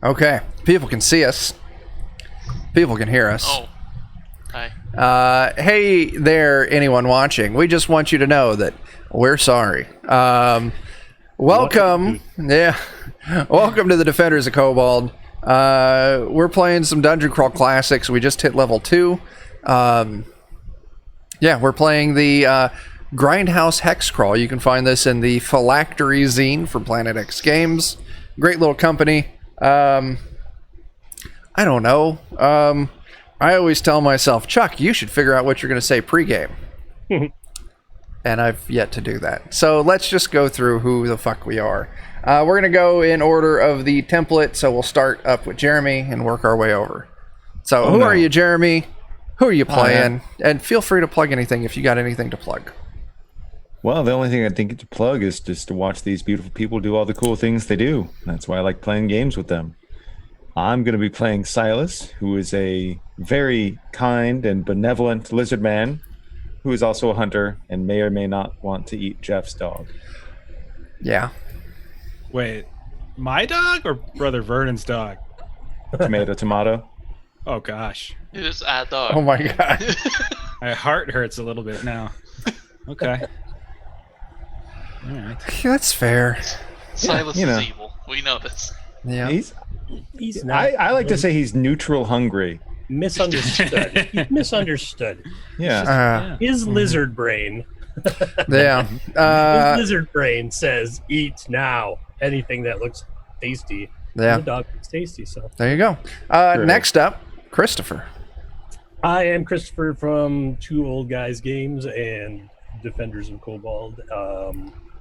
Okay, people can see us. People can hear us. Oh, hi. Hey there, anyone watching. We just want you to know that we're sorry. Welcome. Yeah. Welcome to the Defenders of Kobold. We're playing some Dungeon Crawl Classics. We just hit level 2. Yeah, we're playing the Grindhouse Hexcrawl. You can find this in the Phylactery zine for Planey X Games. Great little company. I don't know. I always tell myself, Chuck, you should figure out what you're going to say pregame. And I've yet to do that. So let's just go through who the fuck we are. We're going to go in order of the template. So we'll start up with Jeremy and work our way over. So who are you, Jeremy? Who are you playing? And feel free to plug anything if you got anything to plug. Well, the only thing I think to plug is just to watch these beautiful people do all the cool things they do. That's why I like playing games with them. I'm going to be playing Silas, who is a very kind and benevolent lizard man who is also a hunter and may or may not want to eat Jeff's dog. Yeah. Wait, my dog or Brother Vernon's dog? Tomato, tomato. Oh, gosh. It is a dog. Oh, my God. My heart hurts a little bit now. Okay. All right. That's fair. Silas you know. is evil. We know this. Yeah. He's not. I like to say he's neutral hungry. Misunderstood. He's misunderstood. Yeah. His lizard brain. Yeah. His lizard brain says, "Eat now." Anything that looks tasty. Yeah. The dog looks tasty. So There you go. Next up, Christopher. I am Christopher from Two Old Guys Games and Defenders of Kobold.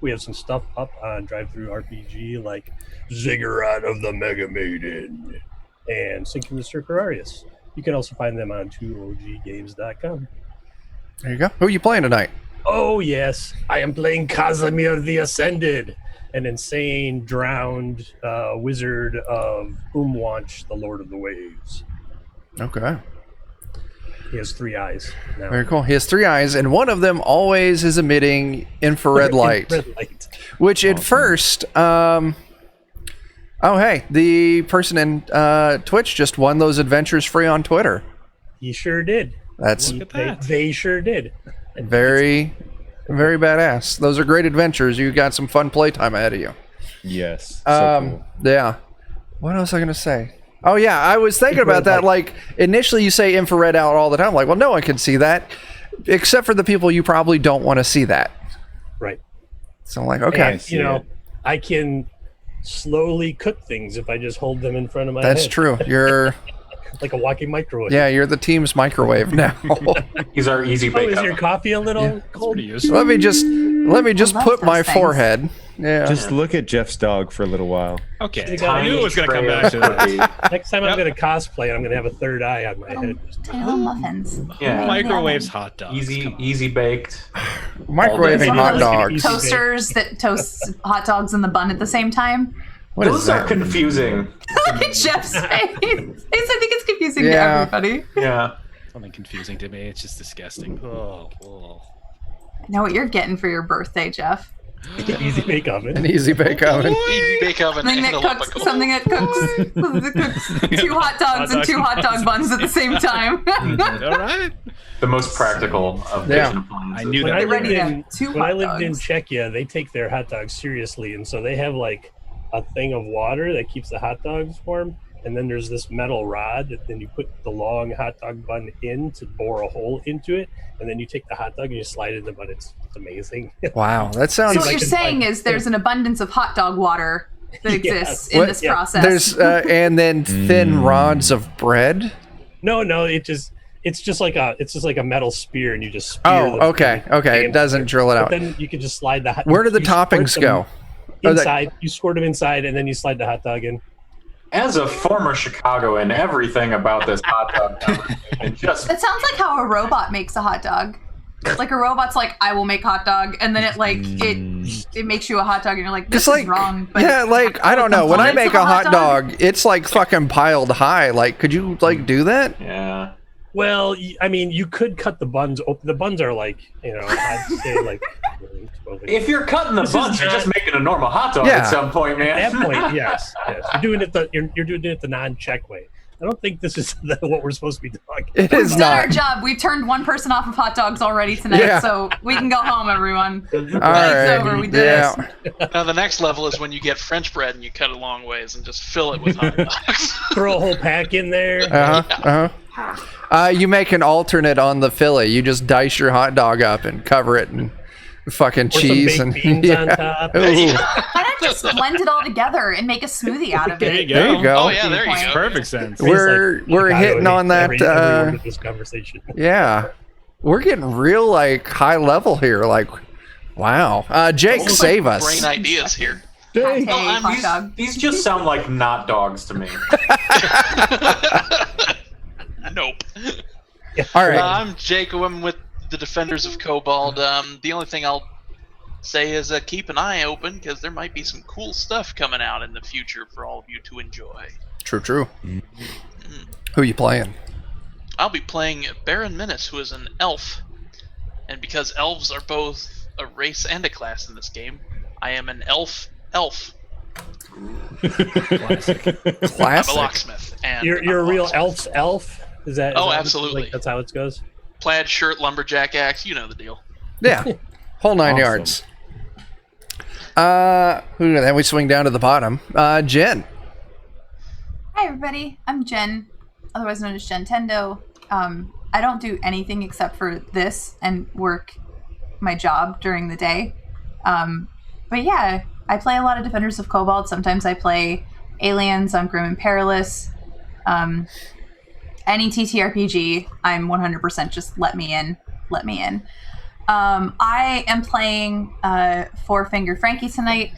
We have some stuff up on Drive-Thru RPG like Ziggurat of the Mega Maiden and Sinking the Circularius. You can also find them on 2oggames.com. There you go. Who are you playing tonight? Oh, yes. I am playing Casimir the Ascended, an insane, drowned wizard of Umwanch, the Lord of the Waves. Okay. He has 3 eyes. Now. Very cool. He has 3 eyes, and one of them always is emitting infrared light. Infrared light. Which at first, oh hey, the person in Twitch just won those adventures free on Twitter. He sure did. That's Look at that. They sure did. very, very badass. Those are great adventures. You got some fun playtime ahead of you. Yes. So cool. Yeah. What else was I gonna say? Oh yeah, I was thinking about that. Like initially, you say infrared out all the time. Like, well, no one can see that, except for the people you probably don't want to see that. Right. So I'm like, okay, And, I can slowly cook things if I just hold them in front of my head. that's true. You're Like a walking microwave. yeah, you're the team's microwave now. He's our easy Oh, bake is oven. your coffee a little cold? Pretty useful. let me just love put those my things. forehead. Yeah. Just look at Jeff's dog for a little while. Okay. Tiny I knew it was going to come tray back of to that. turkey. Next time I'm going to cosplay, I'm going to have a third eye on my head. Tiny little muffins. Yeah. Microwaves hot dogs. Easy baked. Microwaving One of hot those dogs. Toasters that toast hot dogs in the bun at the same time. What is Those are that? confusing. Look at Jeff's face. I think it's confusing to Yeah. everybody. Yeah. Something confusing to me. It's just disgusting. Oh. I know what you're getting for your birthday, Jeff. Easy bake oven. An easy bake oven. Easy bake oven Something and that a lump of cooks. coal. Something that cooks 2 hot dogs and 2 hot dog buns at the same time. All right. The most practical of Yeah. kitchen appliances. I knew When that. I ready lived to in, have 2 when I hot lived in dogs. Czechia, they take their hot dogs seriously, and so they have like a thing of water that keeps the hot dogs warm, and then there's this metal rod that then you put the long hot dog bun in to bore a hole into it, and then you take the hot dog and you slide it in the bun. It's amazing. Wow, that sounds. So what I you're can saying find- is there's an abundance of hot dog water that exists in What- this yeah. process. There's and then thin rods of bread. No, it's just like a metal spear, and you just spear Oh, the okay. thing It doesn't drill it But out. then you can just slide the hot. Where do the you squirt toppings them go? Oh, that- Inside, you squirt them inside, and then you slide the hot dog in. As a former Chicagoan, everything about this hot dog conversation just That sounds like how a robot makes a hot dog. Like a robot's like, I will make hot dog, and then it makes you a hot dog, and you're like, this Just like is wrong. But yeah, like I don't know. When I components make of a hot dog, it's like fucking piled high. Like, could you like do that? yeah. Well, I mean, you could cut the buns open. The buns are like, I'd say like. If you're cutting the buns, you're just making a normal hot dog Yeah. at some point, man. At that point, yes. You're doing it you're doing it the non-check way. I don't think this is what we're supposed to be talking. It We've is done our not. job. We've turned one person off of hot dogs already tonight, Yeah. so we can go home, everyone. All It's right. over. We did Yeah. it. Now the next level is when you get French bread and you cut it long ways and just fill it with hot dogs. Throw a whole pack in there. You make an alternate on the Philly. You just dice your hot dog up and cover it in fucking Or some cheese baked and beans on top. Ooh. Why not just blend it all together and make a smoothie out of There you it? go. There you go. Oh yeah, there you Point. go. Perfect sense. We're hitting on that. Every word of this conversation. Yeah, we're getting real like high level here. Like, wow. Jake, Almost save like us. Brain ideas here. Hey, I'm- hot dog. These just sound like not dogs to me. Nope. All right. I'm Jacob. I'm with the Defenders of Cobalt. The only thing I'll say is keep an eye open because there might be some cool stuff coming out in the future for all of you to enjoy. True. Who you playing? I'll be playing Baron Menace, who is an elf. And because elves are both a race and a class in this game, I am an elf. Classic. I'm a locksmith. And You're I'm a real locksmith. elf? Is that? Oh, is that absolutely. Like, that's how it goes. Plaid shirt, lumberjack axe, you know the deal. Yeah. Whole 9 Awesome. yards. Then we swing down to the bottom. Jen. Hi, everybody. I'm Jen, otherwise known as Gentendo. I don't do anything except for this and work my job during the day. But yeah, I play a lot of Defenders of Cobalt. Sometimes I play Aliens on Grim and Perilous. Any TTRPG, I'm 100% just let me in. I am playing Four Finger Frankie tonight.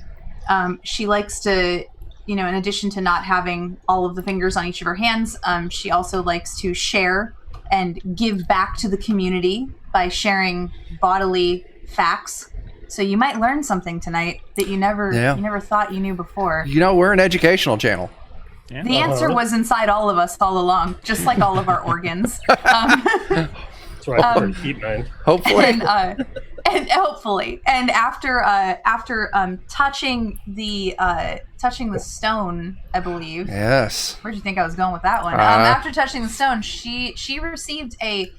She likes to, in addition to not having all of the fingers on each of her hands, she also likes to share and give back to the community by sharing bodily facts. So you might learn something tonight that you never thought you knew before. We're an educational channel. Yeah. The answer was inside all of us all along, just like all of our organs. That's where I prefer to keep mine. Hopefully. And hopefully, and after touching the stone, I believe. Yes. Where'd you think I was going with that one? After touching the stone, she received a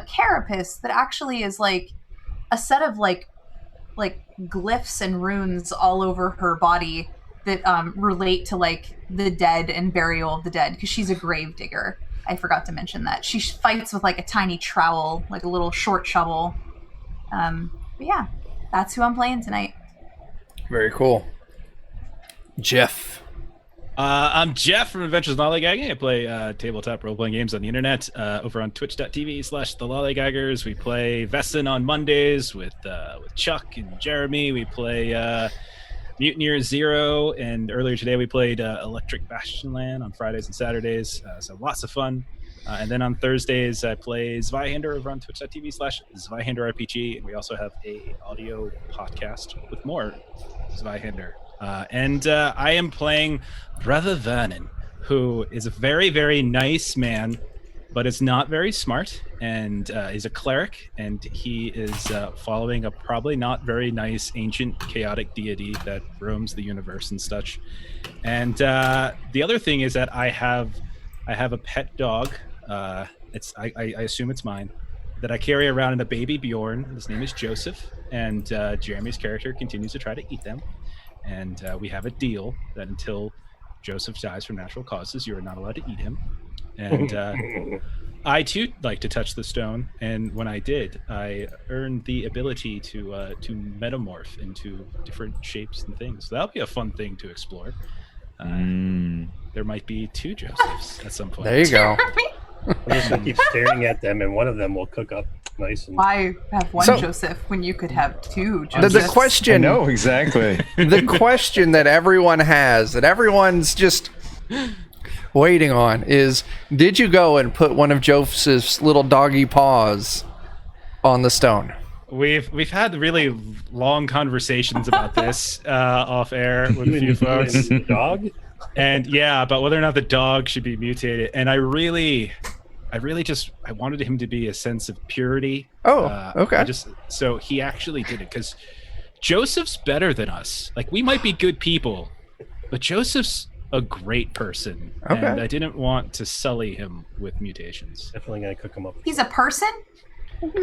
carapace that actually is like a set of like glyphs and runes all over her body that relate to like the dead and burial of the dead, because she's a grave digger. I forgot to mention that. She fights with like a tiny trowel, like a little short shovel. But yeah, that's who I'm playing tonight. Very cool. Jeff. I'm Jeff from Adventures in Lollygagging. I play tabletop role-playing games on the internet over on twitch.tv/thelollygaggers. We play Vesson on Mondays with Chuck and Jeremy. We play Mutineer Zero, and earlier today we played Electric Bastionland on Fridays and Saturdays. So lots of fun. And then on Thursdays I play Zweihander over on twitch.tv/ZweihanderRPG, and we also have a audio podcast with more Zweihander. And I am playing Brother Vernon, who is a very, very nice man, but is not very smart, and is a cleric, and he is following a probably not very nice ancient chaotic deity that roams the universe and such. And the other thing is that I have a pet dog. I assume it's mine, that I carry around in a baby Bjorn. His name is Joseph, and Jeremy's character continues to try to eat them. And we have a deal that until Joseph dies from natural causes, you are not allowed to eat him. And I too like to touch the stone, and when I did, I earned the ability to metamorph into different shapes and things. So that'll be a fun thing to explore. There might be 2 Josephs at some point. There you go. I'm just gonna keep staring at them, and one of them will cook up nice and. Why have one So- Joseph when you could have 2 The Josephs? question. No, exactly. The question that everyone has, that everyone's just waiting on, is: did you go and put one of Joseph's little doggy paws on the stone? We've had really long conversations about this off air with a few folks. The dog. And yeah, about whether or not the dog should be mutated. And I really I wanted him to be a sense of purity. Oh, okay. So he actually did it because Joseph's better than us. Like, we might be good people, but Joseph's a great person. Okay. And I didn't want to sully him with mutations. Definitely gonna cook him up. He's a person?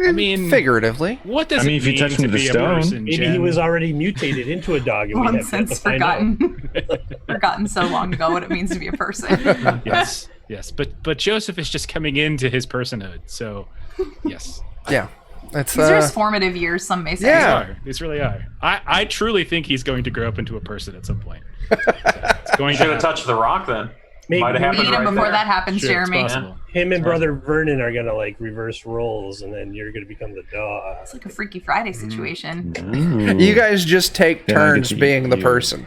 I mean, figuratively. what does I mean, it if you mean touch him to with a be a stone- person, Maybe Jen? he was already mutated into a dog, and we Long have yet to since find out. forgotten so long ago what it means to be a person. Yes, but Joseph is just coming into his personhood, so yes. Yeah. That's These are his formative years, some may say. Yeah. These really are. I truly think he's going to grow up into a person at some point. So it's going Should to have touched the rock then. Maybe Might have We happened need him right before there. that happens, Sure, it's Jeremy. possible. Him and brother Vernon are gonna like reverse roles, and then you're gonna become the dog. It's like a Freaky Friday situation. You guys just take Then I get turns to eat being the you. person.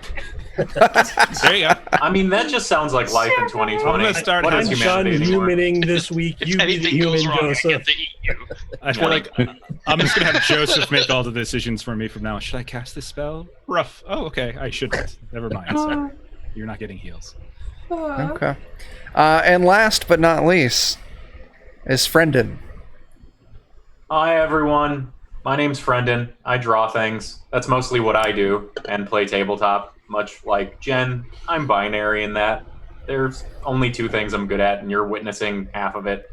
There you go. I mean, that just sounds like life in 2020. I'm gonna start What I'm is having done humanity anymore? humaning this week. You If be the anything human goes wrong, I Joseph. get to eat you. I feel like I'm just gonna have Joseph make all the decisions for me from now on. Should I cast this spell? Rough. Oh, okay. I shouldn't. Never mind. Sorry. You're not getting heals. Okay. And last but not least is Friendon. Hi, everyone. My name's Friendon. I draw things. That's mostly what I do, and play tabletop. Much like Jen, I'm binary in that. There's only two things I'm good at, and you're witnessing half of it.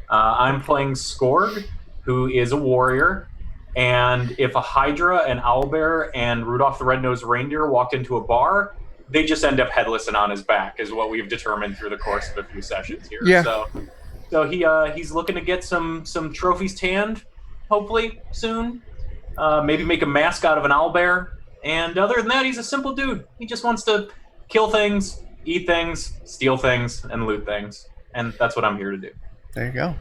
I'm playing Skorg, who is a warrior, and if a Hydra, an owlbear, and Rudolph the Red-Nosed Reindeer walked into a bar, they just end up headless and on his back, is what we've determined through the course of a few sessions here. Yeah. So he's looking to get some trophies tanned, hopefully soon. Maybe make a mask out of an owlbear. And other than that, he's a simple dude. He just wants to kill things, eat things, steal things, and loot things. And that's what I'm here to do. There you go.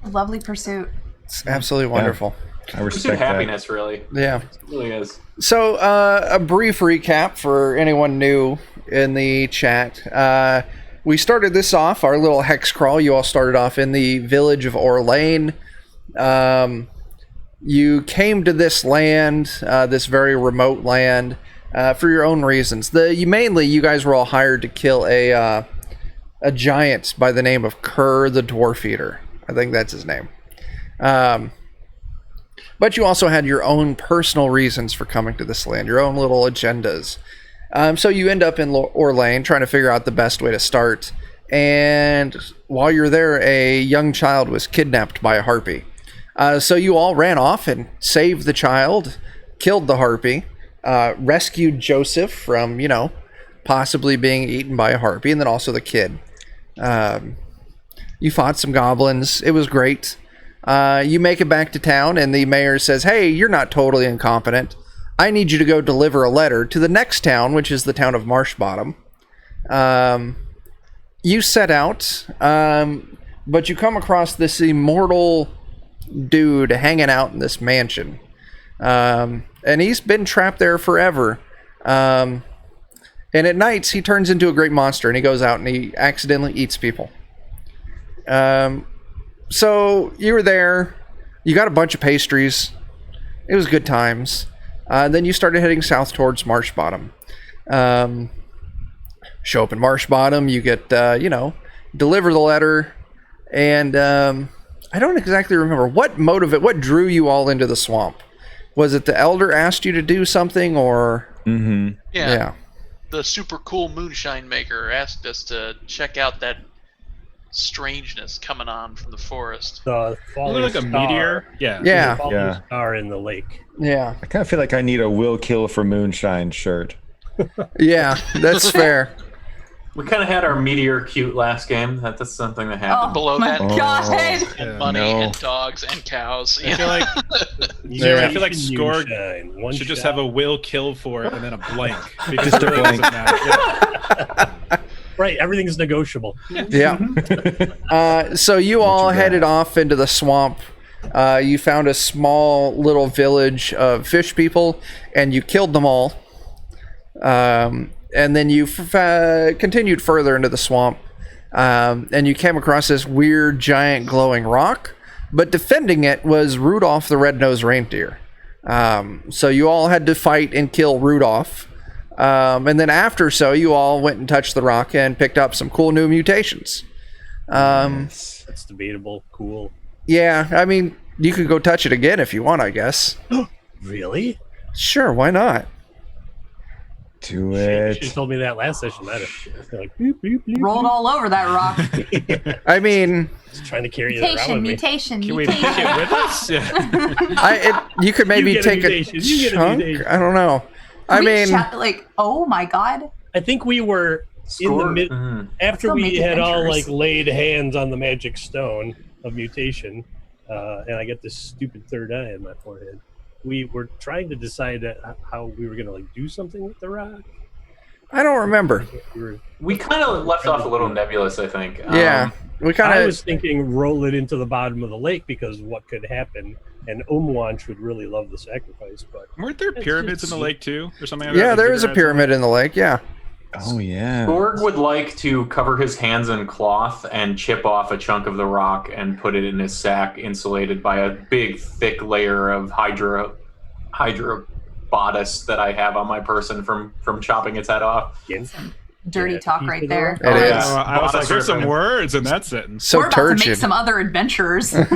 Lovely pursuit. It's absolutely wonderful. I Pursuit respect that. happiness, really. Yeah. It really is. So, a brief recap for anyone new in the chat. We started this off, our little hex crawl. You all started off in the village of Orlane. You came to this land, this very remote land, for your own reasons. You guys were all hired to kill a giant by the name of Kerr the Dwarf Eater. I think that's his name. But you also had your own personal reasons for coming to this land, your own little agendas. So you end up in Orlane trying to figure out the best way to start. And while you're there, a young child was kidnapped by a harpy. So you all ran off and saved the child, killed the harpy, rescued Joseph from, possibly being eaten by a harpy, and then also the kid. You fought some goblins. It was great. You make it back to town, and the mayor says, "Hey, you're not totally incompetent. I need you to go deliver a letter to the next town, which is the town of Marshbottom." You set out, but you come across this immortal dude hanging out in this mansion. And he's been trapped there forever. And at nights, he turns into a great monster, and he goes out and he accidentally eats people. So you were there, you got a bunch of pastries, it was good times. Then you started heading south towards Marshbottom. Show up in Marshbottom, you get, deliver the letter, and I don't exactly remember what drew you all into the swamp. Was it the elder asked you to do something, or? Mm-hmm. Yeah. The super cool moonshine maker asked us to check out that strangeness coming on from the forest. The falling Look like a star. meteor. Yeah. Yeah. The falling Yeah. star in the lake. Yeah. I kind of feel like I need a Will Kill for Moonshine shirt. Yeah, that's fair. We kind of had our meteor cute last game. That's something that happened. Oh Below my that- god! And money no. and dogs and cows. I feel like Yeah. I feel like Skorg Moonshine, one should just shot. have a will kill for it and then a blank. Because Just a it really blank. doesn't matter. Yeah. Right, everything's negotiable. Yeah. So you all headed off into the swamp. You found a small little village of fish people, and you killed them all. And then you continued further into the swamp, and you came across this weird, giant, glowing rock. But defending it was Rudolph the Red-Nosed Reindeer. So you all had to fight and kill Rudolph. And then after you all went and touched the rock and picked up some cool new mutations. That's debatable. Cool. Yeah, I mean, you could go touch it again if you want, I guess. Really? Sure, why not? Do She it. told me that last session. I'd have been like, boop, boop, boop, Rolled all over that rock. I mean, Just trying to carry it around with me. Mutation. Can we take it with us? you could maybe You get a take a mutation. You get a chunk. mutation. I don't know. I mean, like, oh my god. I think we were in the mid after Still we make had all adventures. like laid hands on the magic stone of mutation, and I got this stupid third eye in my forehead. We were trying to decide how we were going to like do something with the rock. I don't remember. We kind of left off a little nebulous, I think. Yeah, we kind I of. was thinking roll it into the bottom of the lake because what could happen, and Umwanch would really love the sacrifice. But Weren't there pyramids in the lake too, or something? Like Yeah, that? there is a Ziggurat pyramid in the lake. Yeah. Oh yeah. Borg would like to cover his hands in cloth and chip off a chunk of the rock and put it in his sack, insulated by a big, thick layer of Hydra bodice that I have on my person from chopping its head off. Dirty Yeah, talk piece right of the there. rock. It is. I was like, Bodice there's some ripping. words in that sentence. So We're about to make turgid. some other adventurers. Turgid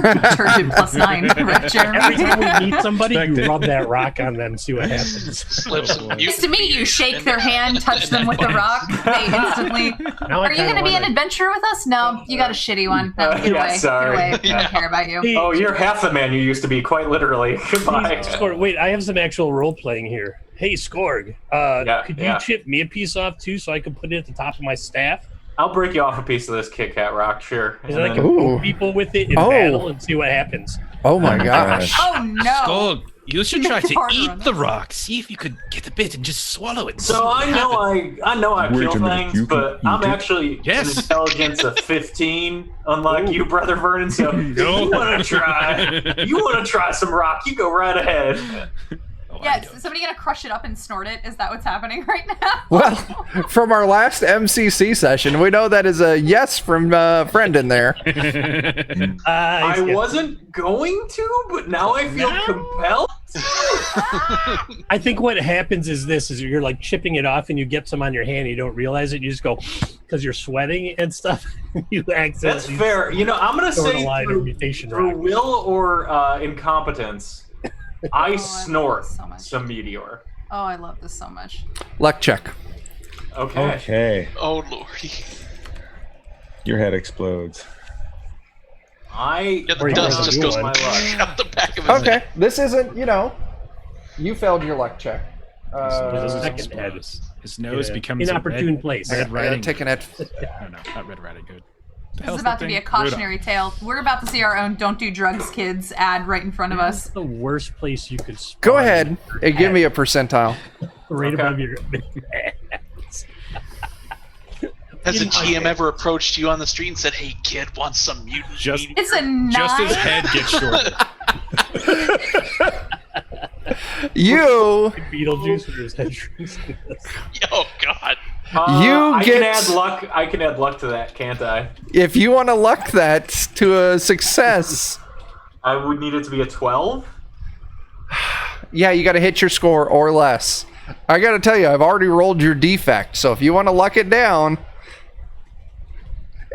+9, right, Jeremy? Every time we meet somebody, you Expected. rub that rock on them, see what happens. Slip some Nice to meet you. Shake their hand, touch them with the rock. They instantly. Now I Are you going to be an kinda adventurer with us? No, you got a shitty one. No, get Yeah, away. sorry. Get away. We don't care about you. Hey, Oh, you're half the man you used to be, quite literally. Goodbye. Skorg, wait, I have some actual role playing here. Hey, Skorg, could you yeah. chip me a piece off too so I can put it at the top of my staff? I'll break you off a piece of this Kit Kat rock, sure. Because And I then- can Ooh. poke people with it in Oh. battle and see what happens. Oh my gosh. Oh no. Skog, you should try to Harder eat on the us. rock. See if you could get a bit and just swallow it. So I know I Wait kill a minute, things, you can but I'm eat it? actually Yes. an intelligence of 15, unlike you, Brother Vernon. So if No. you want to try some rock, you go right ahead. Oh, I Yeah, don't. is somebody going to crush it up and snort it? Is that what's happening right now? Well, from our last MCC session, we know that is a yes from friend in there. I wasn't going to, but now I feel compelled. I think what happens is this: is you're like chipping it off, and you get some on your hand, and you don't realize it. You just go because you're sweating and stuff. You That's accidentally fair. You know, I'm gonna snort a say line of through, mutation through rock. will or incompetence, I love snort this so much. some meteor. Oh, I love this so much. Luck check. Okay. Okay. Oh lordy. Your head explodes. I Yeah, Or the you dust can just do goes one. my luck. out the back of his Okay, this isn't, you failed your luck check. There's a second Explodes. head. His nose Yeah. becomes Inopportune a red, place. Red I gotta Riding. take an ed. No, not Red Riding Hood. The This hell's is that about to be thing? a cautionary tale. We're about to see our own "Don't do drugs, kids" ad right in front of That's us. the worst place you could spawn. Go ahead and give me a percentile. Right Okay. above your. Has a GM ever approached you on the street and said, "Hey kid, want some mutant Just- meat?" It's a 9. Just his head gets shorter. You Beetlejuice with his head shrinks. Oh god. You I get- can add luck. I can add luck to that, can't I? if you want to luck that to a success, I would need it to be a 12. yeah, you got to hit your score or less. I got to tell you, I've already rolled your defect, so if you want to luck it down,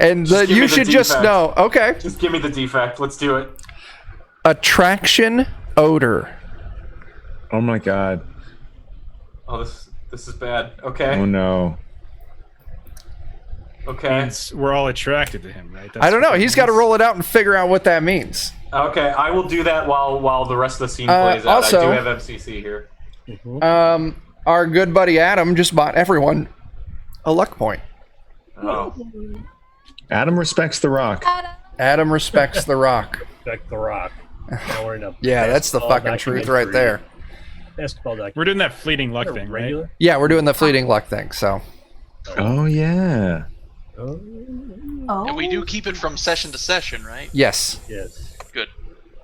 and Just give you me the should just defect. know, okay, Just give me the defect. Let's do it. attraction odor. Oh my god. Oh, this is bad. Okay. Oh no. Okay. Means we're all attracted to him, right? I don't know. what that He's got to means. roll it out and figure out what that means. Okay. I will do that while the rest of the scene plays out. also- I do have MCC here. Our good buddy Adam just bought everyone a luck point. Oh. Adam respects the rock. Adam respects the rock. Back the rock. Now we're in a Yeah, that's the basketball fucking truth right documentary. there. Basketball documentary. We're doing that fleeting luck thing, right? Regular? Yeah, we're doing the fleeting luck thing, so. Oh yeah. Oh, Oh. And we do keep it from session to session, right? Yes. yes. Good.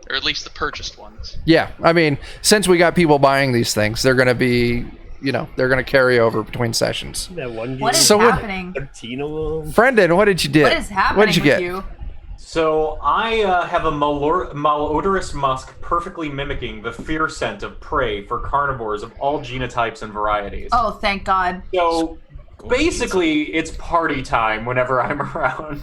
Or at least the purchased ones. Yeah, I mean, since we got people buying these things, they're going to be, they're going to carry over between sessions. That one game. What is So what- happening? 13 of them. Brendan, what did you do? What is happening What did you with get? you? So I have a malodorous musk perfectly mimicking the fear scent of prey for carnivores of all genotypes and varieties. Oh, thank God. So basically, it's party time whenever I'm around.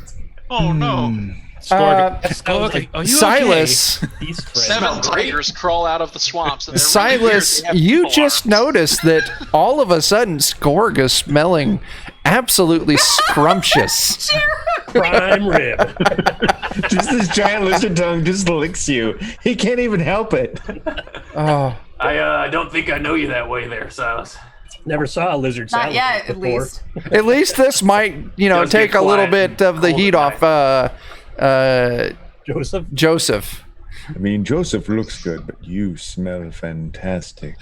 Oh no! Skorg, are you Silas, He's friends. 7 tigers crawl out of the swamps. And they're Silas, really weird. They have you no just arms. noticed that all of a sudden Skorg is smelling absolutely scrumptious. Prime rib. Just this giant lizard tongue just licks you. He can't even help it. Oh, I don't think I know you that way there, Silas. Never saw a lizard Not salad yet, at before. least. at least this might, Does take get a little quiet bit of the all the heat off Joseph. Joseph. I mean, Joseph looks good, but you smell fantastic.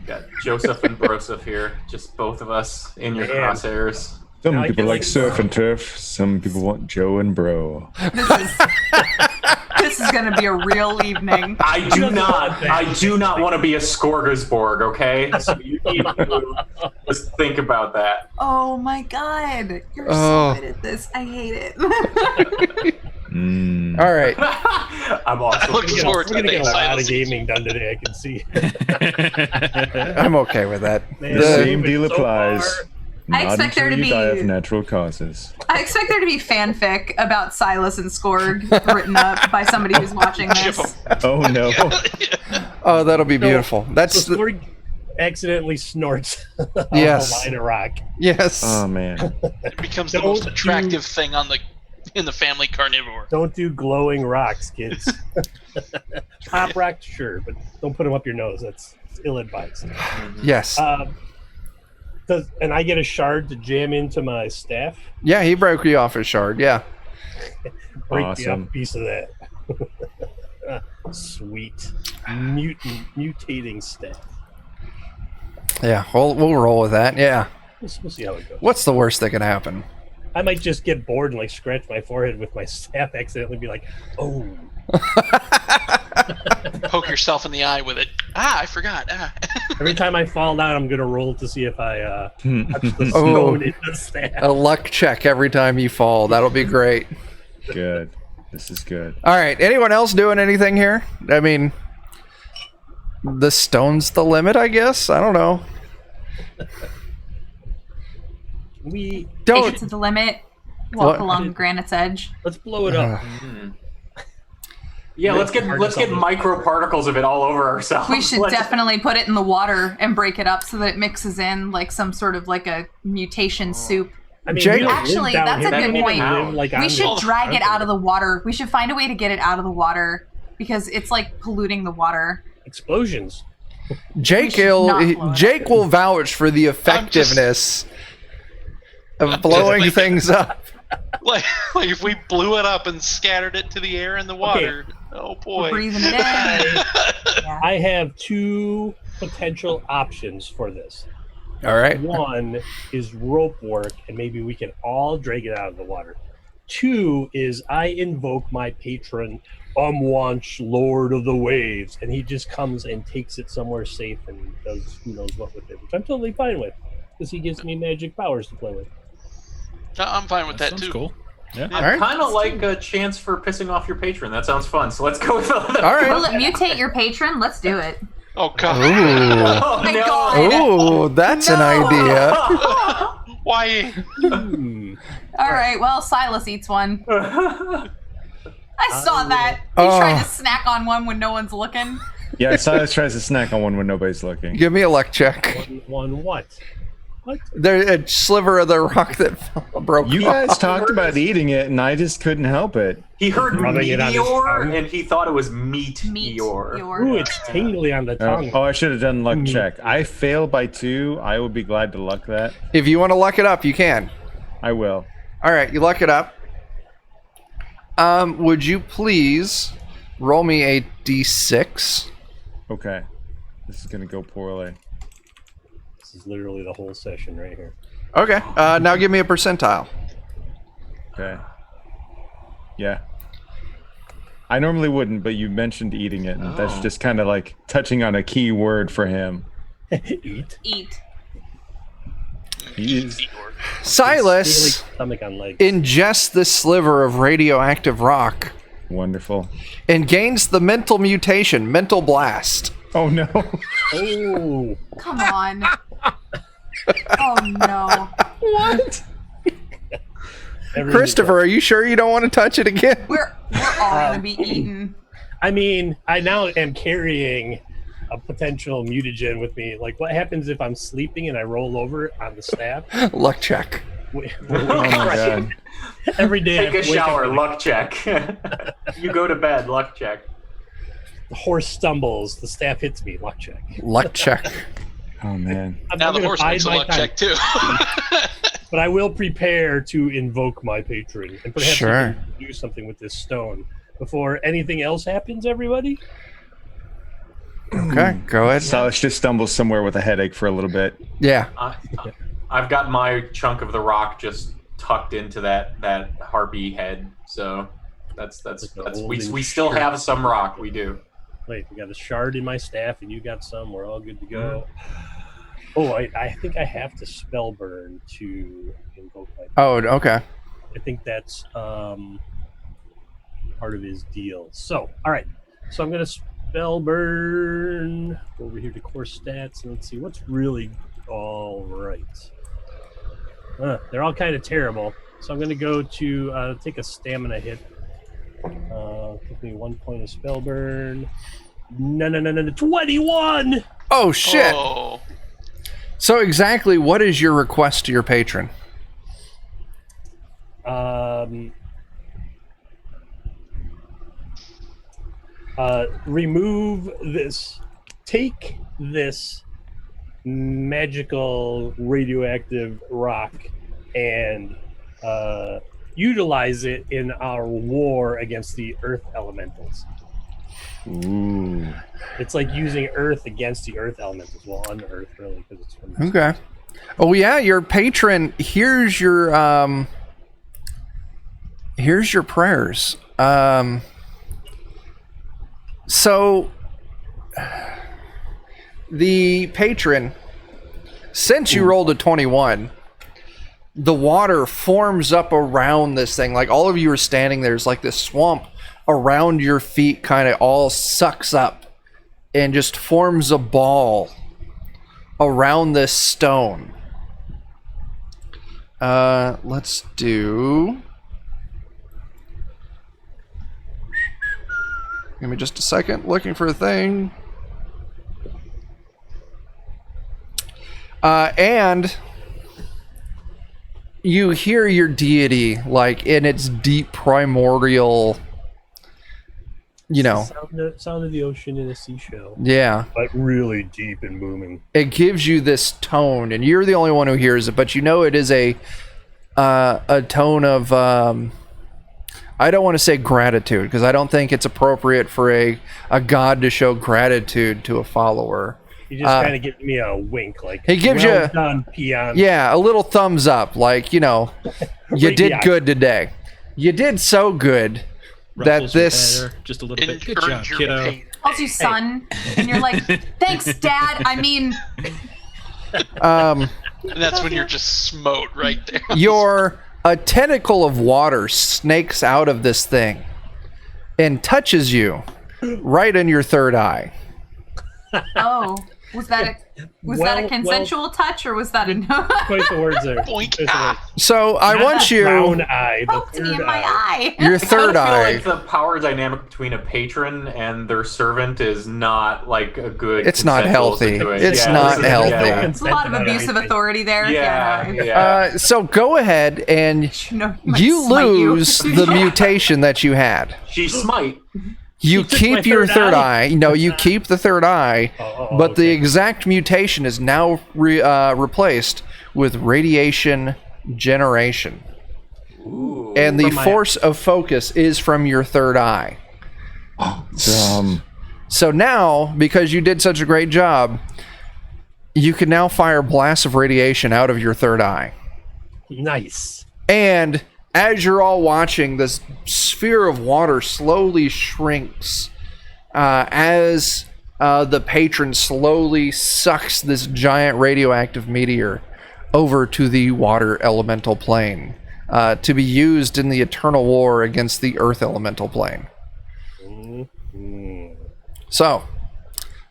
Got Joseph and Broseph here, just both of us in your Damn. crosshairs. Some I people feel like like- surf and turf. Some people want Joe and Bro. This is gonna be a real evening. I do not want to be a Skorgasborg, okay? So you need to just think about that. Oh my god, you're Oh. so good at this. I hate it. All right. I'm also look We're forward to gonna the get day a lot of Silas gaming done today. I can see. I'm okay with that. Man, The The- same deal so applies. far, I Not expect there until to you die be- of natural causes. I expect there to be fanfic about Silas and Skorg written up by somebody who's watching Ship this. 'em. Oh no. Oh, that'll be beautiful. That's So Skorg accidentally snorts a Yes. line of rock. yes. Oh man. It becomes the Don't most attractive do- thing in the family carnivore. Don't do glowing rocks, kids. Pop rock, sure, but don't put them up your nose. That's ill-advised. Yes. And I get a shard to jam into my staff. Yeah, he broke you off his shard. Yeah. Break Awesome. me up a piece of that. Sweet. Mutating staff. Yeah. We'll roll with that. Yeah. We'll see how it goes. What's the worst that can happen? I might just get bored and like scratch my forehead with my staff accidentally be like, oh. Poke yourself in the eye with it. I forgot. Every time I fall down, I'm going to roll to see if I touch the Oh. stone in the staff. A luck check every time you fall. That'll be great. Good. This is good. All right. Anyone else doing anything here? I mean, the stone's the limit, I guess. I don't know. We Take it Don't. to the limit. Walk What? along granite's edge. let's blow it up. Yeah, let's get microparticles of it all over ourselves. We should Let's- definitely put it in the water and break it up so that it mixes in like some sort of like a mutation soup. I mean, Jake- we don't live Actually, down that's a here. good We don't point. live, like, on We the- should drag it out of the water. We should find a way to get it out of the water because it's like polluting the water. explosions. Jake should not blow it Jake will vouch for the effectiveness of blowing things up. like if we blew it up and scattered it to the air and the water. Oh boy. Breathing it in. Yeah. I have two potential options for this. All right. One is rope work, and maybe we can all drag it out of the water. Two is I invoke my patron, Umwanch, Lord of the Waves, and he just comes and takes it somewhere safe and does who knows what with it, which I'm totally fine with, because he gives me magic powers to play with. I'm fine with that Sounds too. cool. Yeah. All right. Kind of like a chance for pissing off your patron. That sounds fun. So let's go with the All Will right. it mutate your patron? Let's do it. Oh god. Ooh. Oh, my no. God. Ooh, that's an No. idea. Why? Hmm. All right. Well, Silas eats one. I saw that. He Oh. tried to snack on one when no one's looking. Yeah, Silas tries to snack on one when nobody's looking. Give me a luck check. One what? What? There's a sliver of the rock that broke You off. guys talked about eating it, and I just couldn't help it. He heard Rubbing it on his meteor, tongue. and he thought it was meat. Meat. Eeyore. Ooh, it's tingly on the tongue. Oh, I should have done luck check. I failed by 2. I would be glad to luck that. If you want to luck it up, you can. I will. All right, you luck it up. Would you please roll me a d6? Okay. This is gonna go poorly. This is literally the whole session right here. Okay. Now give me a percentile. Okay. Yeah. I normally wouldn't, but you mentioned eating it, and that's just kind of like touching on a key word for him. Eat. Eat. He's Silas Daily stomach on legs. ingests this sliver of radioactive rock wonderful. and gains the mental mutation, mental blast. Oh no. Oh, Come on. Oh no. What? Christopher, are you sure you don't want to touch it again? We're all gonna be eaten. I mean, I now am carrying a potential mutagen with me. Like, what happens if I'm sleeping and I roll over on the staff? Luck check. Oh my god. Every day. Take a shower, luck check. You go to bed, luck check. The horse stumbles, the staff hits me, luck check. Luck check. Oh man. I'm Now not the gonna horse bide makes a my luck time, check too. but I will prepare to invoke my patron, and perhaps we Sure. can do something with this stone before anything else happens. Everybody. Okay, go ahead. Silas just stumbles somewhere with a headache for a little bit. Yeah. I've got my chunk of the rock just tucked into that harpy head, so that's we still have some rock. We do. Wait, we got a shard in my staff, and you got some. We're all good to go. Oh, I think I have to spell burn to invoke my. Oh, okay. I think that's part of his deal. So, all right. So I'm gonna spell burn. Go over here to core stats and let's see what's really all right. They're all kind of terrible. So I'm gonna go to take a stamina hit. Give me 1 point of spell burn. No, 21. Oh shit. Oh. So exactly what is your request to your patron? Remove this. Take this magical radioactive rock and utilize it in our war against the earth elementals. Ooh. It's like using earth against the earth elementals. Well, on the earth, really, because it's from. Okay. Oh yeah, your patron. Here's your prayers. So the patron, since you rolled a 21, the water forms up around this thing. Like all of you are standing there's like this swamp around your feet, kind of all sucks up and just forms a ball around this stone. Let's do. Give me just a second. Looking for a thing. And you hear your deity like in its deep primordial, Sound of the ocean in a seashell. Yeah. Like really deep and booming. It gives you this tone, and you're the only one who hears it, but you know it is a tone of I don't want to say gratitude because I don't think it's appropriate for a god to show gratitude to a follower. He just kind of gives me a wink, like he gives well you done, peon. Yeah, a little thumbs up, like you did good today. You did so good that this just a little bit. Good job, kiddo. Calls you son, and you're like, thanks, Dad. I mean, And that's when you're just smote right there. A tentacle of water snakes out of this thing and touches you right in your third eye. oh, was that a consensual touch or was that a no? Quite the words there. Boink. Quite the words. So I want you. Brown eye. The Poked me in third my eye. Your I third feel eye. like the power dynamic between a patron and their servant is not like a good. It's not consensual healthy. situation. It's not healthy. There's a lot of abuse of authority there. Yeah. So go ahead and might you smite you. lose the mutation that you had. She smite. You took keep my your third third eye? eye. No, you keep the third eye, but the exact mutation is now replaced with radiation generation. Ooh. And the From my force of focus is from your third eye. So now, because you did such a great job, you can now fire blasts of radiation out of your third eye. Nice. And as you're all watching, this sphere of water slowly shrinks as the patron slowly sucks this giant radioactive meteor over to the water elemental plane to be used in the eternal war against the earth elemental plane. So,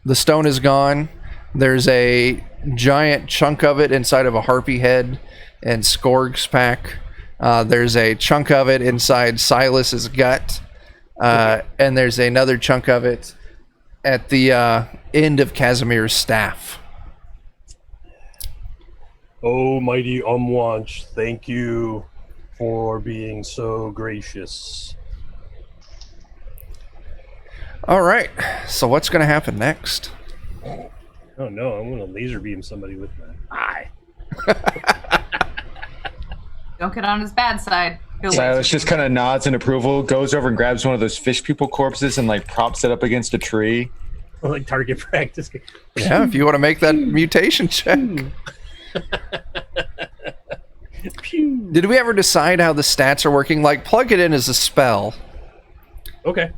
the stone is gone. There's a giant chunk of it inside of a harpy head and Skorg's pack. There's a chunk of it inside Silas's gut, and there's another chunk of it at the end of Casimir's staff. Oh, mighty Umwanch, thank you for being so gracious. All right, so what's going to happen next? Oh no, I'm gonna laser beam somebody with my eye. Don't get on his bad side. He'll Silas just kind of nods in approval, goes over and grabs one of those fish people corpses and like props it up against a tree. Like target practice. Yeah, if you want to make that mutation check. Pew. Did we ever decide how the stats are working? Like, plug it in as a spell. Okay.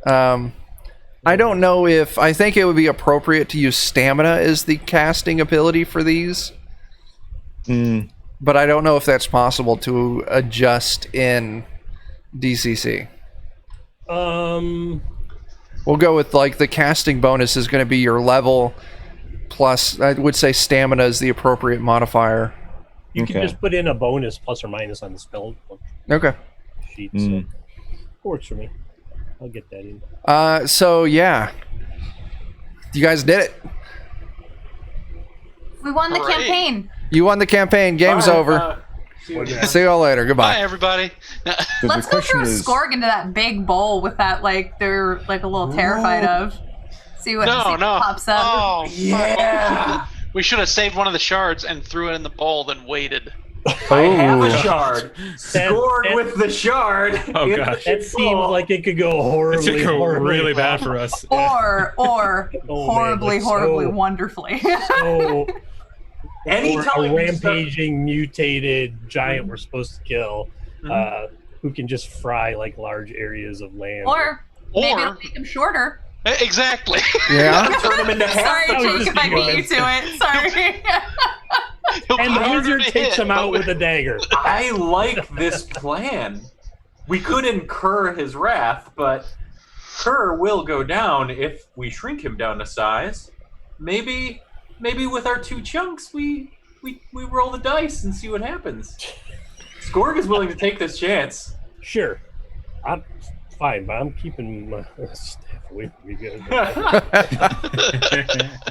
I don't know if... I think it would be appropriate to use stamina as the casting ability for these. But I don't know if that's possible to adjust in DCC. We'll go with, like, the casting bonus is going to be your level plus... I would say stamina is the appropriate modifier. You can just put in a bonus plus or minus on the spell Okay. sheet. So works for me. I'll get that in. So, yeah. You guys did it. We won the Hooray. campaign. You won the campaign. Game's over. See you all later. Goodbye. Bye, everybody. Let's go throw Skorg into that big bowl with that, like, they're like a little terrified of. See what pops up. Oh, yeah. We should have saved one of the shards and threw it in the bowl, then waited. I have a shard. Scored with the shard. Oh gosh. That seems like it could go horribly, It's gonna go horribly really bad for us. Or horribly, man, horribly, so- wonderfully. So, Anytime or a you rampaging, mutated giant we're supposed to kill, who can just fry like large areas of land. Or maybe it'll make him shorter. Exactly. Yeah. turn him into half. Sorry, was Jake, just if I beat you being to it. Sorry. And the Harder wizard to takes hit, him out but with a dagger. I like this plan. We could incur his wrath, but Kerr will go down if we shrink him down to size. Maybe with our 2 chunks, we roll the dice and see what happens. Skorg is willing to take this chance. Sure. I'm fine, but I'm keeping my staff away from you guys.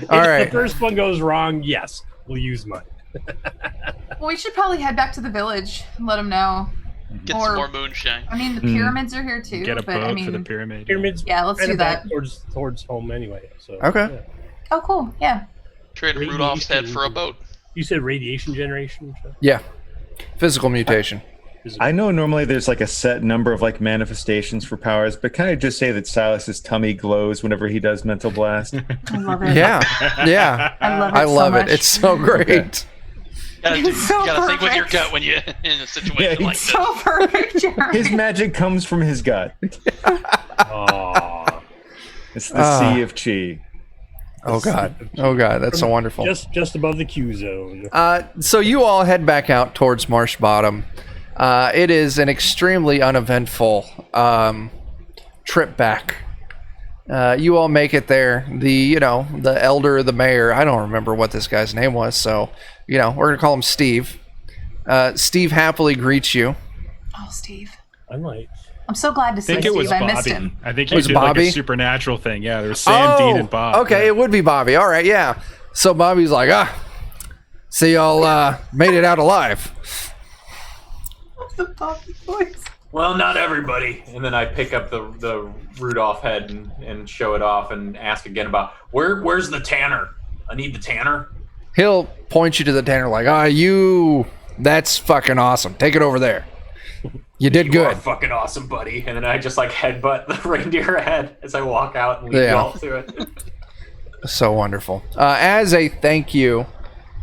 All If right. the first one goes wrong, yes, we'll use mine. Well, we should probably head back to the village and let them know. Get Or- some more moonshine. I mean, the pyramids are here too. Get a but boat I mean, for the pyramid. Pyramids. Yeah, let's kinda do that. back towards home anyway. So. Okay. yeah. Oh, cool. Yeah. Trade Rudolph's head for a boat. You said radiation generation. Yeah. Physical mutation. I know normally there's like a set number of like manifestations for powers, but can I just say that Silas's tummy glows whenever he does mental blast? I love it. Yeah. Yeah. I love it. I love so it. much. It's so great. Gotta think with your perfect. gut when you in a situation like this. so perfect, Jeremy. His magic comes from his gut. Aww. It's the sea of chi. Oh god. Oh god. That's so wonderful. Just above the Q zone. So you all head back out towards Marsh Bottom. It is an extremely uneventful trip back. You all make it there. The elder, the mayor, I don't remember what this guy's name was, so, we're going to call him Steve. Steve happily greets you. Oh, Steve. I'm so glad to I see think Steve. it was I Bobby. missed him. I think It you was did like Bobby? a supernatural thing. Yeah, there was Sam, Dean, and Bob. Okay, Yeah. it would be Bobby. All right, yeah. So Bobby's like, see y'all made it out alive. The Bobby voice. Well, not everybody. And then I pick up the Rudolph head and show it off and ask again about where's the tanner? I need the tanner. He'll point you to the tanner like, that's fucking awesome. Take it over there. You did You are good. fucking awesome, buddy. And then I just like headbutt the reindeer head as I walk out and lead Yeah. y'all to it. So wonderful. As a thank you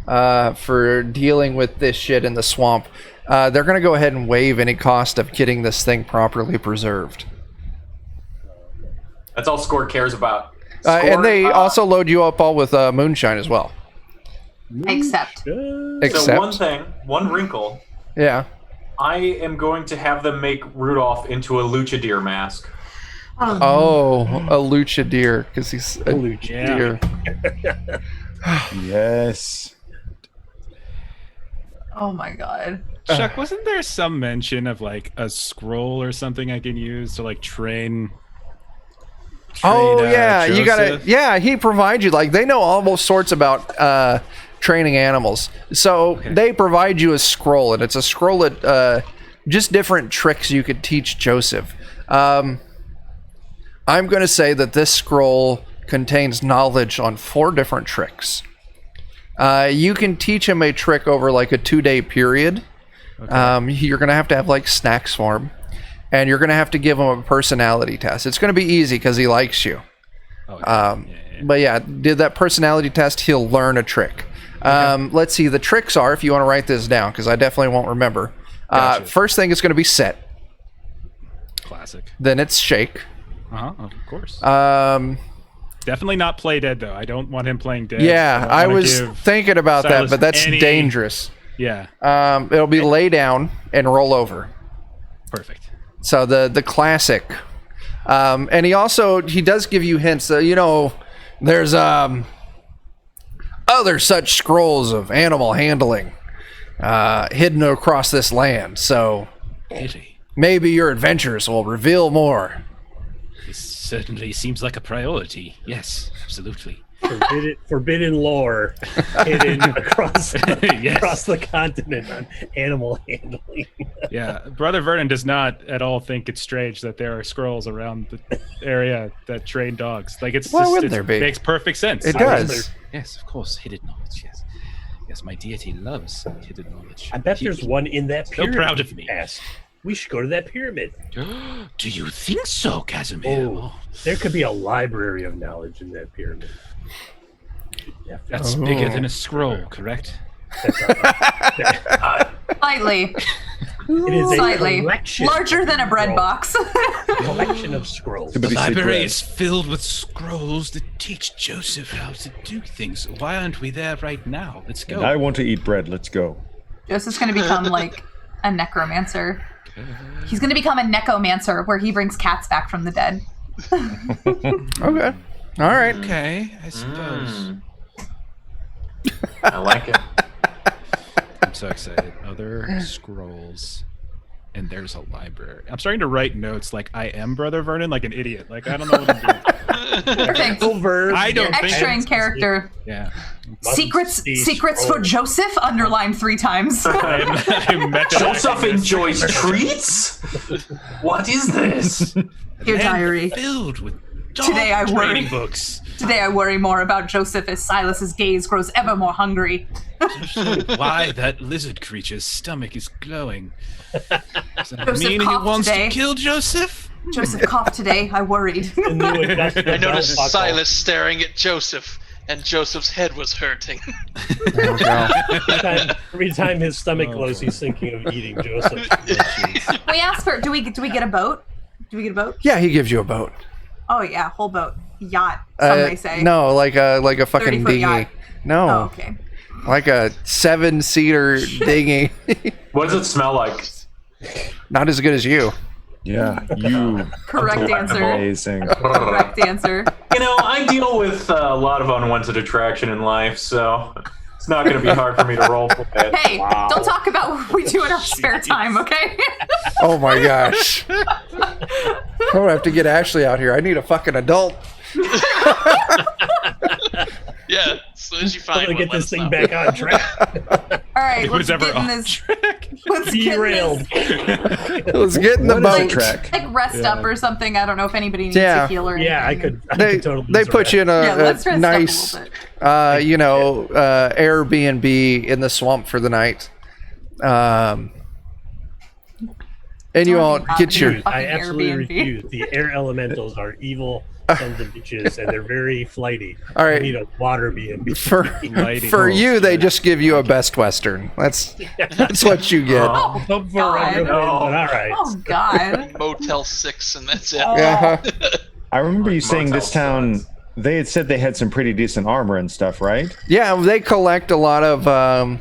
for dealing with this shit in the swamp, they're going to go ahead and waive any cost of getting this thing properly preserved. That's all Score cares about. And they also load you up all with moonshine as well. Except. Except, one wrinkle. yeah. I am going to have them make Rudolph into a luchador mask. Oh, a lucha deer, because he's a lucha. deer. Yes. Oh my god. Chuck, wasn't there some mention of like a scroll or something I can use to like train? Oh yeah, you gotta. Joseph? Yeah, he provides you like they know all sorts about training animals. So they provide you a scroll, and it's a scroll that just different tricks you could teach Joseph. I'm gonna say that this scroll contains knowledge on 4 different tricks. You can teach him a trick over like a 2-day period. You're gonna have to have like snacks for him. And you're going to have to give him a personality test. It's going to be easy because he likes you. But yeah, did that personality test, he'll learn a trick. Let's see, the tricks are, if you want to write this down, because I definitely won't remember. Gotcha. First thing is going to be set. Classic. Then it's shake. Of course. Um, Definitely not play dead, though. I don't want him playing dead. yeah, I was thinking about that, Silas but that's any- dangerous. Yeah, It'll be lay down and roll over. perfect. So the classic. And he does give you hints. There's other such scrolls of animal handling hidden across this land. So Really? maybe your adventures will reveal more. This certainly seems like a priority. Yes, absolutely. Forbidden lore hidden across Yes. across the continent on animal handling. Yeah, Brother Vernon does not at all think it's strange that there are scrolls around the area that train dogs. Like Why wouldn't there be? Makes perfect sense. It does. Yes, of course, hidden knowledge. Yes, my deity loves hidden knowledge. I bet there's one in that So pyramid. proud of me. Asked. We should go to that pyramid. Do you think so, Casimir? Oh, there could be a library of knowledge in that pyramid. That's bigger than a scroll, correct? Slightly. It is a Slightly. collection. Larger than a bread Scrolls. box. Collection of scrolls. But The he said library bread. is filled with scrolls that teach Joseph how to do things. Why aren't we there right now? Let's go. I want to eat bread. Let's go. Joseph's going to become like a necromancer. He's going to become a necomancer where he brings cats back from the dead. Okay. All right. Okay, I suppose. I like it. I'm so excited. Other scrolls. And there's a library. I'm starting to write notes like I am Brother Vernon, like an idiot. Like I don't know what I'm doing. Perfect. I don't think Extra in character. Yeah. Secrets for scrolls. Joseph, underlined 3 times. I'm Joseph enjoys treats? What is this? Your diary. Filled with dog Today I worry. training books. Today I worry more about Joseph as Silas's gaze grows ever more hungry. Why that lizard creature's stomach is glowing. Does that Joseph mean he coughed wants today. to kill Joseph? Joseph coughed today. I worried. I noticed Silas staring at Joseph, and Joseph's head was hurting. Every time his stomach glows, he's thinking of eating Joseph. We asked for. Do we get a boat? Do we get a boat? Yeah, he gives you a boat. Oh yeah, whole boat, yacht. Some may say. No, like a fucking 30-foot dinghy. yacht. No, Oh, okay. like a 7-seater dinghy. What does it smell like? Not as good as you. Yeah, you. Correct answer. Amazing. Correct answer. You know, I deal with a lot of unwanted attraction in life, so it's not going to be hard for me to roll for it. Hey, don't talk about what we do in our spare time, okay? Oh my gosh. I'm gonna have to get Ashley out here. I need a fucking adult. Yeah, as soon as you find I'm gonna one, get let this us thing know. back on track. All right, It let's was ever get in off this. track. Let's get in Derailed. this. Let's get in the What is boat. the track? Like rest up or something. I don't know if anybody needs Yeah. to heal or anything. Yeah, I could They totally use put you in Yeah, let's a rest nice, up a little bit. Airbnb in the swamp for the night. And you all get your. Fucking I absolutely Airbnb. refuse. The air elementals are evil sons of bitches, and they're very flighty. All right. I need a water B&B. For you, they just give you a Best Western. That's what you get. Oh, Hope for God. a good win, but all right. Oh God. Motel 6, and that's it. Yeah. I remember you saying Motel this town. sucks. They had said they had some pretty decent armor and stuff, right? Yeah, they collect a lot of.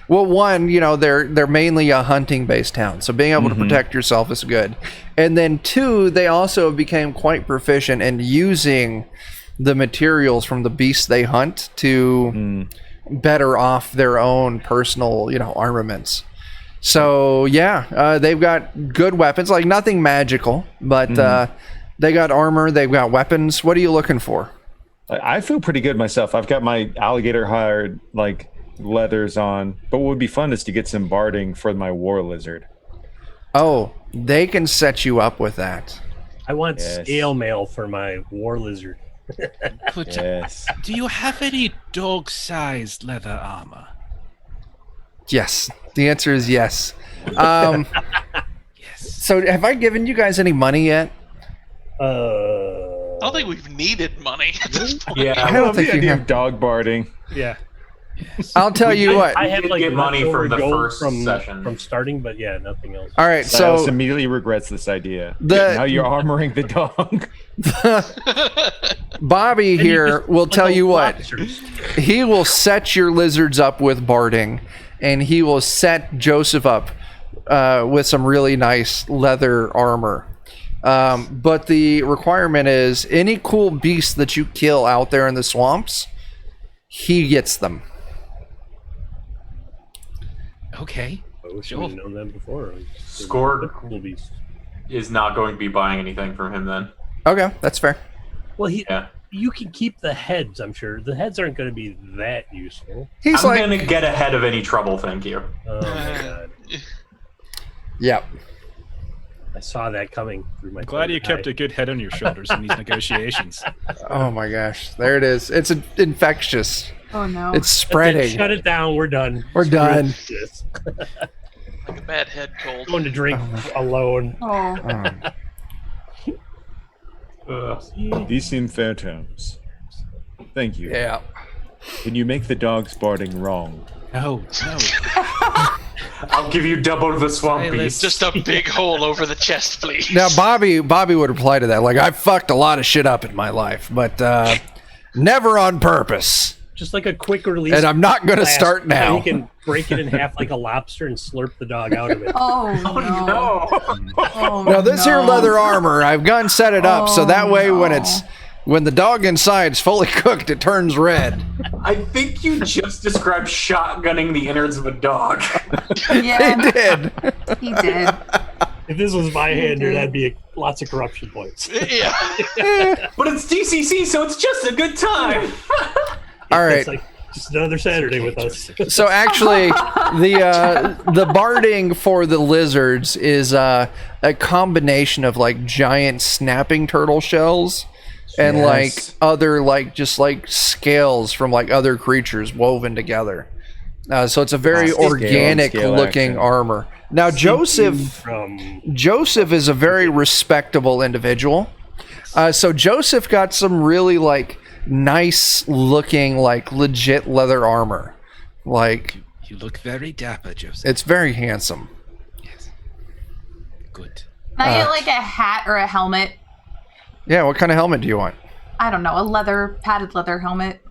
Well, one, they're mainly a hunting-based town, so being able to protect yourself is good. And then two, they also became quite proficient in using the materials from the beasts they hunt to better off their own personal, armaments. So yeah, they've got good weapons, like nothing magical, but they got armor, they've got weapons. What are you looking for? I feel pretty good myself. I've got my alligator hide leathers on, but what would be fun is to get some barding for my war lizard. Oh, they can set you up with that. I want scale mail for my war lizard. Yes. Do you have any dog-sized leather armor? Yes. The answer is yes. Yes. So have I given you guys any money yet? I don't think we've needed money at this point. Yeah, I don't think you have. Dog barding. Yeah. I'll tell you what. I had get money from the gold first session. from starting, but yeah, nothing else. All right, Silas so immediately regrets this idea. The- Now you're armoring the dog. Bobby And you here just will put tell those you what. lobsters. He will set your lizards up with barding, and he will set Joseph up with some really nice leather armor. But the requirement is any cool beasts that you kill out there in the swamps, he gets them. Okay. I wish I would have known that before. Score Cool beast. is not going to be buying anything from him then. Okay, that's fair. Well, Yeah. you can keep the heads, I'm sure. The heads aren't going to be that useful. He's I'm like, going to get ahead of any trouble, thank you. Oh my god. yep. I saw that coming through my Glad you kept a good head on your shoulders in these negotiations. Oh my gosh, there it is. It's infectious. Oh no. It's spreading. Shut it down. We're done. We're done. This. Like a bad head cold. Going to drink alone. Oh. These seem fair terms. Thank you. Yeah. Can you make the dog's barding wrong? No. I'll give you double the swamp Hey, beast. Just a big hole over the chest, please. Now Bobby would reply to that like, I fucked a lot of shit up in my life, but never on purpose. Just like a quick release. And I'm not going to blast, start now. and you can break it in half like a lobster and slurp the dog out of it. Oh no. no. Oh, Now this here no. leather armor, I've gone set it up so that way no. when the dog inside's fully cooked, it turns red. I think you just described shotgunning the innards of a dog. Yeah, He did. he did. If this was my hander, did. that'd be lots of corruption points. Yeah. But it's DCC, so it's just a good time. All right. It's like just another Saturday with us. So actually, the barding for the lizards is a combination of like giant snapping turtle shells and Yes. like other just scales from like other creatures woven together. So it's a very Scale and organic scale looking action. armor. Now Joseph From is a very respectable individual. So Joseph got some really like nice looking like legit leather armor. Like You look very dapper, Joseph. it's very handsome. Yes. Good. Can I get like a hat or a helmet? Yeah, what kind of helmet do you want? I don't know, a padded leather helmet.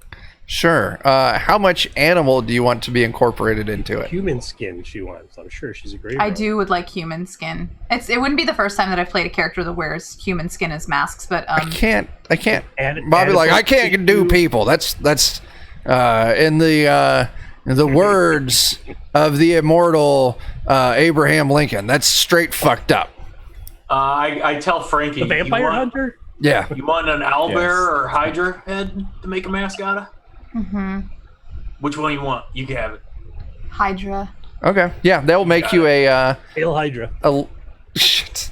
Sure. How much animal do you want to be incorporated into it? human skin she wants. I'm sure she's a great I do would like human skin. It wouldn't be the first time that I've played a character that wears human skin as masks, but I can't. Add Bobby, it like to I can't do people. That's in the words of the immortal Abraham Lincoln. That's straight fucked up. I tell Frankie, the vampire hunter. Yeah. You want an owlbear Yes. or hydra head to make a mask out of? Mm-hmm. Which one you want? You can have it. Hydra. Okay. Yeah, they'll make you a Hail Hydra. shit.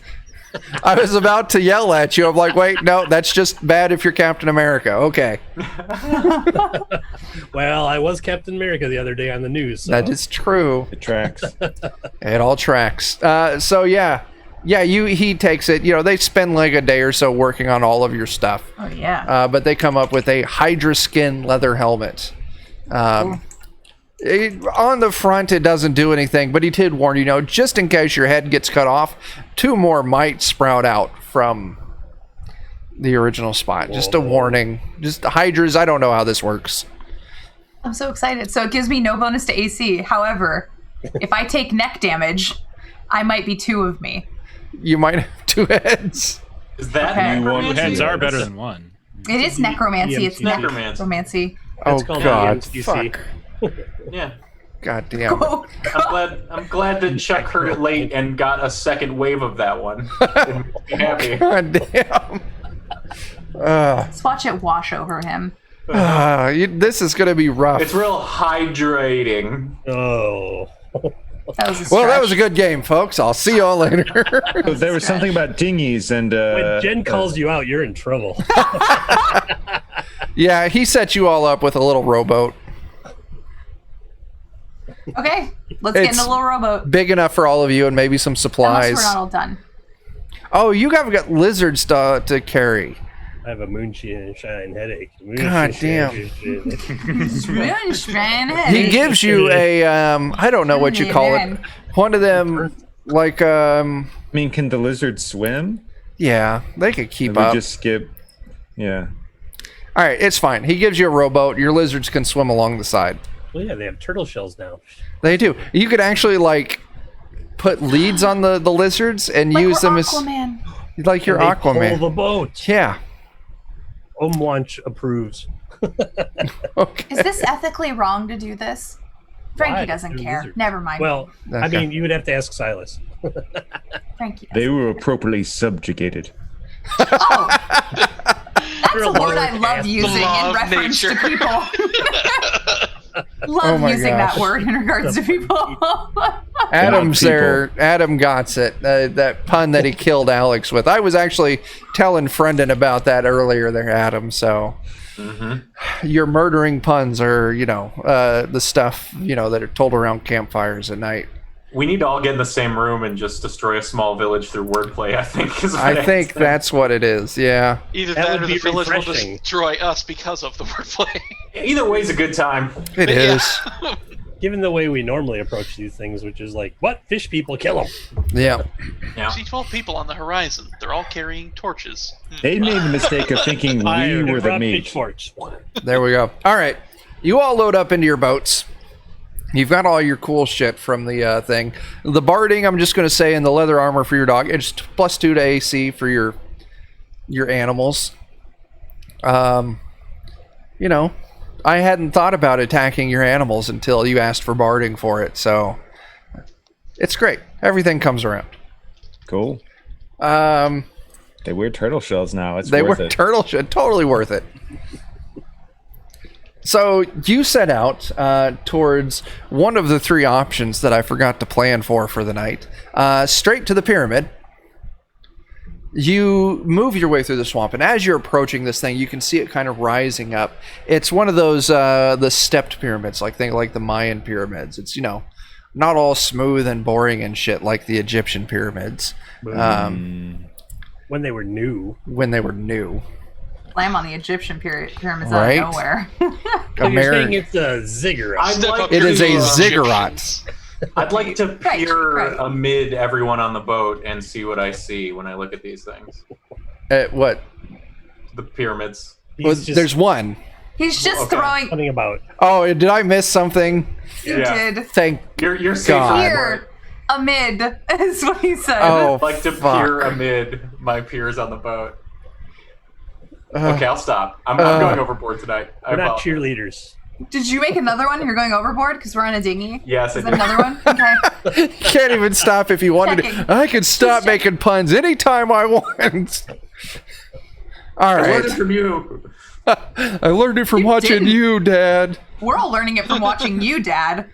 I was about to yell at you. I'm like, wait, no, that's just bad if you're Captain America. Okay. Well, I was Captain America the other day on the news. So. That is true. It tracks. It all tracks. So yeah, he takes it. You know, they spend like a day or so working on all of your stuff, Oh yeah. but they come up with a Hydra skin leather helmet. On the front, it doesn't do anything, but he did warn you, just in case your head gets cut off, 2 more might sprout out from the original spot. Just a warning. Just Hydras. I don't know how this works. I'm so excited. So it gives me no bonus to AC. However, if I take neck damage, I might be 2 of me. You might have 2 heads. Is that Okay. necromancy? Heads are better than one. It is necromancy. It's Necromancy. necromancy. Oh called God! EMCC. Fuck. Yeah. God damn. Go, I'm glad that Chuck heard it late and got a second wave of that one. It makes me happy. God damn. let's watch it wash over him. This is going to be rough. It's real hydrating. Oh. That was a Well, that stretch. was a good game, folks. I'll see y'all later. So there was something about dinghies and When Jen calls you out, you're in trouble. Yeah, he set you all up with a little rowboat. Okay, let's get in It's the little rowboat. Big enough for all of you and maybe some Unless supplies. we're not all done. Oh, you haven't got lizards to carry. I have a moonshine headache. God damn. He gives you a I don't know what you call it. One of them like I mean, can the lizards swim? yeah, they could keep We up. just skip. Yeah. All right, it's fine. He gives you a rowboat. Your lizards can swim along the side. Well, yeah, they have turtle shells now. They do. You could actually like put leads on the lizards and Like use we're them as Aquaman. like your They Aquaman. pull the boat. Yeah. Omwanch approves. Okay. Is this ethically wrong to do this? Frankie Why? doesn't They're care. lizards. Never mind. Well, I Okay. mean, you would have to ask Silas. Frankie doesn't. They were appropriately subjugated. Oh, that's a You're word I a love using law in of reference to nature. people. Love Oh my using gosh. that word in regards to people. Adam's people. there. Adam got it. That pun that he killed Alex with. I was actually telling Friendon about that earlier there, Adam. So your murdering puns are, the stuff, that are told around campfires at night. We need to all get in the same room and just destroy a small village through wordplay, I think. Is what I think it's- that's what it is. Yeah. Either That that, would or the be village will refreshing. destroy us because of the wordplay. Either way is a good time. It is. Given the way we normally approach these things, which is like, what? Fish people, kill them. Yeah. Yeah. See 12 people on the horizon. They're all carrying torches. They made the mistake of thinking we were the meat. Pitchforks. There we go. All right. You all load up into your boats. You've got all your cool shit from the thing. The barding, I'm just going to say, and the leather armor for your dog. It's +2 to AC for your animals. I hadn't thought about attacking your animals until you asked for barding for it. So it's great. Everything comes around. Cool. Um, They wear turtle shells now. It's they worth were it. turtle shit. Totally worth it. So you set out towards one of the three options that I forgot to plan for the night. Straight to the pyramid. You move your way through the swamp, and as you're approaching this thing, you can see it kind of rising up. It's one of those the stepped pyramids, like the Mayan pyramids. It's not all smooth and boring and shit like the Egyptian pyramids When they were new. when they were new. Slam on the Egyptian pyramids Right? out of nowhere. So you're saying it's a ziggurat. Step up It to is the, a ziggurat. Egyptians. I'd like to Right, peer right. amid everyone on the boat and see what I see when I look at these things. What? The pyramids. Well, He's just there's one. He's just Okay. throwing. running about. Oh, did I miss something? You Yeah. did. Thank You're safe God. on Here, amid, is what he said. Oh, I'd like to fuck. peer amid my peers on the boat. Uh, Okay, I'll stop. I'm going overboard tonight. I We're not apologize. cheerleaders. Did you make another one? You're going overboard because we're on a dinghy? Yes, I Is did. that another one? Okay. Can't even stop if you wanted Checking. to. I could stop Just checking. making puns anytime I want. All I right. learned it from you. I learned it from You watching didn't. you, Dad. We're all learning it from watching you, Dad.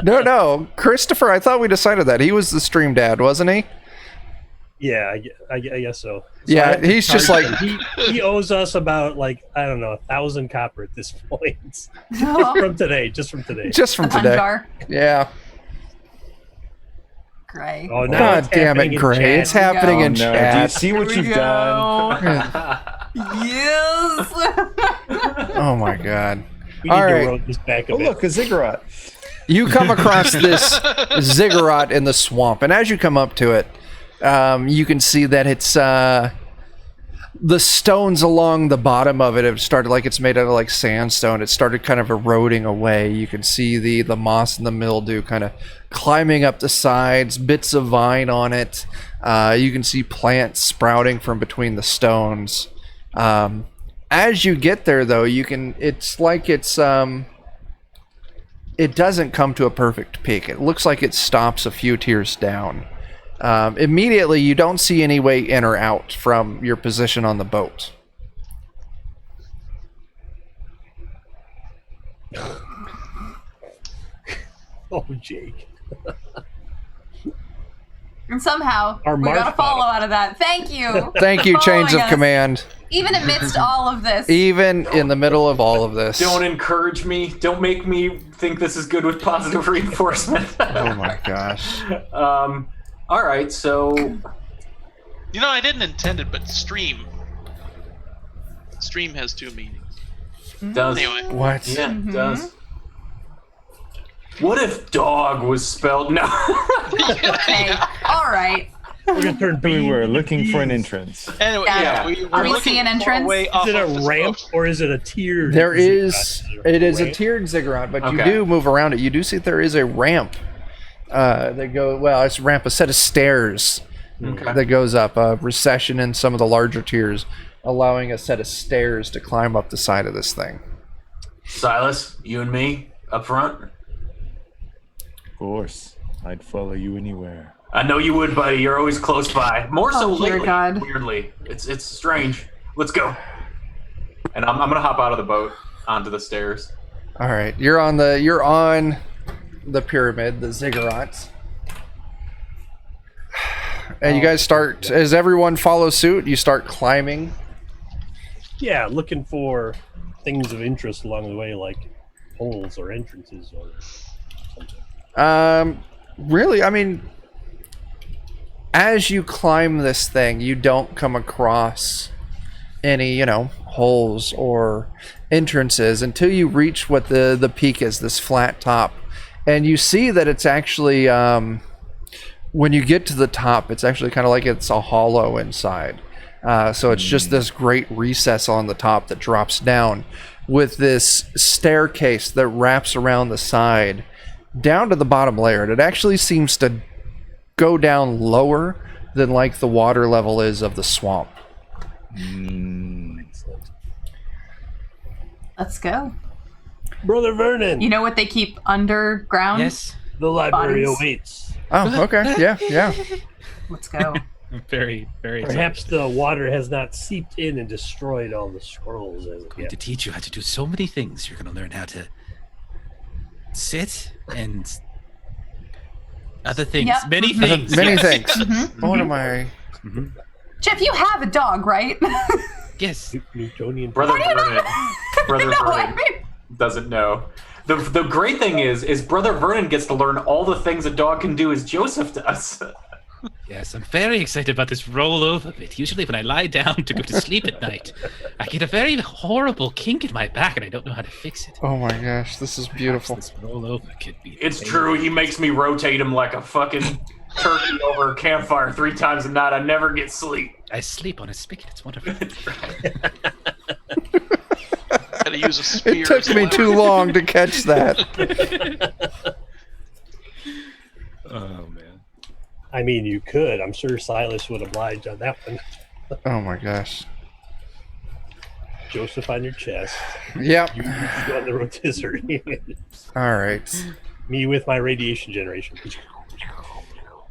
No. Christopher, I thought we decided that. He was the stream dad, wasn't he? Yeah, I guess so. Yeah, I have to he's just charge like- him. he owes us about 1,000 copper at this point. Just from today. Just from The today. Punjar. Yeah. Great. Oh, now God it's damn happening it, in Gray. chat. It's happening go. in No, do you chat. see what Here we you've done? Yes. Oh my God. We need All to right. roll this back a Oh, bit. look, a ziggurat. You come across this ziggurat in the swamp, and as you come up to it, you can see that it's the stones along the bottom of it have started, like it's made out of sandstone. It started kind of eroding away. You can see the moss and the mildew kind of climbing up the sides, bits of vine on it. You can see plants sprouting from between the stones. As you get there, though, it's it doesn't come to a perfect peak. It looks like it stops a few tiers down. Immediately, you don't see any way in or out from your position on the boat. Oh, Jake. And somehow Our we got a marsh follow bottom. out of that. Thank you. Thank you, for Chains of following us. Command. Even amidst all of this. Even in the middle of all of this. Don't encourage me. Don't make me think this is good with positive reinforcement. Oh my gosh. All right, so You know, I didn't intend it, but stream. Stream has two meanings. does Anyway. What? yeah, it does. What if dog was spelled no? Okay. All right. We're gonna turn We B were into looking for an Ds. entrance. Anyway, Yeah. we're Are we looking seeing for a entrance? way off Is it of a this ramp boat. or is it a tiered? There is. ziggurat? It is a ramp? tiered ziggurat, but you Okay. do move around it. You do see there is a ramp that go. Well, it's a ramp, a set of stairs Okay. that goes up. A recession in some of the larger tiers, allowing a set of stairs to climb up the side of this thing. Silas, you and me up front. Of course, I'd follow you anywhere. I know you would, buddy. You're always close by. More so Oh, dear lately. God. Weirdly, it's strange. Let's go. And I'm gonna hop out of the boat onto the stairs. All right, you're on the pyramid, the ziggurat, and you guys start. As everyone follows suit, you start climbing. Yeah, looking for things of interest along the way, like holes or entrances or something. Really, I mean, as you climb this thing, you don't come across any, holes or entrances until you reach what the peak is, this flat top. And you see that it's actually, when you get to the top, it's actually kind of like it's a hollow inside. So it's just this great recess on the top that drops down with this staircase that wraps around the side down to the bottom layer. And it actually seems to go down lower than like the water level is of the swamp. Let's go. Brother Vernon, You know what they keep underground? Yes. the library bodies. awaits. Oh, okay. Yeah. Let's go. I'm very, very Perhaps excited. the water has not seeped in and destroyed all the scrolls as of Going yet. to teach you how to do so many things. You're going to learn how to sit and other things. Yep. Many Mhm. things. Many yes. things. Mhm. What am I? Jeff, you have a dog, right? Yes. Newtonian. Brother Vernon. Brother No, I Vernon mean- doesn't know. The great thing is Brother Vernon gets to learn all the things a dog can do as Joseph does. Yes, I'm very excited about this rollover bit. Usually when I lie down to go to sleep at night, I get a very horrible kink in my back and I don't know how to fix it. Oh my gosh, this is beautiful. Perhaps this rollover could be It's the true. He makes me rotate him like a fucking turkey over a campfire 3 times a night. I never get sleep. I sleep on a spigot. It's wonderful. Gotta use a spear. It took as a me weapon. too long to catch that. Oh man. I mean, you could. I'm sure Silas would oblige on that one. Oh my gosh. Joseph on your chest. Yep. You on the rotisserie. All right. Me with my radiation generation.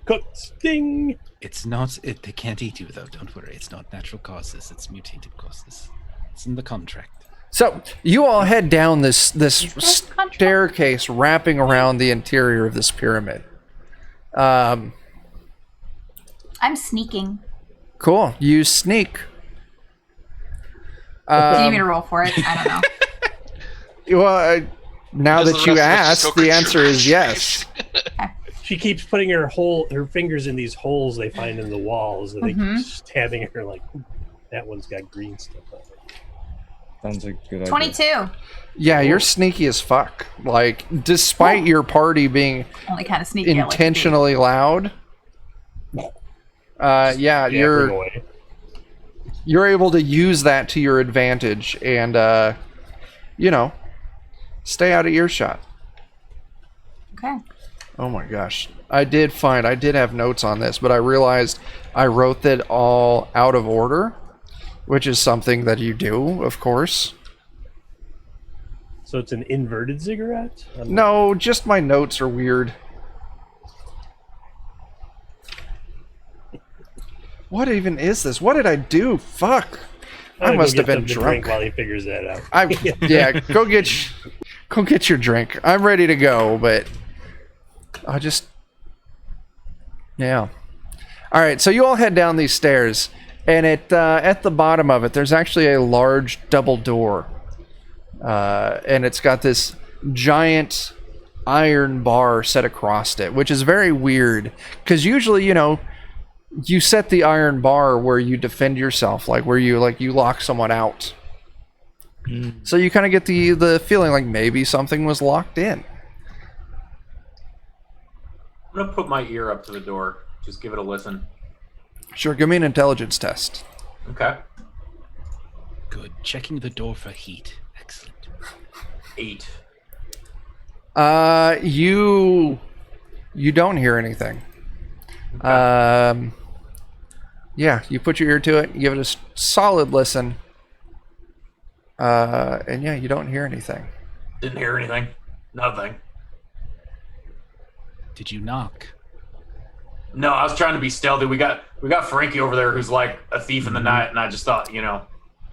Cooked. Ding. It's not. They can't eat you though. Don't worry. It's not natural causes. It's mutated causes. It's in the contract. So you all head down this contract? staircase wrapping around the interior of this pyramid. I'm sneaking. Cool. You sneak. Do you need me to roll for it? I don't know. Well, now Does that the you rest of us asked, go the answer is yes. She keeps putting her fingers in these holes they find in the walls, and they keep stabbing her like, "Ooh, that one's got green stuff on it." Sounds like a good idea. 22. Yeah, you're sneaky as fuck. Like, despite your party being Only kind of sneaky. I like to be. intentionally loud, yeah, Jabbering away. you're able to use that to your advantage and stay out of earshot. Okay. Oh my gosh. I did have notes on this, but I realized I wrote that all out of order, which is something that you do, of course. So it's an inverted ziggurat? No, just my notes are weird. What even is this? What did I do? Fuck. I must have been drunk. While he figures that out. Yeah, go get your drink. I'm ready to go, but I'll just... Yeah. All right, so you all head down these stairs, and at the bottom of it, there's actually a large double door. And it's got this giant iron bar set across it, which is very weird, because usually, you know, you set the iron bar where you defend yourself, like where you lock someone out. So you kind of get the feeling like maybe something was locked in. I'm gonna put my ear up to the door. Just give it a listen. Sure, give me an intelligence test. Okay. Good. Checking the door for heat. Excellent. 8. You don't hear anything. Okay. Yeah, you put your ear to it, you give it a solid listen. And yeah, you don't hear anything. Didn't hear anything. Nothing. Did you knock? No, I was trying to be stealthy. We got Frankie over there who's like a thief in the night, and I just thought, you know,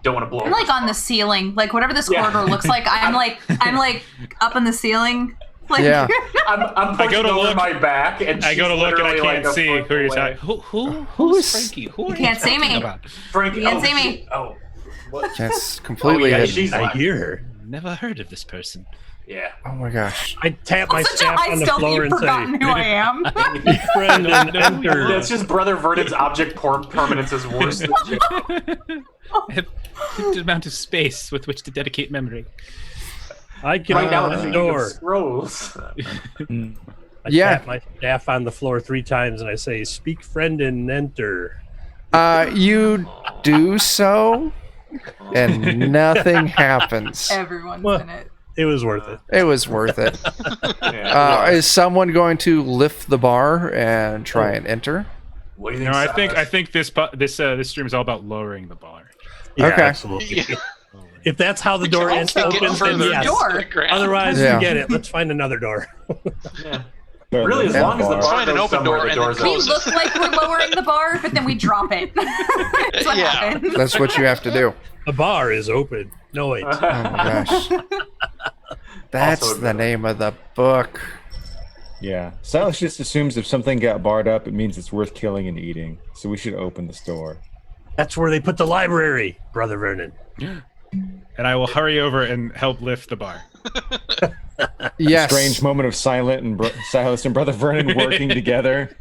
don't want to blow. I'm like on the ceiling, like whatever this corridor looks like. I'm like up in the ceiling. Like, Yeah. I'm pushing over my back, and I go to look and I can't like see a who you're foot talking. away. Who's Frankie? Who are You can't see me. talking about? Frankie, You can't see me. shit. Oh, what? That's completely yeah, hidden. she's I like, hear her. Never heard of this person. yeah. Oh my gosh. I tap my such a staff high on the stealth floor you've and forgotten say, who I am. Brendan, enter. That's just Brother Vernon's object permanence is worse than I have limited amount of space with which to dedicate memory. I can right now. open It's the a door. scrolls. I Yeah. tap my staff on the floor 3 times and I say, "Speak, friend, and enter." You do so, and nothing happens. Everyone's Well, in it. It was worth it. It was worth it. Yeah. Is someone going to lift the bar and try and enter? What do you No, think? I think this stream is all about lowering the bar. Yeah, Okay. absolutely. Yeah. If that's how the door I'll opens, take it then further yes. Door. to the ground. Otherwise, Yeah. forget it. Let's find another door. Yeah. Really, as long as the bar Find an goes open somewhere, door the and door's then We open. close look like we're lowering the bar, but then we drop it. That's what Yeah. happens. That's what you have to do. The bar is open. No, wait. Oh my gosh. That's Also the name of the book. Yeah. Silas just assumes if something got barred up, it means it's worth killing and eating. So we should open this door. That's where they put the library, Brother Vernon. And I will hurry over and help lift the bar. Yes. Strange moment of Silas and Brother Vernon working together.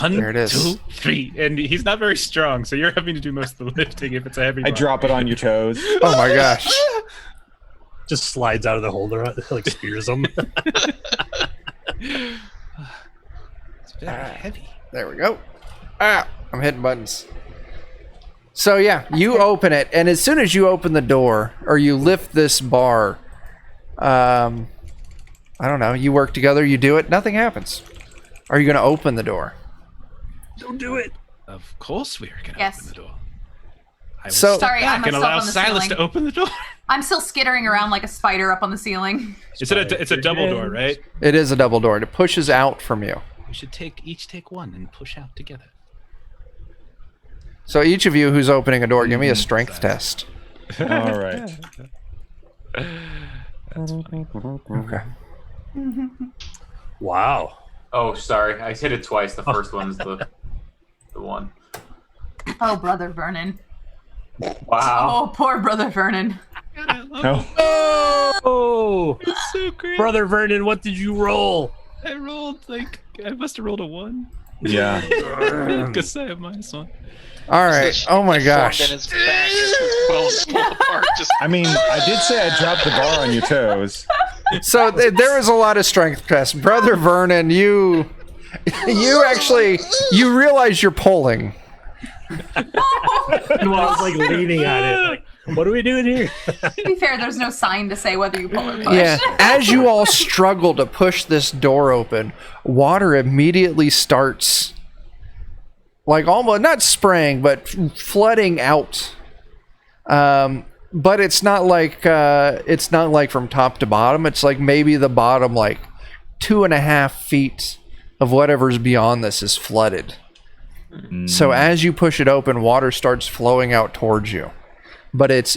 One, There it is. 2, 3. And he's not very strong, so you're having to do most of the lifting if it's a heavy I bar. drop it on your toes. Oh my gosh. Just slides out of the holder, like spears them. It's very heavy. There we go. Ah, I'm hitting buttons. So yeah, you open it, and as soon as you open the door, or you lift this bar, I don't know, you work together, you do it, nothing happens. Are you going to open the door? Don't do it. Of course we are going to Yes. open the door. I will So- step Sorry, I'm back and myself allow on the Silas ceiling. to open the door. I'm still skittering around like a spider up on the ceiling. It's a double door, right? It is a double door. It pushes out from you. We should each take one and push out together. So each of you who's opening a door, give me a strength test. All right. That's funny. Okay. Wow. Oh, sorry. I hit it twice. The first one's the one. Oh, Brother Vernon. Wow. Oh, poor Brother Vernon. No. Oh, It's so great. Brother Vernon, what did you roll? I must have rolled a 1. Yeah. Because I have -1. All right. Oh my gosh. Formed in his back as his bones fall apart. Just I mean, I did say I dropped the bar on your toes. So there was a lot of strength tests. Brother Vernon, you actually, you realize you're pulling. Well, I was like leaning on it. Like, what are we doing here? To be fair, there's no sign to say whether you pull or push. Yeah. As you all struggle to push this door open, water immediately starts, like almost not spraying, but flooding out. but it's not like from top to bottom. It's like maybe the bottom like 2.5 feet of whatever's beyond this is flooded. So as you push it open, water starts flowing out towards you. But it's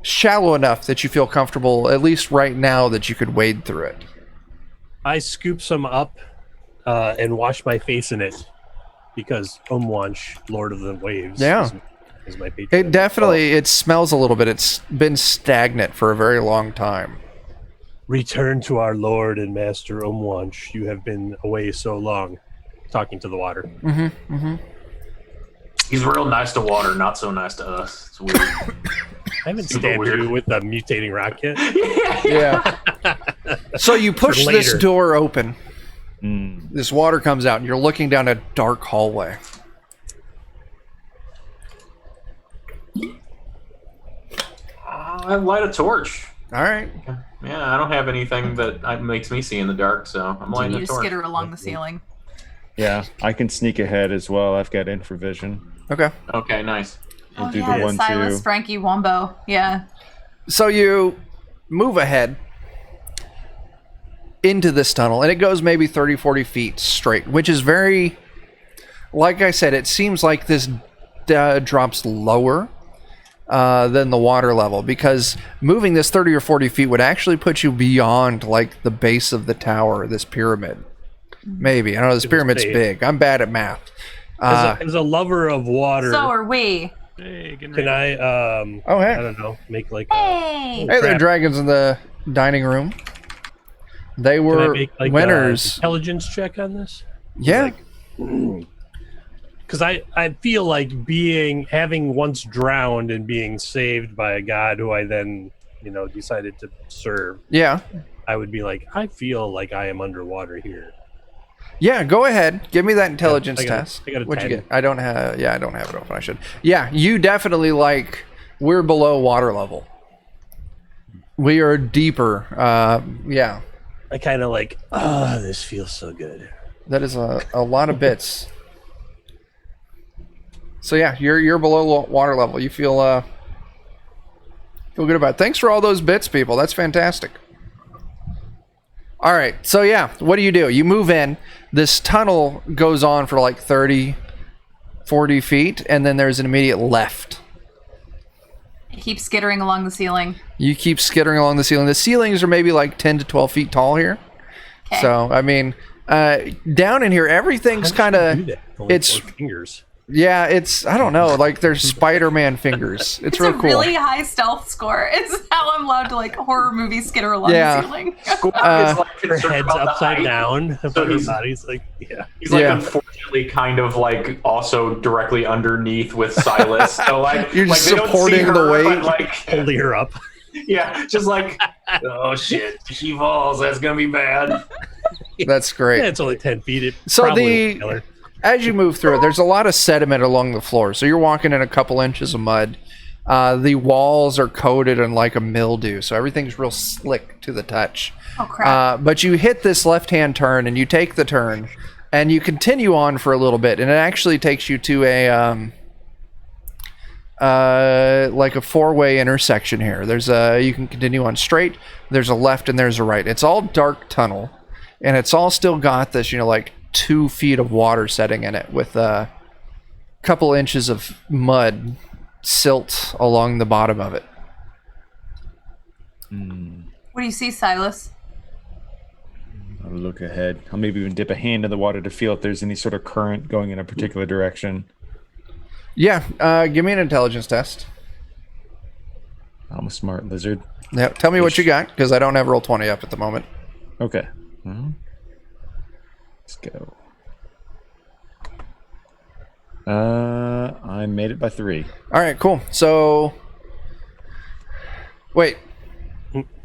shallow enough that you feel comfortable, at least right now, that you could wade through it. I scoop some up and wash my face in it because Umwanch, Lord of the Waves, is my patron. It definitely it smells a little bit. It's been stagnant for a very long time. Return to our Lord and Master Umwanch. You have been away so long. Talking to the water. He's real nice to water, not so nice to us. It's weird. I haven't stabbed you with a mutating rock yet. Yeah. So you push this door open. This water comes out, and you're looking down a dark hallway. I light a torch. All right. Yeah, I don't have anything that makes me see in the dark, so I'm lighting You a just torch. skitter along the ceiling. Yeah, I can sneak ahead as well. I've got infravision. Okay. Okay, nice. And Oh do yeah, the 1, Silas, 2. Frankie, Wombo. Yeah. So you move ahead into this tunnel, and it goes maybe 30, 40 feet straight, which is very, like I said, it seems like this drops lower than the water level, because moving this 30 or 40 feet would actually put you beyond like the base of the tower, this pyramid. Maybe. I don't know, this pyramid's big. I'm bad at math. As a lover of water, So are we. Hey, can I, Oh, hey. I don't know, make like Hey. Hey, there are crap. dragons in the dining room. They Can I were make like winners. intelligence check on this? Yeah. Because I feel like having once drowned and being saved by a god who I then, decided to serve, Yeah. I would be like, I feel like I am underwater here. Yeah, go ahead. Give me that intelligence I got a- test. I got a What'd you 10. get? I don't have it open. I should. Yeah, you definitely we're below water level. We are deeper. Yeah. I kind of like, this feels so good. That is a lot of bits. So yeah, you're below water level. You feel good about it. Thanks for all those bits, people. That's fantastic. All right, so yeah, what do? You move in. This tunnel goes on for like 30, 40 feet, and then there's an immediate left. Keep skittering along the ceiling. You keep skittering along the ceiling. The ceilings are maybe like 10 to 12 feet tall here. Okay. So, I mean, down in here, everything's kind of, it's, fingers. yeah, it's, I don't know, like there's Spider-Man fingers. It's real a cool. really high stealth score. It's how I'm allowed to horror movie skitter along Yeah. the ceiling. Her head's upside down. So Her he's- body's like, yeah. He's like Yeah. unfortunately kind of like also directly underneath with Silas. So like You're just they don't see supporting the her, weight. but, like Holding her up. yeah, just like oh shit, she falls. That's gonna be bad. That's great. Yeah, it's only 10 feet. It So probably won't kill her. as you move through it, there's a lot of sediment along the floor. So you're walking in a couple inches of mud. The walls are coated in like a mildew, so everything's real slick to the touch. Oh crap. But you hit this left-hand turn, and you take the turn, and you continue on for a little bit, and it actually takes you to a like a four-way intersection here. You can continue on straight. There's a left and there's a right. It's all dark tunnel, and it's all still got this, like 2 feet of water setting in it with a couple inches of mud silt along the bottom of it. What do you see, Silas? I'll look ahead. I'll maybe even dip a hand in the water to feel if there's any sort of current going in a particular direction. Yeah, give me an intelligence test. I'm a smart lizard. Yeah, tell me what you got, because I don't have roll 20 up at the moment. Okay. Let's go. I made it by 3. All right, cool. So, wait.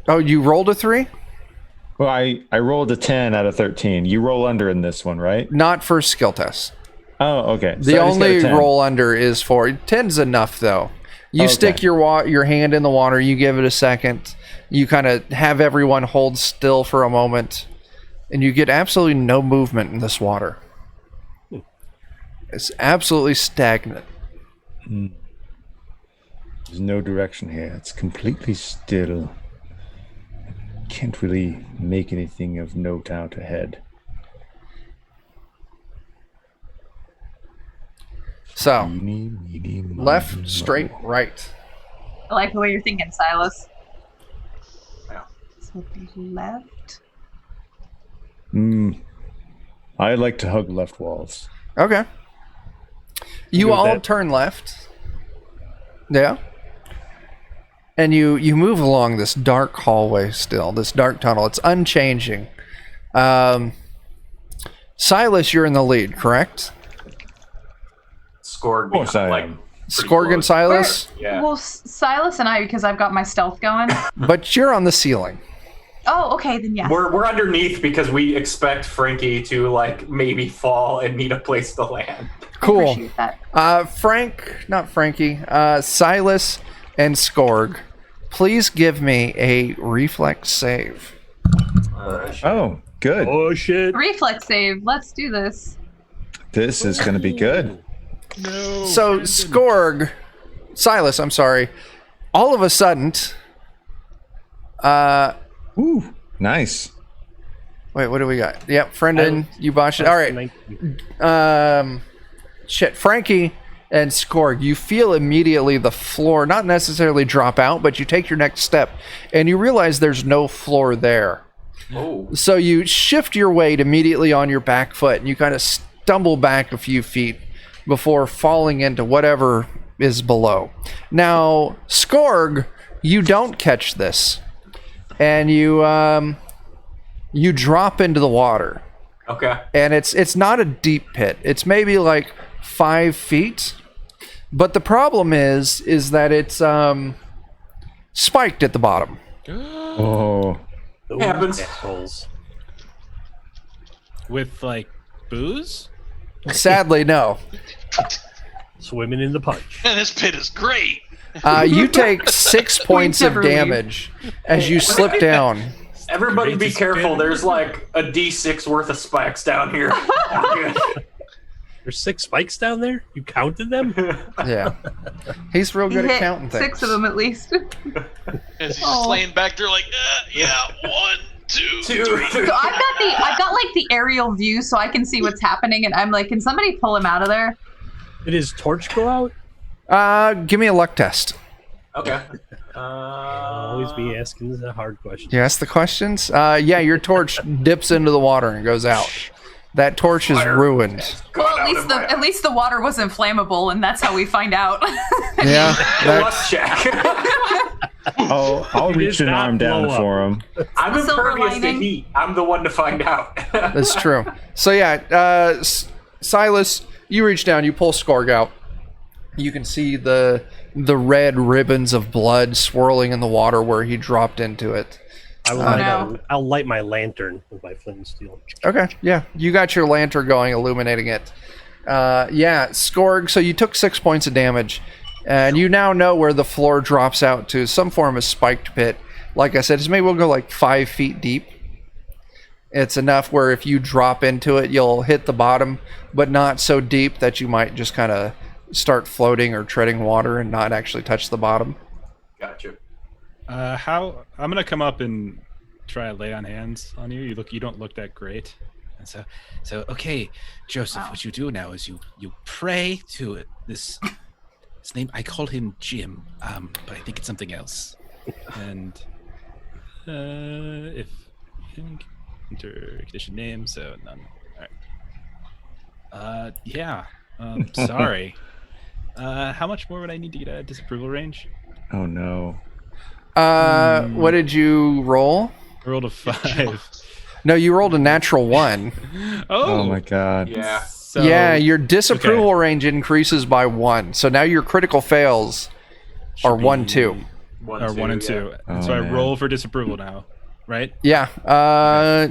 Oh, you rolled a 3? Well, I rolled a 10 out of 13. You roll under in this one, right? Not for skill tests. Oh, okay. So The I just got a only 10. roll under is for 10's enough though. You Okay. stick your hand in the water. You give it a second. You kind of have everyone hold still for a moment, and you get absolutely no movement in this water. It's absolutely stagnant. There's no direction here. It's completely still. Can't really make anything of note out ahead. So, Meeny, meeny, miny, left, moe. straight, right. I like the way you're thinking, Silas. Yeah. So left. I like to hug left walls. Okay. You Good with all that. turn left. Yeah. And you move along this dark hallway still, this dark tunnel. It's unchanging. Silas, you're in the lead, correct? Scored me. Of course I like, am. pretty Skorg and close. Silas? Yeah. Well, Silas and I, because I've got my stealth going. But you're on the ceiling. Oh, okay, then yes. We're underneath because we expect Frankie to like maybe fall and need a place to land. Cool. Appreciate that. Not Frankie, Silas and Skorg, please give me a reflex save. Oh, good. Oh shit! Reflex save. Let's do this. This is going to be good. No. So, Silas, I'm sorry. All of a sudden, Ooh, nice. wait, what do we got? Yep, Brendan, you botched it. All right. Frankie and Skorg, you feel immediately the floor not necessarily drop out, but you take your next step and you realize there's no floor there. Oh. So you shift your weight immediately on your back foot and you kind of stumble back a few feet before falling into whatever is below. Now, Skorg, you don't catch this and you drop into the water. Okay. And it's not a deep pit. It's maybe like 5 feet. But the problem is that it's spiked at the bottom. Oh, Those Happens. assholes. With like booze? Sadly, no. Swimming in the punch. Man, this pit is great. You take 6 points of every week. damage as you slip down. Everybody be Great careful. spin. There's like a D6 worth of spikes down here. There's 6 spikes down there. You counted them? Yeah. He's real good He at hit counting things. 6 of them at least. As he's just Oh. laying back there like, yeah, 1, 2, 3. So I've got like the aerial view so I can see what's happening, and I'm like, can somebody pull him out of there? Did his torch go out? Give me a luck test. Okay. Always be asking the hard question. You ask the questions? Yeah, your torch dips into the water and goes out. That torch is ruined. Well, at least the water wasn't flammable, and that's how we find out. Yeah. Luck That's, check. I'll It reach did an not arm down blow up. for him. I'm Silver impervious to lining. heat. I'm the one to find out. that's true. So yeah, Silas, you reach down, you pull Skorg out. You can see the red ribbons of blood swirling in the water where he dropped into it. I'll light my lantern with my flint and steel. Okay, yeah. You got your lantern going, illuminating it. Yeah, Skorg, so you took 6 points of damage, and you now know where the floor drops out to, some form of spiked pit. Like I said, it's maybe we'll go like 5 feet deep. It's enough where if you drop into it, you'll hit the bottom, but not so deep that you might just kind of start floating or treading water and not actually touch the bottom. Gotcha. How I'm gonna come up and try to lay on hands on you. You don't look that great. And so okay, Joseph, Wow. what you do now is you pray to this name. I call him Jim, but I think it's something else. And if enter condition name, so none. All right. Yeah. Sorry. How much more would I need to get out of disapproval range? Oh no. What did you roll? I rolled a 5. No, you rolled a natural 1. Oh my god. Yeah. So, Yeah, your disapproval range increases by 1. So now your critical fails are 1, 2. 1, Or 1 and 2. yeah. Oh, So I man. roll for disapproval now, right? Yeah.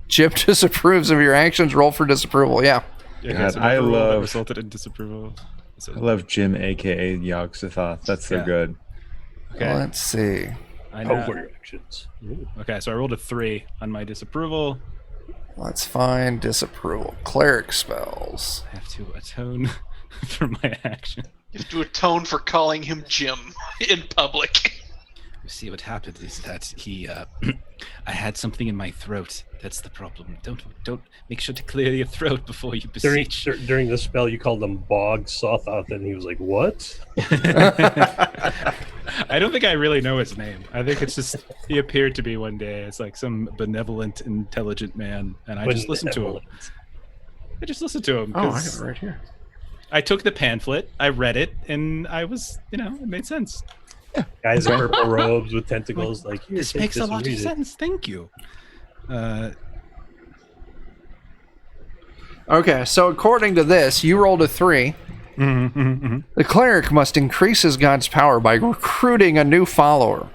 Jim disapproves of your actions. Roll for disapproval. Yeah. Okay, God, so I roll that love- resulted in disapproval. So, I love Jim, aka Yogg-Sothoth. That's so Yeah. good. okay. Let's see. I know. Overreactions. Ooh. Okay, so I rolled a 3 on my disapproval. Let's find disapproval. Cleric spells. I have to atone for my action. You have to atone for calling him Jim in public. You see, what happened is that he, I had something in my throat. That's the problem. Don't make sure to clear your throat before you beseech. During the spell, you called him Bog Sothoth, and he was like, "What?" I don't think I really know his name. I think it's just he appeared to be one day. It's like some benevolent, intelligent man, and I just listened to him. I just listened to him. Oh, I got it right here. I took the pamphlet, I read it, and I was, it made sense. Guys in purple robes with tentacles, like here, This take makes a and lot of read it. sense. Thank you. Okay, so according to this, you rolled a 3. The cleric must increase his god's power by recruiting a new follower.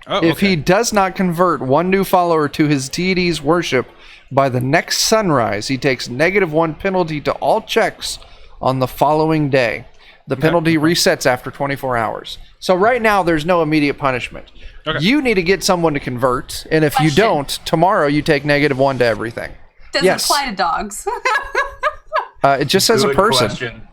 Oh, If he does not convert one new follower to his deity's worship by the next sunrise, he takes -1 penalty to all checks on the following day. The penalty resets after 24 hours. So right now, there's no immediate punishment. Okay. You need to get someone to convert, and if you Question. don't, tomorrow you take -1 to everything. Does Yes. it apply to dogs? It just says a Good person. question.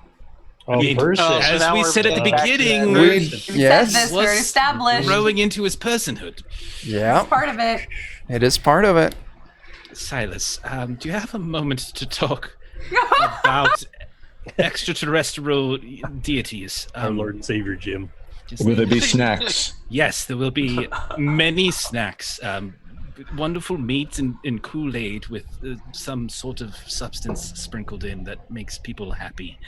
Oh, Yeah. person. So As now we we're said at the back to beginning, that. We, We said yes, this, we're established. growing into his personhood. yeah, Part of it. it is part of it. Silas, do you have a moment to talk about extraterrestrial deities? Our Lord and Savior Jim. just- Will there be snacks? Yes, there will be many snacks. Wonderful meat and Kool-Aid with some sort of substance sprinkled in that makes people happy.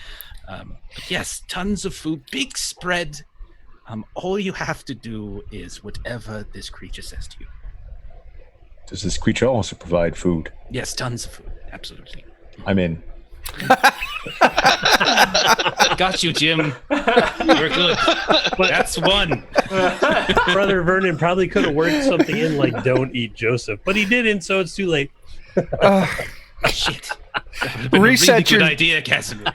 But yes, tons of food, big spread. All you have to do is whatever this creature says to you. Does this creature also provide food? Yes, tons of food. Absolutely. I'm in. Got you, Jim. You're good. That's one. Brother Vernon probably could have worked something in like "Don't eat Joseph," but he didn't, so it's too late. Shit. That would've been Reset a really your- good idea, Casimir.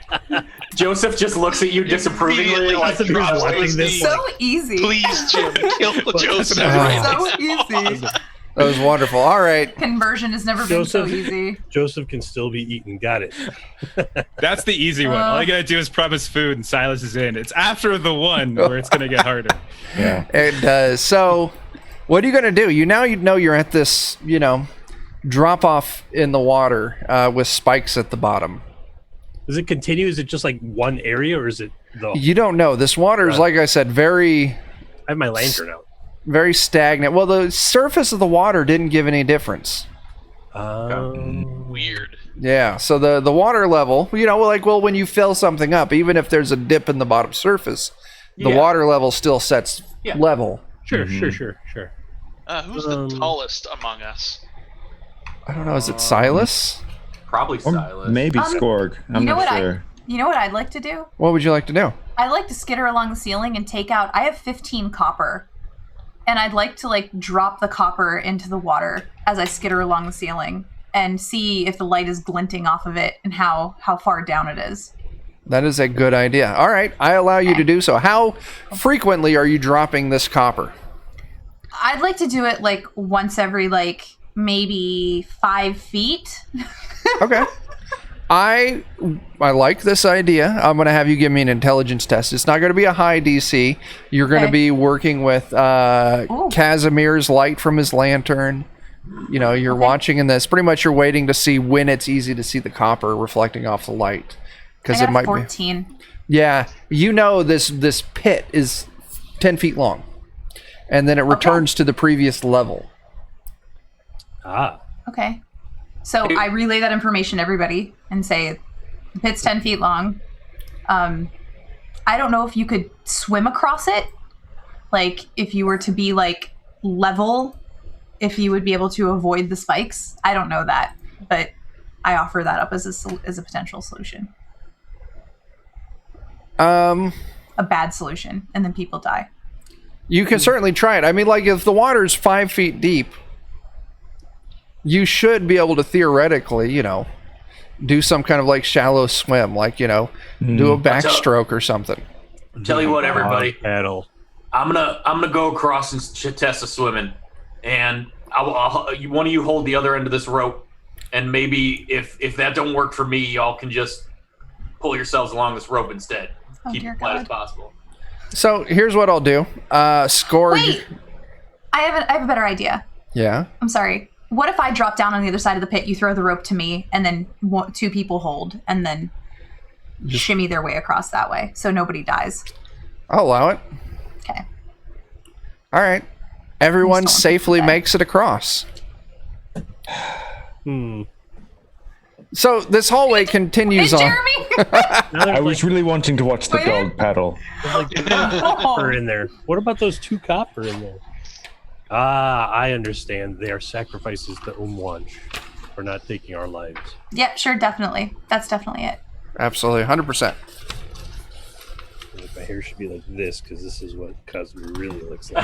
Joseph just looks at you disapprovingly. Immediately Like, Casimir drops watching to his this knees. So easy. Please, Jim, kill Joseph. So easy. That was wonderful. All right. Conversion has never been so Joseph. easy. Joseph can still be eaten. Got it. That's the easy one. All you gotta do is promise food, and Silas is in. It's after the one where it's gonna get harder. Yeah. And so, what are you going to do? You know you're at this, drop off in the water with spikes at the bottom. Does it continue? Is it just like one area, or is it the? You don't know. This water is, like I said, very, I have my lantern out. very stagnant. Well, the surface of the water didn't give any difference. Weird. Yeah, so the water level, when you fill something up, even if there's a dip in the bottom surface, the Yeah. water level still sets Yeah. level. Sure. Who's the tallest among us? I don't know, is it Silas? probably Or Silas. maybe Skorg. I'm you know not what sure. You know what I'd like to do? What would you like to do? I'd like to skitter along the ceiling and take out. I have 15 copper, and I'd like to drop the copper into the water as I skitter along the ceiling and see if the light is glinting off of it and how far down it is. That is a good idea. All right, I allow you to do so. How frequently are you dropping this copper? I'd like to do it once every maybe 5 feet. Okay. I like this idea. I'm going to have you give me an intelligence test. It's not going to be a high DC. You're going to Okay. be working with Casimir's light from his lantern. You're watching in this. Pretty much you're waiting to see when it's easy to see the copper reflecting off the light. I Because got it might 14. be. Yeah. This pit is 10 feet long. And then it returns to the previous level. Okay. So I relay that information to everybody and say the pit's 10 feet long. I don't know if you could swim across it. If you were to be level, if you would be able to avoid the spikes. I don't know that, but I offer that up as a potential solution. A bad solution, and then people die. You can certainly try it. I mean, if the water's 5 feet deep, you should be able to theoretically, do some kind of shallow swim, do a backstroke or something. Tell you what, everybody, Paddle. I'm gonna go across and test the swimming, and one of you hold the other end of this rope, and maybe if that don't work for me, y'all can just pull yourselves along this rope instead. keep dear it light God. as possible. So here's what I'll do. Score. Wait! I have a better idea. Yeah. I'm sorry. What if I drop down on the other side of the pit, you throw the rope to me, and then 2 people hold, and then shimmy their way across that way, so nobody dies? I'll allow it. Okay. All right. Everyone I'm still on safely today. makes it across. So this hallway continues Hey, on. Jeremy! Now I there's was really wanting to watch the Wait. dog paddle. copper in there. What about those 2 copper in there? Ah, I understand. They are sacrifices to Umwanch for not taking our lives. Yeah, sure, definitely. That's definitely it. Absolutely, 100%. Like, my hair should be like this because this is what Cosmo really looks like.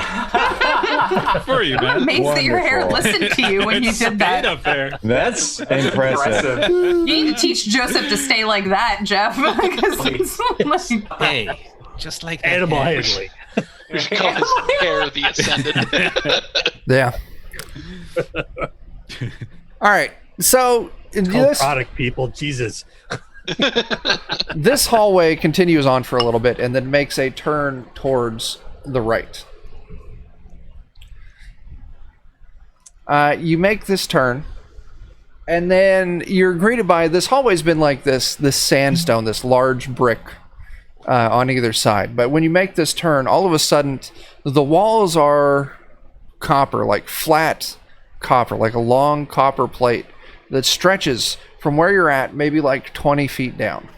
For you, I'm man. amazed that your hair Wonderful. listened to you when you It's did straight that. up there. That's impressive. You need to teach Joseph to stay like that, Jeff. 'Cause it's like, Hey, just like that. Animal hair. handling. We should call his hair the Ascendant. Yeah. All right. So Called product people. Jesus. this hallway continues on for a little bit and then makes a turn towards the right. You make this turn, and then you're greeted by this hallway's been like this sandstone, this large brick on either side. But when you make this turn, all of a sudden, the walls are copper, like flat copper, like a long copper plate that stretches from where you're at, maybe like 20 feet down.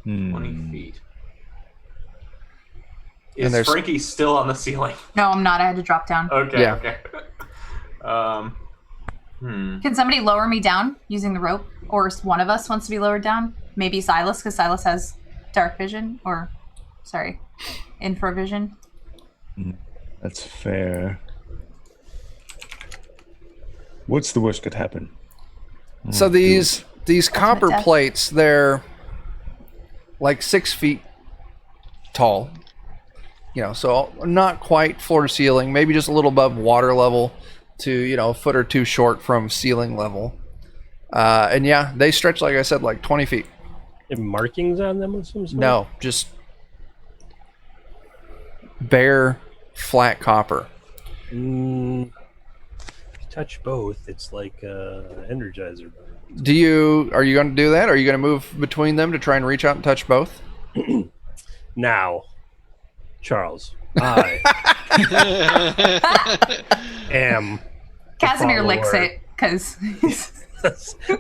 20 feet. And Is there's- Frankie still on the ceiling? no, I'm not. I had to drop down. Okay, Yeah. okay. Can somebody lower me down using the rope? Or one of us wants to be lowered down? Maybe Silas, because Silas has dark vision. Or, sorry, infravision. That's fair. What's the worst could happen? So these copper death. plates, they're like 6 feet tall. You know, so not quite floor to ceiling, maybe just a little above water level to, you know, a foot or two short from ceiling level. And yeah, they stretch, like I said, like 20 feet. And markings on them of some sort? No, just bare, flat copper. If you touch both, it's like Energizer. Are you going to do that? Are you going to move between them to try and reach out and touch both? Now, Charles, I am Casimir follower. licks it, because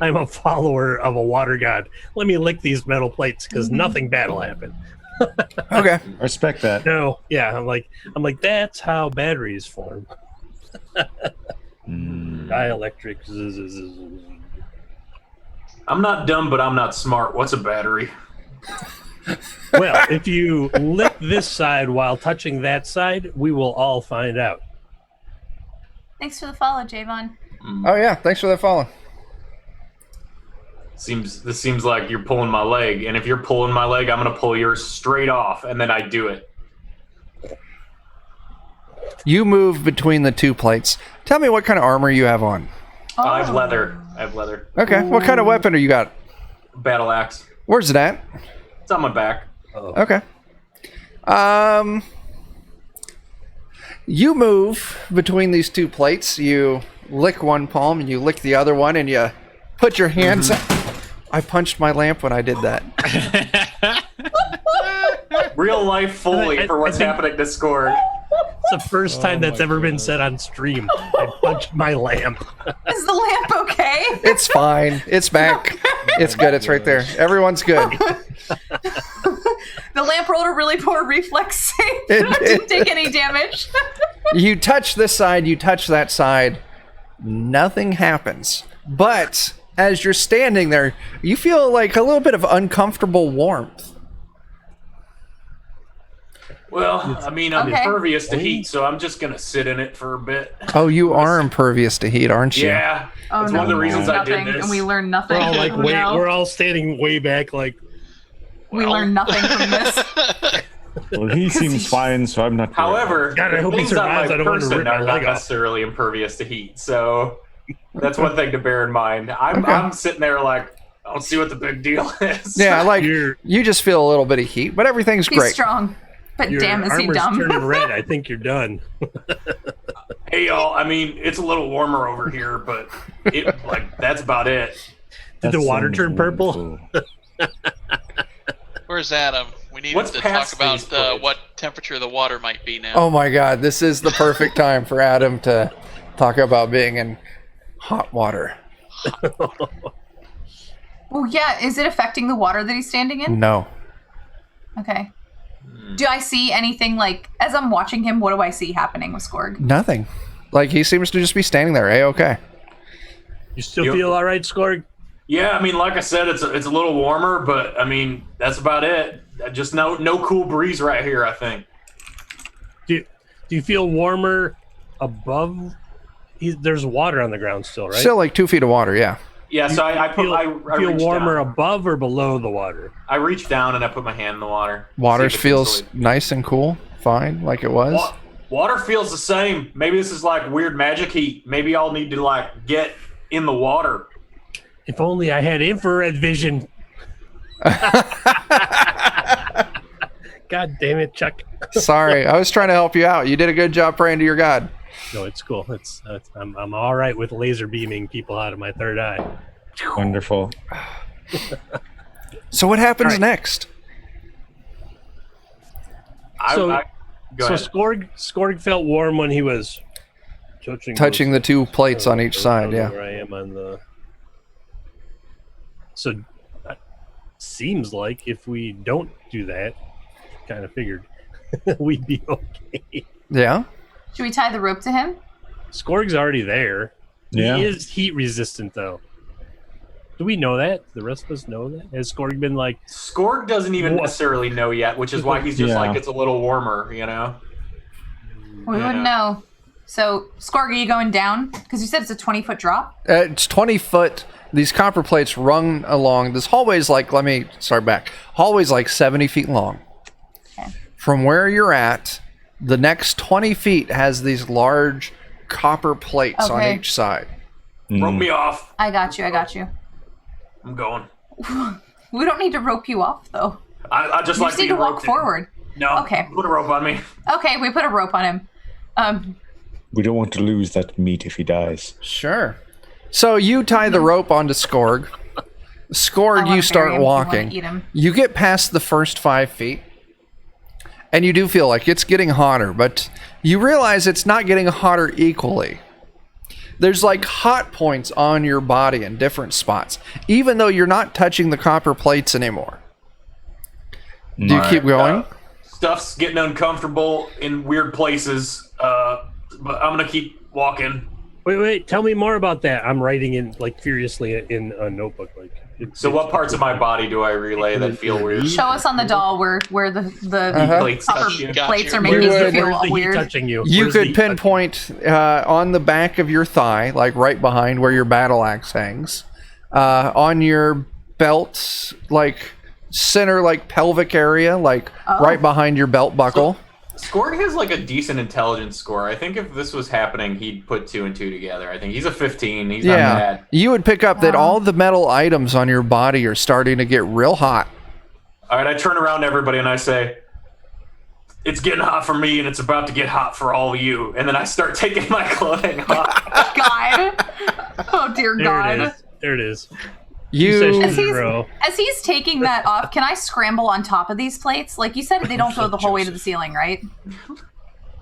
I'm a follower of a water god. Let me lick these metal plates because nothing bad will happen. Okay. Respect that. No, yeah, I'm like that's how batteries form. Dielectric. I'm not dumb, but I'm not smart. What's a battery? Well, if you lick this side while touching that side, we will all find out. thanks for the follow, Javon. Oh, yeah. Thanks for that follow. This seems like you're pulling my leg, and if you're pulling my leg, I'm gonna pull yours straight off, and then I do it. You move between the two plates. Tell me what kind of armor you have on. I have leather. Okay. What kind of weapon do you got? Battle axe. Where's it at? It's on my back. Okay. You move between these two plates. You lick one palm and you lick the other one, and you put your hands. I punched my lamp when I did that. Real life Foley for what's I think- happening to Discord. It's the first time that's ever been said on stream. I punched my lamp. Is the lamp okay? It's fine. It's back. It's good. It's right there. Everyone's good. The lamp rolled a really poor reflex save. It Didn't take any damage. You touch this side, you touch that side, nothing happens. But as you're standing there, you feel like a little bit of uncomfortable warmth. Well, I mean, I'm Okay. impervious to heat, so I'm just gonna sit in it for a bit. Oh, you are impervious to heat, aren't you? Yeah, Oh, that's no, one of the we reasons learned I did nothing, this. and we learned nothing. We're all like, Oh, wait, no. we're all standing way back, like, We learned nothing from this. Well, he seems fine, so I'm not. However, God, I the hope he things on survives. my I don't want to person rip my are not leg off. necessarily impervious to heat, so That's one thing to bear in mind. I'm sitting there like, I don't see what the big deal is. Yeah, like you just feel a little bit of heat, but everything's He's great. strong, but Your damn, is he armor's dumb? turning red. I think you're done. Hey y'all, I mean, it's a little warmer over here, but that's about it. Did the water turn purple? Where's Adam? We need What's to past talk about these plates? what temperature the water might be now. Oh my god, this is the perfect time for Adam to talk about being in hot water. Well, yeah. Is it affecting the water that he's standing in? No. Okay. Do I see anything like as I'm watching him? What do I see happening with Skorg? Nothing. Like he seems to just be standing there, okay. You still feel all right, Skorg? Yeah, I mean, like I said, it's a little warmer, but I mean, that's about it. Just no cool breeze right here, I think. Do you feel warmer above? There's water on the ground still, right? Still like 2 feet of water, yeah. Yeah, so I feel reached warmer down. above or below the water? I reached down and I put my hand in the water. Water See if it's feels insulated. nice and cool, fine, like it was. Water feels the same. Maybe this is like weird magic heat. Maybe I'll need to like get in the water. If only I had infrared vision. God damn it, Chuck. Sorry, I was trying to help you out. You did a good job praying to your god. No, it's cool. I'm all right with laser beaming people out of my third eye. Wonderful. So what happens All right. next? So go ahead. Skorg felt warm when he was Touching the 2 plates on each I side, don't know yeah. Where I am on the. So, seems like if we don't do that, kind of figured we'd be okay. Yeah? Should we tie the rope to him? Skorg's already there. Yeah. He is heat resistant, though. Do we know that? The rest of us know that? Has Skorg been like... Skorg doesn't even What? necessarily know yet, which is why he's just Yeah. like, it's a little warmer, you know? We Yeah. wouldn't know. So, Skorg, are you going down? Because you said it's a 20-foot drop. It's 20 foot. These copper plates run along. This hallway's like, let me start back. Hallway's like 70 feet long. Okay. From where you're at, the next 20 feet has these large copper plates on Okay. each side. Rope me off. I got you. I'm going. We don't need to rope you off, though. I just You like just need to be walk roped in. forward. No. Okay. Put a rope on me. Okay, we put a rope on him. We don't want to lose that meat if he dies. Sure. So you tie the rope onto Skorg. I Skorg, wanna you start bury him. I wanna walking. eat him. You get past the first 5 feet, and you do feel like it's getting hotter, but you realize it's not getting hotter equally. There's like hot points on your body in different spots, even though you're not touching the copper plates anymore. Do you keep going? Stuff's getting uncomfortable in weird places, but I'm gonna keep walking. Wait, tell me more about that. I'm writing in, like, furiously in a notebook. Like, So what parts of my body do I relay that feel weird? Show us on the doll where the Plates copper touch you. Got plates you. are making You you would- feel Where's the heat weird. touching you? You Where's the could heat touching pinpoint on the back of your thigh, like right behind where your battle axe hangs, on your belt, like center, like pelvic area, like right behind your belt buckle. Skorg has like a decent intelligence score. I think if this was happening, he'd put 2 and 2 together. I think he's a 15. He's not Yeah, bad. you would pick up that all the metal items on your body are starting to get real hot. All right, I turn around to everybody and I say, "It's getting hot for me, and it's about to get hot for all of you." And then I start taking my clothing off. God. Oh dear God. There it is. You said As he's, Bro. as he's taking that off, can I scramble on top of these plates? Like you said, they don't go the whole way to the ceiling, right?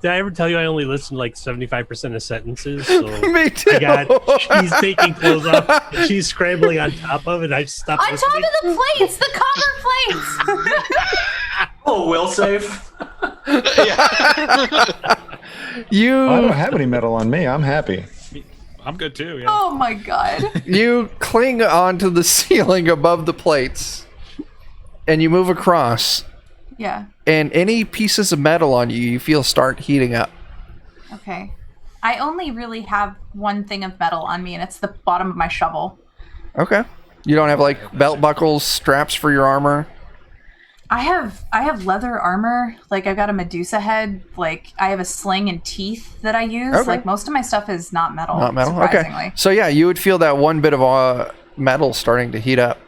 Did I ever tell you I only listen like 75% of sentences? So Me too. I got she's taking clothes off and she's scrambling on top of it. I stopped On top listening. of the plates, the copper plates. Oh, will save. You I don't have any metal on me. I'm happy. I'm good too. Yeah. Oh my God. you cling onto the ceiling above the plates, and you move across. Yeah. And any pieces of metal on you, you feel start heating up. Okay. I only really have one thing of metal on me, and it's the bottom of my shovel. Okay. You don't have like belt buckles, straps for your armor. I have leather armor. Like I've got a Medusa head. Like I have a sling and teeth that I use. Okay. Like most of my stuff is not metal. Not metal. Surprisingly. Okay. So yeah, you would feel that one bit of metal starting to heat up.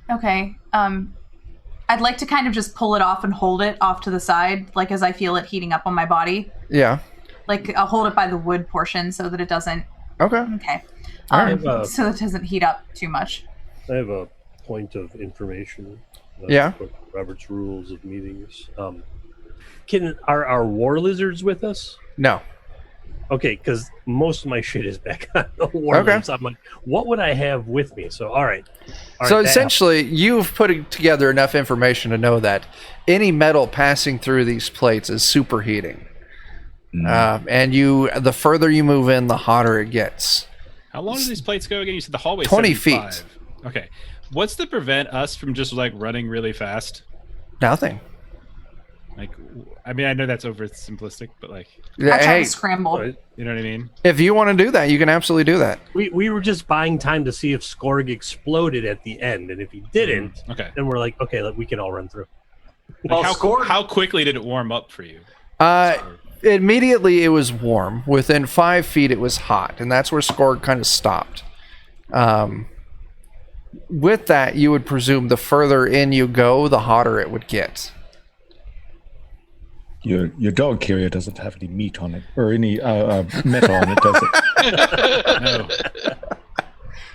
Okay. I'd like to kind of just pull it off and hold it off to the side, like as I feel it heating up on my body. Yeah. Like I'll hold it by the wood portion so that it doesn't. Okay. Okay. All right. So that it doesn't heat up too much. I have a point of information. Yeah. Robert's rules of meetings. Are our war lizards with us? No. Okay, because most of my shit is back on the war lizards. I'm like, what would I have with me? So, all right. So essentially, you've put together enough information to know that any metal passing through these plates is superheating. And the further you move in, the hotter it gets. How long do these plates go again? You said the hallway 20 75. feet. Okay. What's to prevent us from just like running really fast? Nothing. Like, I mean, I know that's over-simplistic, but like, Yeah, I try hey, to scramble. you know what I mean? if you want to do that, you can absolutely do that. We were just buying time to see if Skorg exploded at the end, and if he didn't, Okay. then we're like, okay, we can all run through. Like, Well, how quickly did it warm up for you? Immediately, it was warm. Within 5 feet, it was hot, and that's where Skorg kind of stopped. With that, you would presume the further in you go, the hotter it would get. Your dog carrier doesn't have any meat on it, or any metal on it, does it? No.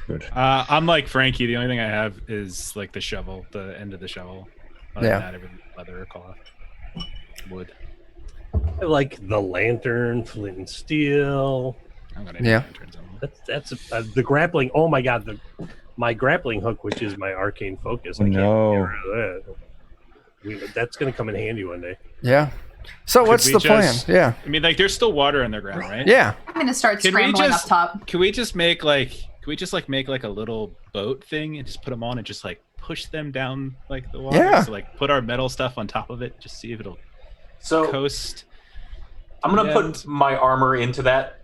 Good. I'm like Frankie. The only thing I have is like the shovel, the end of the shovel. Other Yeah. than that, everything leather or cloth, wood. I like the lantern, flint and steel. I'm gonna Yeah. lanterns on them. That's the grappling. Oh my god, my grappling hook, which is my arcane focus. I can't No. get rid of that. That's going to come in handy one day. Yeah. So what's we the plan? just- Yeah. I mean, like, there's still water underground, right? Yeah. I'm gonna start Can we scrambling just- up top. Can we just make like? Can we just like make like a little boat thing and just put them on and just like push them down like the water? Yeah. So like put our metal stuff on top of it, just see if it'll So coast. I'm gonna Yeah. put my armor into that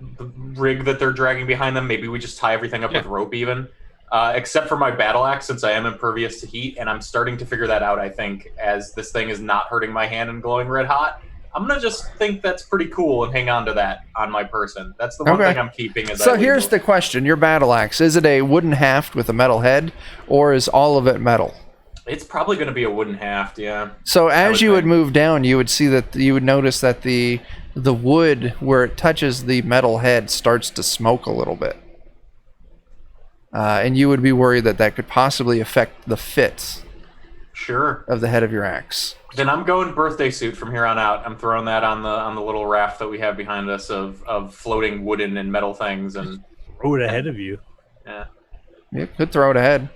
rig that they're dragging behind them. Maybe we just tie everything up Yeah. with rope, even, except for my battle axe, since I am impervious to heat, and I'm starting to figure that out. I think as this thing is not hurting my hand and glowing red hot, I'm gonna just think that's pretty cool and hang on to that on my person. That's the one Okay. thing I'm keeping. As So I here's leave. the question. Your battle axe, is it a wooden haft with a metal head, or is all of it metal? It's probably gonna be a wooden haft, yeah. So as would you would think. move down, you would see that you would notice that the wood where it touches the metal head starts to smoke a little bit. And you would be worried that that could possibly affect the fit Sure. of the head of your axe. Then I'm going birthday suit from here on out. I'm throwing that on the little raft that we have behind us of floating wooden and metal things, and Throw it ahead of you. yeah. You could throw it ahead.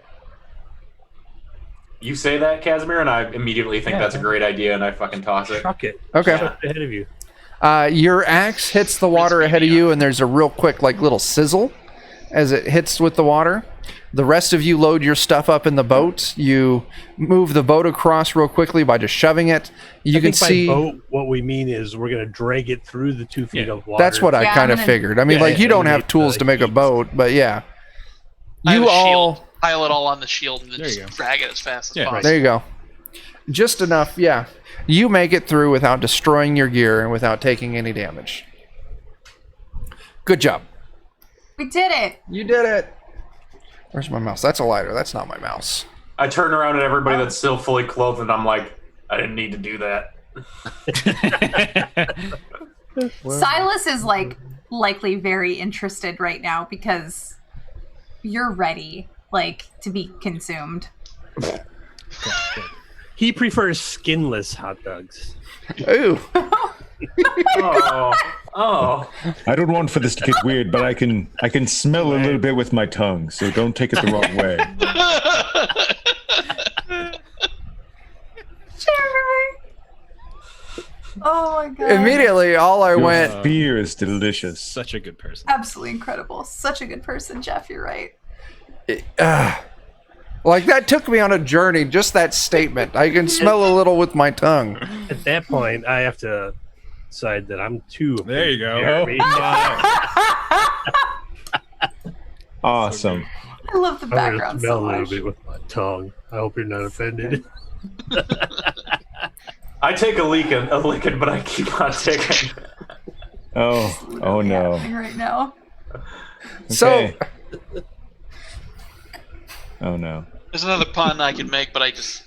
You say that, Casimir, and I immediately think that's a great idea, and I fucking toss it. Chuck it. Okay. Chuck it ahead of you. Your axe hits the water ahead of you, and there's a real quick, like, little sizzle as it hits with the water. The rest of you load your stuff up in the boat. You move the boat across real quickly by just shoving it. You I can think by see. boat, what we mean is we're going to drag it through the 2 feet Yeah. of water. That's what I Yeah, kind I'm of gonna- figured. I mean, Yeah, like, you don't have eliminate tools the to make a heat. boat, but yeah. I have You a shield. all. Pile it all on the shield and then There you just go. drag it as fast as Yeah, possible. There you go. Just enough, yeah. You make it through without destroying your gear and without taking any damage. Good job. We did it. You did it. Where's my mouse? That's a lighter. That's not my mouse. I turn around at everybody that's still fully clothed, and I'm like, I didn't need to do that. Silas is like likely very interested right now because you're ready, like, to be consumed. He prefers skinless hot dogs. Ooh. Oh. I don't want for this to get weird, but I can smell a little bit with my tongue, so don't take it the wrong way. Oh my god. Immediately, all I went. Beer is delicious. Such a good person. Absolutely incredible. Such a good person, Jeff. You're right. Like, that took me on a journey, just that statement. I can smell a little with my tongue. At that point, I have to decide that I'm too. There you go. Jeremy. Awesome. I love the I'm background gonna smell so a little much. bit with my tongue. I hope you're not offended. I take a licking, but I keep on taking. Oh no. Happening right now. Okay. Oh no. There's another pun I could make, but I just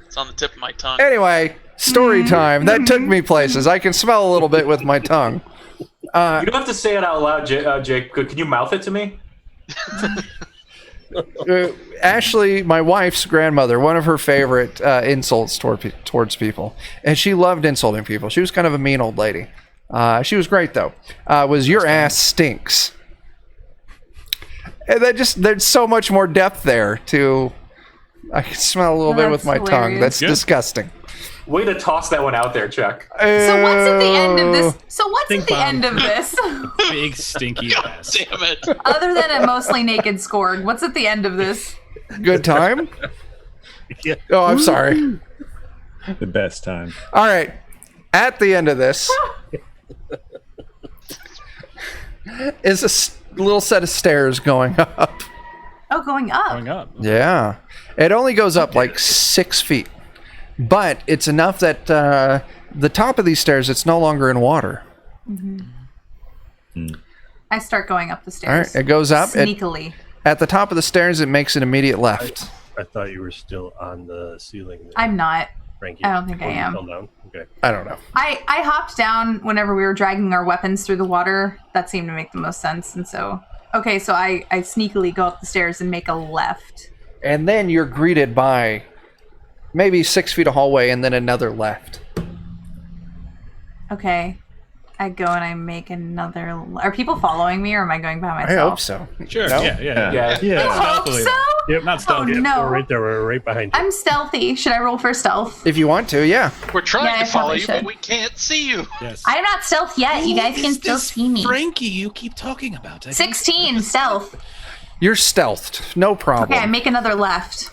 it's on the tip of my tongue. Anyway, story time. That took me places. I can smell a little bit with my tongue. You don't have to say it out loud, Jake. Can you mouth it to me? Ashley, my wife's grandmother, one of her favorite insults towards people, and she loved insulting people. She was kind of a mean old lady. She was great though. Was your ass stinks? And there's so much more depth there to. I can smell a little bit with my tongue. That's disgusting. Way to toss that one out there, Chuck. So what's at the end of this? So what's at the end of this? Big stinky ass. Damn it. Other than a mostly naked Scorg, what's at the end of this? Good time? Yeah. Oh, I'm sorry. The best time. All right. At the end of this is a little set of stairs going up. Oh, going up. Going up. Yeah. It only goes up like 6 feet. But it's enough that the top of these stairs, it's no longer in water. I start going up the All stairs. right. It goes up. Sneakily. At the top of the stairs, it makes an immediate left. I thought you were still on the ceiling there, I'm not. Frankie. I don't think I Or you am. fell down? Okay. I don't know. I hopped down whenever we were dragging our weapons through the water. That seemed to make the most sense. And so, okay, so I sneakily go up the stairs and make a left. And then you're greeted by maybe 6 feet of hallway and then another left. Okay. I go and I make another. Are people following me or am I going by I myself? hope so. Sure. No? Yeah. Yeah. I hope Stealthily. so. Yep. Not Oh stealthy. no. We're right there. We're right behind you. I'm stealthy. Should I roll for stealth? If you want to, yeah. We're trying Yeah, I to follow probably you, but should. we can't see you. Yes. I'm not stealth yet. You guys can still see me. Frankie, you keep talking about. 16 stealth. You're stealthed. No problem. Okay, I make another left.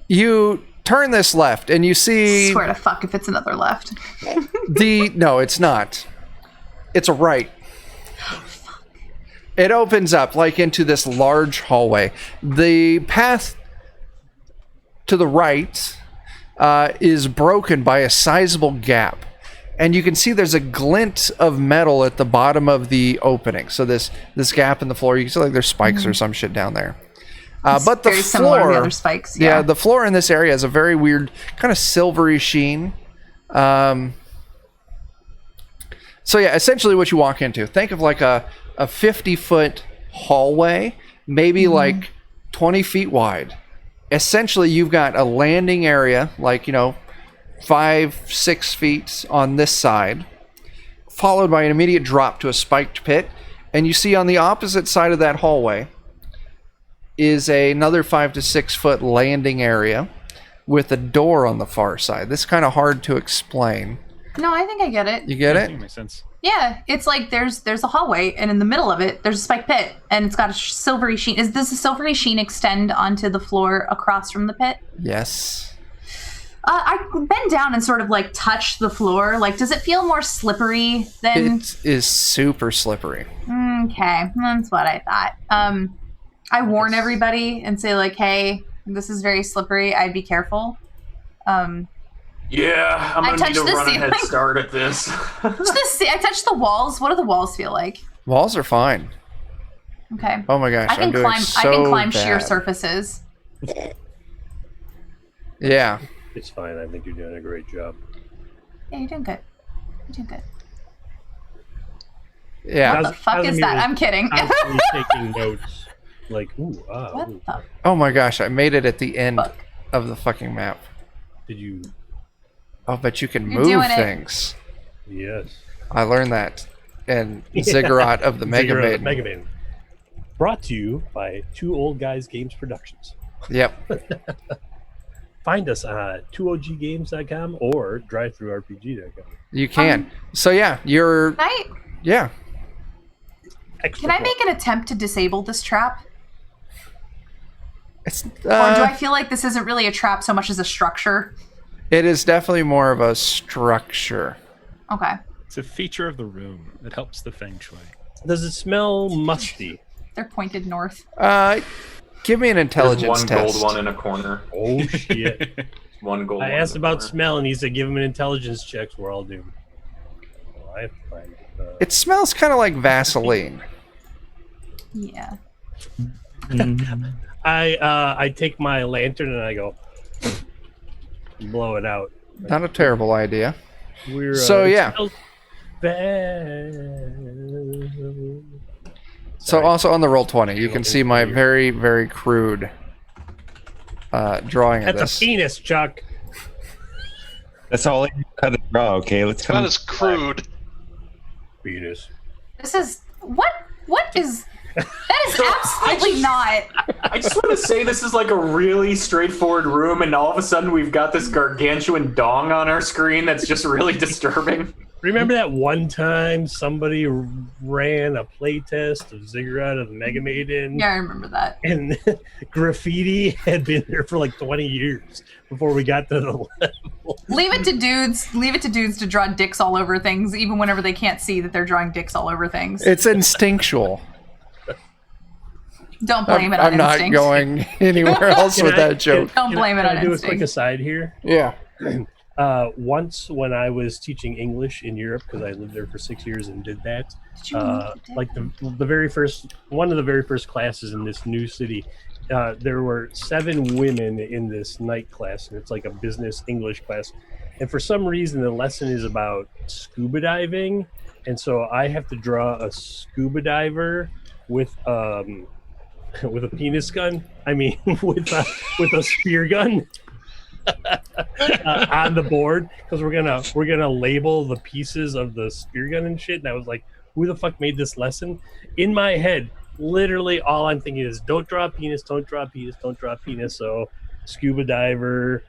You turn this left and you see Swear to fuck if it's another left. no, it's not. It's a right. It opens up like into this large hallway. The path to the right is broken by a sizable gap. And you can see there's a glint of metal at the bottom of the opening. So this gap in the floor, you can see like there's spikes or some shit down there. But the very similar to the floor, other spikes. yeah, Yeah. the floor in this area has a very weird kind of silvery sheen. So yeah, essentially what you walk into, think of like a 50-foot hallway, maybe like 20 feet wide. Essentially, you've got a landing area, like, 5-6 feet on this side, followed by an immediate drop to a spiked pit. And you see on the opposite side of that hallway is another 5 to 6 foot landing area with a door on the far side. This is kind of hard to explain. No, I think I get it. You get I it? think it makes sense. Yeah, it's like there's a hallway, and in the middle of it, there's a spike pit, and it's got a silvery sheen. Does the silvery sheen extend onto the floor across from the pit? Yes. I bend down and sort of like touch the floor. Like, does it feel more slippery than? It is super slippery. Okay, that's what I thought. I warn everybody and say like, hey, this is very slippery. I'd be careful. Yeah, I'm I gonna need to touched the run a head ceiling. start at this. I touched the walls. What do the walls feel like? Walls are fine. Okay. Oh my gosh, I can I'm doing climb. so I can climb sheer bad. surfaces. Yeah. It's fine. I think you're doing a great job. Yeah, you're doing good. You're doing good. Yeah. What the fuck is that? I'm kidding. Constantly taking notes. Like, ooh, What ooh. the Oh my gosh, I made it at the end fuck? of the fucking map. Did you? Oh, but you can You're move doing it. things. Yes. I learned that in Ziggurat of the Mega Ziggurat Maiden. of the Mega Maiden. Brought to you by Two Old Guys Games Productions. Yep. Find us at 2oggames.com or drivethrurpg.com. You can. So yeah, you're yeah. Can I make an attempt to disable this trap? It's Or do I feel like this isn't really a trap so much as a structure? it is definitely more of a structure. Okay. It's a feature of the room that helps the feng shui. Does it smell musty? They're pointed north. Give me an There's intelligence one test. gold one in a corner. Oh shit! One gold. I one in asked the about corner. smell, and he said, "Give him an intelligence check." We're all doomed. So I have to find it. It smells kind of like Vaseline. Yeah. I take my lantern and I go blow it out. Not a terrible idea. We're So, it yeah. smells bad. So Sorry. also on the Roll20, you can see my very, very crude drawing of That's this. a penis, Chuck. That's all I cut to draw. Okay, let's It's not cut. as crude. Penis. This is what is that is So, absolutely not. I just want to say this is like a really straightforward room, and all of a sudden we've got this gargantuan dong on our screen that's just really disturbing. Remember that one time somebody ran a playtest of Ziggurat of the Mega Maiden? Yeah, I remember that. And graffiti had been there for like 20 years before we got to the level. Leave it to dudes. Leave it to dudes to draw dicks all over things, even whenever they can't see that they're drawing dicks all over things. It's instinctual. Don't blame it on I'm not instinct. going anywhere else with that joke. Don't blame it can on I do instinct. a quick aside here? Yeah. Once when I was teaching English in Europe, because I lived there for 6 years and did that, Did you mean dick? like the very first one of the very first classes in this new city, there were 7 women in this night class, and it's like a business English class. And for some reason, the lesson is about scuba diving, and so I have to draw a scuba diver with with a penis gun. I mean, with a spear gun. On the board, because we're gonna label the pieces of the spear gun and shit. And I was like, who the fuck made this lesson? In my head, literally all I'm thinking is, don't draw a penis, don't draw a penis, don't draw a penis. So scuba diver,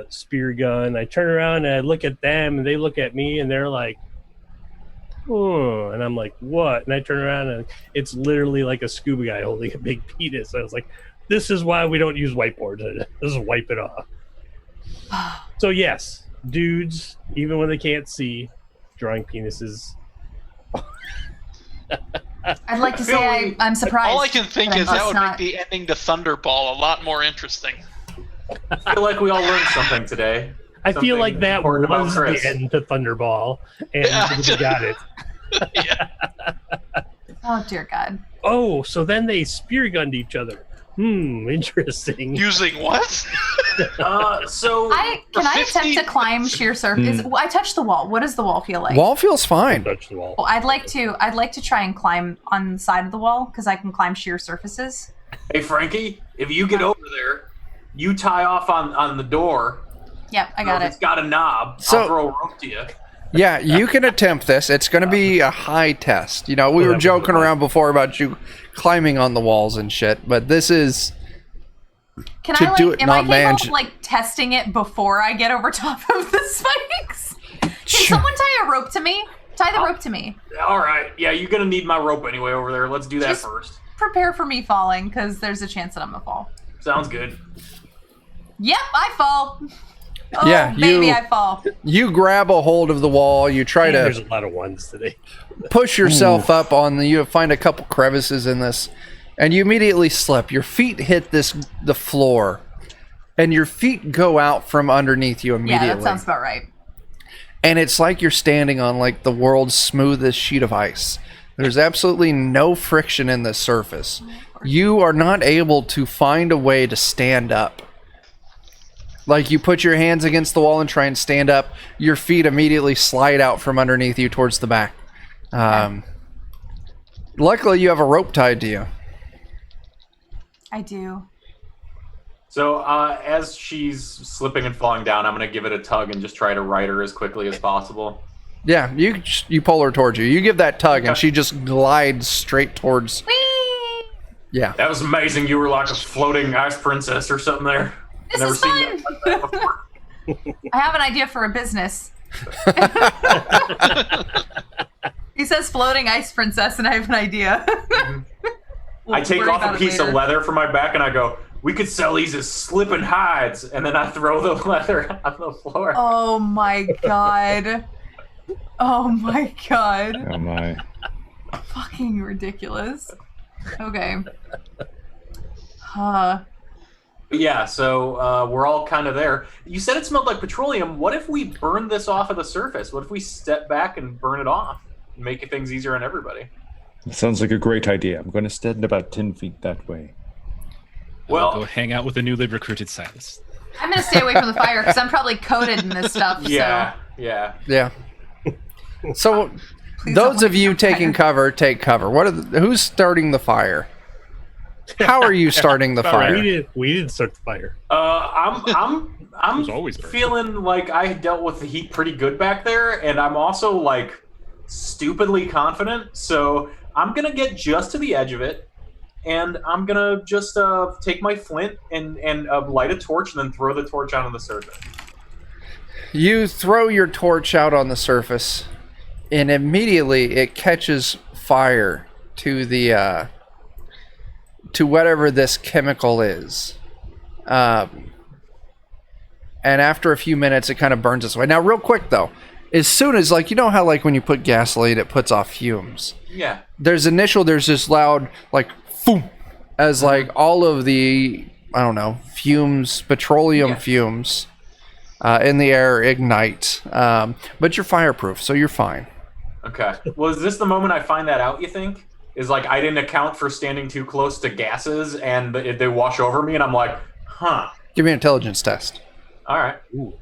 spear gun. I turn around and I look at them and they look at me and they're like, oh, and I'm like, what? And I turn around and it's literally like a scuba guy holding a big penis. I was like, this is why we don't use whiteboards. Just wipe it off. So yes, dudes, even when they can't see, drawing penises. I'd like to say I'm surprised. All I can think but is I that must would not. make the ending to Thunderball a lot more interesting. I feel like we all learned something today. I feel like Something that important about was Chris. the end to Thunderball, and Yeah. we got it. Yeah. Oh dear God. Oh, so then they spear gunned each other. Interesting. Using what? So Can I 50 attempt to climb sheer surface? Well, I touched the wall. What does the wall feel like? Wall feels fine. Touch the wall. Well, I'd like to try and climb on the side of the wall because I can climb sheer surfaces. hey Frankie, if you get over there, you tie off on the door. Yep, I So got if it. It's got a knob. So- I'll throw a rope to you. Yeah, you can attempt this. It's going to be a high test. You know, we Oh, were that would joking be around before about you climbing on the walls and shit, but this is Can to I do it, am I not capable manage of it. like testing it before I get over top of the spikes? Can someone tie a rope to me? Tie the rope to me. All right. Yeah, you're gonna need my rope anyway over there. Let's do that Just- first. Prepare for me falling because there's a chance that I'm gonna fall. Sounds good. Yep, I fall. Oh, Yeah, baby, you- I fall. you grab a hold of the wall, you try There's to a lot of ones today. push yourself up on the, you find a couple crevices in this, and you immediately slip. Your feet hit the floor, and your feet go out from underneath you immediately. Yeah, that sounds about right. And it's like you're standing on like the world's smoothest sheet of ice. There's absolutely no friction in this surface. You are not able to find a way to stand up. Like you put your hands against the wall and try and stand up, your feet immediately slide out from underneath you towards the back. Luckily, you have a rope tied to you. I do. So as she's slipping and falling down, I'm gonna give it a tug and just try to ride her as quickly as possible. Yeah, you pull her towards you. You give that tug, and she just glides straight towards. Whee! Yeah. That was amazing. You were like a floating ice princess or something there. This Never is seen fun. that like that before. I have an idea for a business. He says floating ice princess, and I have an idea. We'll I take worry off about a it piece of later. leather from my back and I go, we could sell these as slipping hides, and then I throw the leather on the floor. Oh my god. Oh my god. Oh my. Fucking ridiculous. Okay. Yeah, so we're all kind of there. You said it smelled like petroleum. What if we burn this off of the surface? What if we step back and burn it off? Make things easier on everybody. That sounds like a great idea. I'm going to stand about 10 feet that way. Well, I'll go hang out with the newly recruited Silas. I'm gonna stay away from the fire because I'm probably coated in this stuff. yeah, So Yeah. So, please those don't of you light the fire. taking cover, take cover. Who's starting the fire? How are you starting the fire? We didn't start the fire. I'm was always burning. feeling like I dealt with the heat pretty good back there, and I'm also like stupidly confident. So I'm gonna get just to the edge of it, and I'm gonna just take my flint and light a torch, and then throw the torch onto the surface. You throw your torch out on the surface, and immediately it catches fire to the to whatever this chemical is. And after a few minutes, it kind of burns its way. Now, real quick though, as soon as, like, you know how like when you put gasoline, it puts off fumes. Yeah. There's this loud like boom, as like all of the, I don't know, fumes, petroleum fumes in the air ignite. But you're fireproof, so you're fine. Okay. Well, is this the moment I find that out, you think? Is like I didn't account for standing too close to gases and they wash over me and I'm like, huh. Give me an intelligence test. All right. Ooh.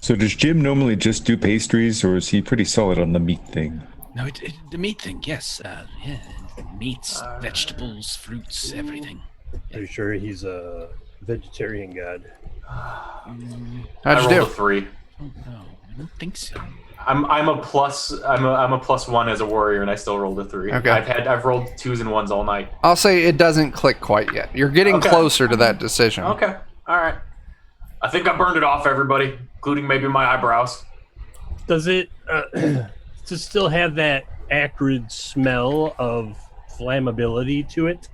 So does Jim normally just do pastries, or is he pretty solid on the meat thing? No, the meat thing, yes. Yeah, meats, vegetables, fruits, everything. Are you sure he's a vegetarian god? How'd you I rolled do? a 3. Oh, no, I don't think so. I'm a +1 as a warrior, and I still rolled a 3. Okay. I've rolled 2s and 1s all night. I'll say it doesn't click quite yet. You're getting Okay. closer to that decision. Okay. All right. I think I burned it off, everybody, including maybe my eyebrows. Does it to still have that acrid smell of flammability to it?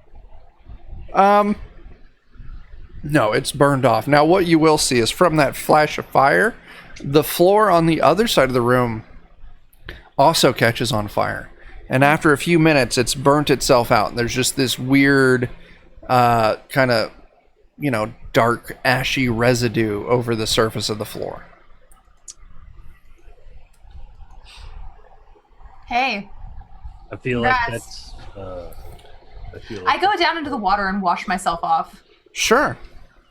No, it's burned off. Now, what you will see is from that flash of fire, the floor on the other side of the room also catches on fire. And after a few minutes, it's burnt itself out. And there's just this weird kind of, dark, ashy residue over the surface of the floor. Hey, I feel like Congrats. that's. I go down into the water and wash myself off. Sure.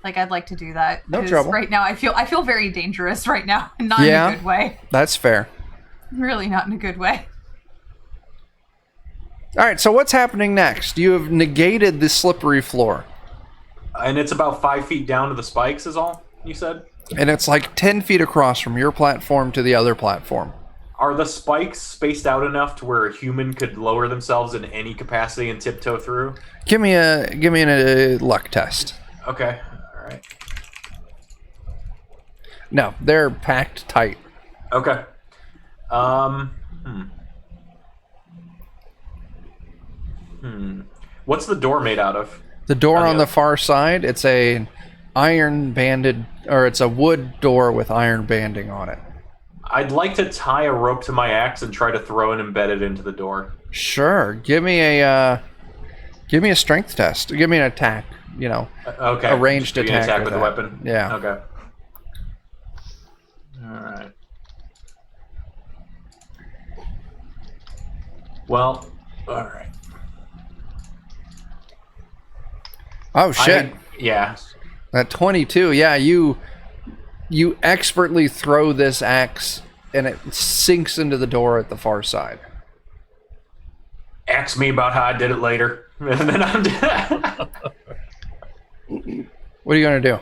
Like, I'd like to do that. No 'cause trouble. Right now, I feel very dangerous right now, and not Yeah. in a good way. That's fair. Really not in a good way. All right, so what's happening next? You have negated the slippery floor. And it's about 5 feet down to the spikes, is all you said? And it's like 10 feet across from your platform to the other platform. Are the spikes spaced out enough to where a human could lower themselves in any capacity and tiptoe through? Give me a luck test. Okay. All right. No, they're packed tight. Okay. What's the door made out of? The door On the on the other- far side, it's a it's a wood door with iron banding on it. I'd like to tie a rope to my axe and try to throw and embed it into the door. Sure. Give me a strength test. Give me an attack, Okay. A ranged Just do an attack with with the that. weapon. Yeah. Okay. All right. Well, all right. Oh shit. Yeah. At 22, yeah, you expertly throw this axe and it sinks into the door at the far side. Ask me about how I did it later. And then I'm dead. What are you going to do?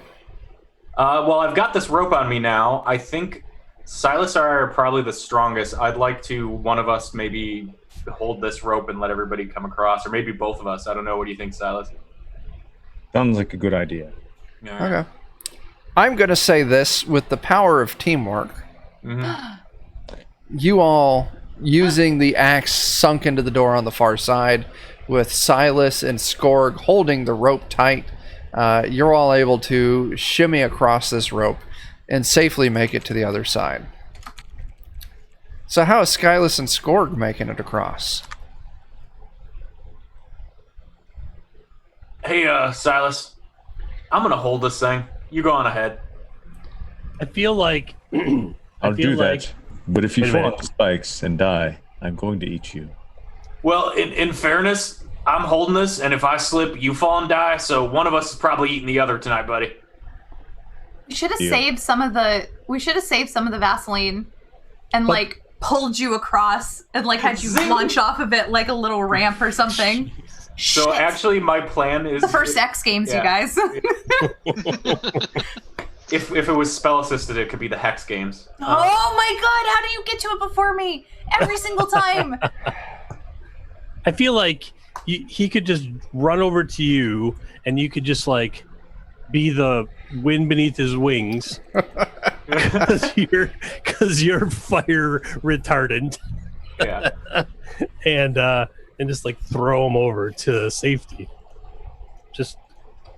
Well, I've got this rope on me now. I think Silas and I are probably the strongest. I'd like to, one of us maybe hold this rope and let everybody come across, or maybe both of us. I don't know. What do you think, Silas? Sounds like a good idea. All right. Okay. I'm going to say this with the power of teamwork. Mhm. You all, using the axe sunk into the door on the far side, with Silas and Skorg holding the rope tight, you're all able to shimmy across this rope and safely make it to the other side. So how is Silas and Skorg making it across? Hey, Silas. I'm gonna hold this thing. You go on ahead. I feel like I'll do like- that. But if you Wait a fall minute. on the spikes and die, I'm going to eat you. Well, in fairness, I'm holding this, and if I slip, you fall and die. So one of us is probably eating the other tonight, buddy. We should have Yeah. saved some of the. We should have saved some of the Vaseline, and like pulled you across, and like had you Zing. launch off of it like a little ramp or something. So Shit. actually, my plan is the first X Games, yeah. you guys. if it was spell assisted, it could be the Hex Games. Oh my god, how do you get to it before me? Every single time. I feel like he could just run over to you, and you could just like be the wind beneath his wings, because you're fire retardant, Yeah. and just like throw him over to safety. Just,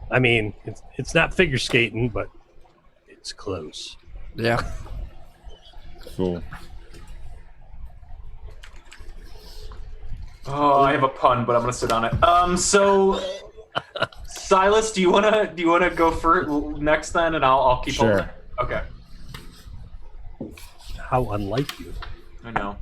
I mean, it's not figure skating, but it's close. Yeah. Cool. Oh, I have a pun, but I'm gonna sit on it. So Silas, do you wanna go for next then, and I'll keep Sure. holding? Okay. How unlike you. I know.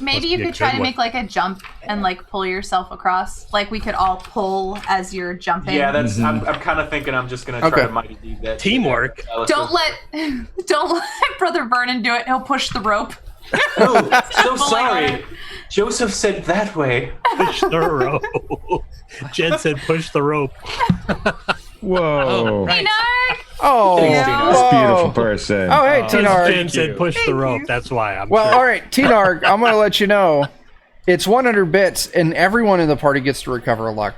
Maybe Must you be a could try good to one. make like a jump and like pull yourself across. Like we could all pull as you're jumping. Yeah, that's. I'm kind of thinking I'm just gonna try Okay. to mighty deed that. Teamwork. Don't let Brother Vernon do it. He'll push the rope. Oh, so Pulling on sorry. it. Joseph said that way. Push the rope. Jen said push the rope. Whoa. Hey, Nark! Oh, Thanks, This whoa. beautiful person. Oh, hey, Jen T-Narg. said push the Thank rope. you. That's why I'm Well, sure. all right, T-Narg, I'm going to let you know. It's 100 bits, and everyone in the party gets to recover a luck.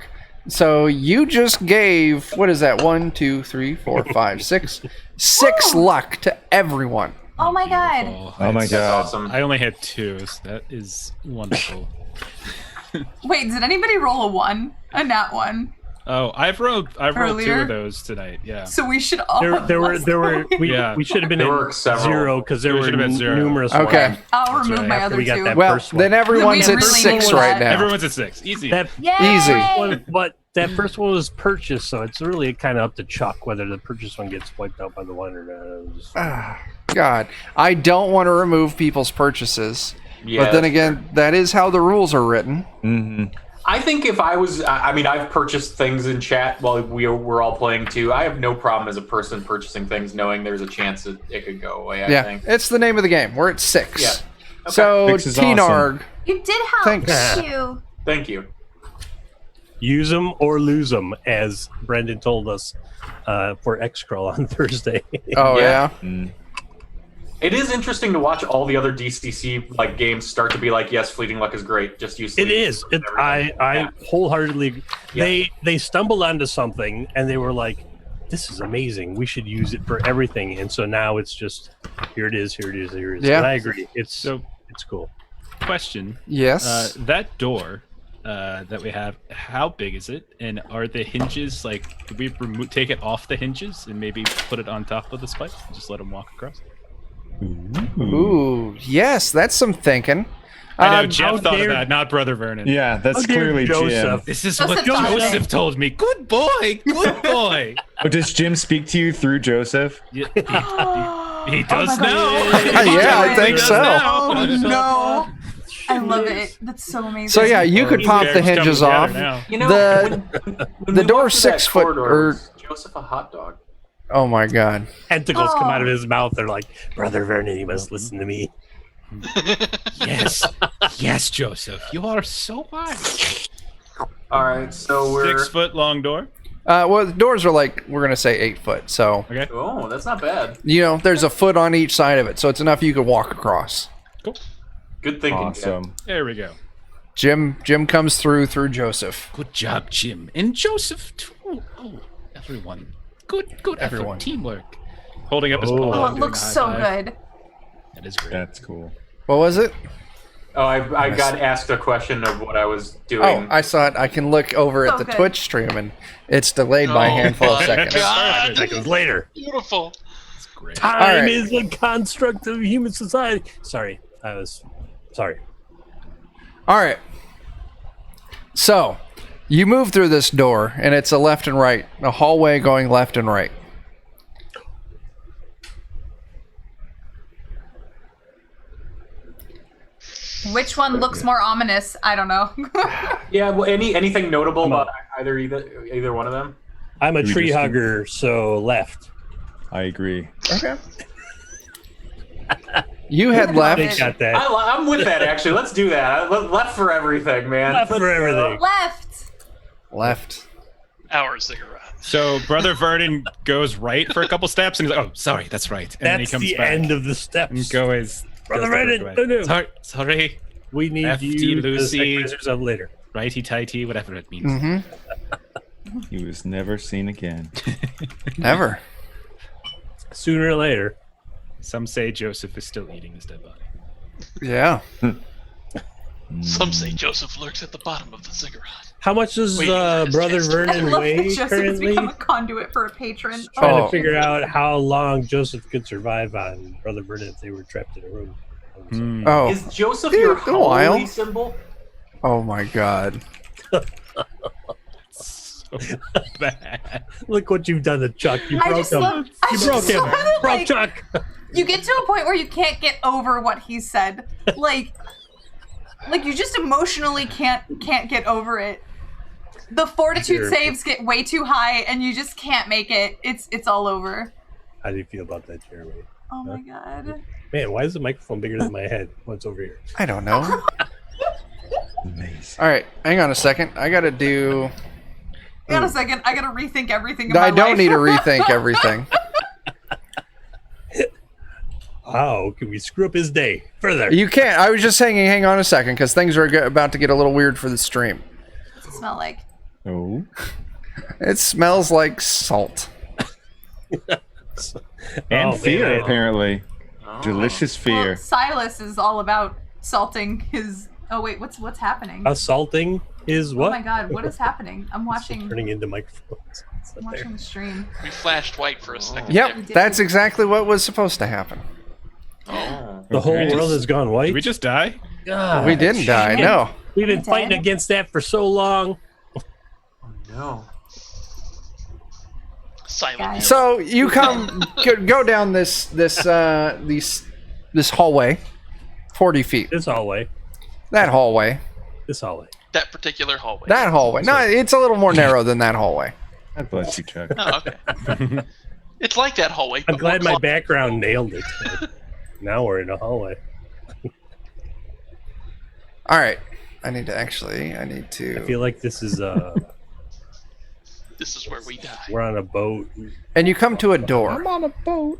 So you just gave, what is that, 1, 2, 3, 4, 5, 6? 6 luck to everyone. Oh my god. Oh my That's god. awesome. I only had 2, so that is wonderful. Wait, did anybody roll a 1? A nat 1? Oh, I've rolled 2 Earlier? of those tonight. Yeah. So we should all have There were plus we, Yeah. we should have been There in were several. 0 because there We were should have been 0. numerous Okay. ones. I'll That's remove right. my After other we got 2. that Well, first one. then everyone's We at really 6 need right that. now. Everyone's at 6. Easy. That, Yay! Easy. but that first one was purchased, so it's really kind of up to Chuck whether the purchase one gets wiped out by the one or not. It was just- God, I don't want to remove people's purchases. Yeah, but then that's again, that is how the rules are written. Mm-hmm. I think if I was, I mean, I've purchased things in chat while we're all playing too. I have no problem as a person purchasing things, knowing there's a chance that it could go away. I Yeah, think. it's the name of the game. We're at 6. Yeah. Okay. So, 6 is T-Narg, You did help. Thanks. Thank you. Thank you. use them or lose them, as Brendan told us for Hexcrawl on Thursday. oh Yeah. yeah. It is interesting to watch all the other DCC like games start to be like, yes, fleeting luck is great. Just use. It Fleeting is. Luck It, and everything. I Yeah. wholeheartedly agree. Yeah. They stumbled onto something and they were like, "This is amazing. We should use it for everything." And so now it's just here it is, here it is, here it is. Yeah. And I agree. It's So, cool. question. Yes. That door that we have, how big is it? And are the hinges, like, could we take it off the hinges and maybe put it on top of the spike and just let them walk across? Ooh, yes, that's some thinking. I know, how Jeff thought of dare- that, not Brother Vernon. Yeah, that's How dare clearly Jim. Joseph. This is Joseph what thought of Joseph it. told me. Good boy, good boy. Oh, does Jim speak to you through Joseph? Yeah, he does Oh my now. God. Yeah, I He think does so. now. Oh no. I love it. That's so amazing. So yeah, you could These pop guys the coming hinges together off. now. You know, The- when the we door's walked through that 6 foot, corridor, or- was Joseph a hot dog? Oh my God. Tentacles come Oh. out of his mouth. They're like, "Brother Vernon, you must listen to me." Yes, yes, Joseph, you are so wise. All right, so we're. 6 foot long door. Well, the doors are like, we're gonna say 8 foot. So Okay. Oh, that's not bad. you know, there's a foot on each side of it, so it's enough you could walk across. Good thinking. Awesome. There we go. Jim comes through Joseph. Good job, Jim, and Joseph too. Oh, everyone. Good effort. Everyone. Teamwork. Holding up his Oh. paw. Oh, it doing looks a high so five. good. That is great. That's cool. What was it? Oh, I got asked a question of what I was doing. Oh, I saw it. I can look over So at the good. Twitch stream, and it's delayed by a Oh handful of my seconds. God. Seconds later, Beautiful. That's great. time right. is a construct of human society. Sorry, I was sorry. All right. So, You move through this door, and it's a left and right, a hallway going left and right. Which one looks more ominous? I don't know. Yeah. Well, anything notable about either one of them? I'm a We tree just do- hugger, so left. I agree. Okay. You head They left. got that. I'm with that actually. Let's do that. Left for everything, man. Left for everything. Left. Left. Our Ziggurat. So Brother Vernon goes right for a couple steps, and he's like, "Oh, sorry, that's right." And then he That's comes the back end of the and steps. goes. Brother goes the Vernon, other way. no, no. Sorry, We need Lefty you Lucy. to take prisoners of later. righty tighty, whatever it means. Mm-hmm. He was never seen again. Never. Sooner or later. Some say Joseph is still eating his dead body. Yeah. Some say Joseph lurks at the bottom of the Ziggurat. How much does Waiting for his Brother chance to- I Vernon love weigh that Joseph has currently? become a conduit for a patron. Trying Oh. to figure out how long Joseph could survive on Brother Vernon if they were trapped in a room. Hmm. Oh. Is Joseph Dude, your a while. holy symbol? Oh my God. So bad. Look what you've done to Chuck. You I broke just him. love. I You just broke him. love that, Broke like, Chuck. you get to a point where you can't get over what he said. Like you just emotionally can't get over it. The fortitude Sure. saves get way too high, and you just can't make it. It's all over. How do you feel about that, Jeremy? Oh my god. Man, why is the microphone bigger than my head? What's over here? I don't know. Amazing. All right, hang on a second. I gotta do. Hang on a second. I gotta rethink everything. In I my don't life. need to rethink everything. How can we screw up his day further? You can't. I was just saying, hang on a second, because things are about to get a little weird for the stream. What's it smell like? Oh. It smells like salt. And Oh, fear, man. apparently. Oh. Delicious fear. Well, Silas is all about salting his. Oh wait, what's happening? Assaulting is Oh what? my god, what is happening? I'm watching. Turning into microphones. It's I'm not there. watching the stream. We flashed white for a second. Yep, there. that's exactly what was supposed to happen. Oh. The whole Okay. world has gone white. Did we just die? God, We didn't die, shit. no. We've been We fighting did. against that for so long. No. Silent. So you go down this hallway, 40 feet. This hallway. That hallway. This hallway. That particular hallway. That hallway. No, it's a little more narrow than that hallway. God bless you, Chuck. Oh, okay. It's like that hallway. I'm but glad more my background nailed it. Now we're in a hallway. All right. I need I to. feel like this is This is where we die. we're on a boat. And you come to a door. on a boat.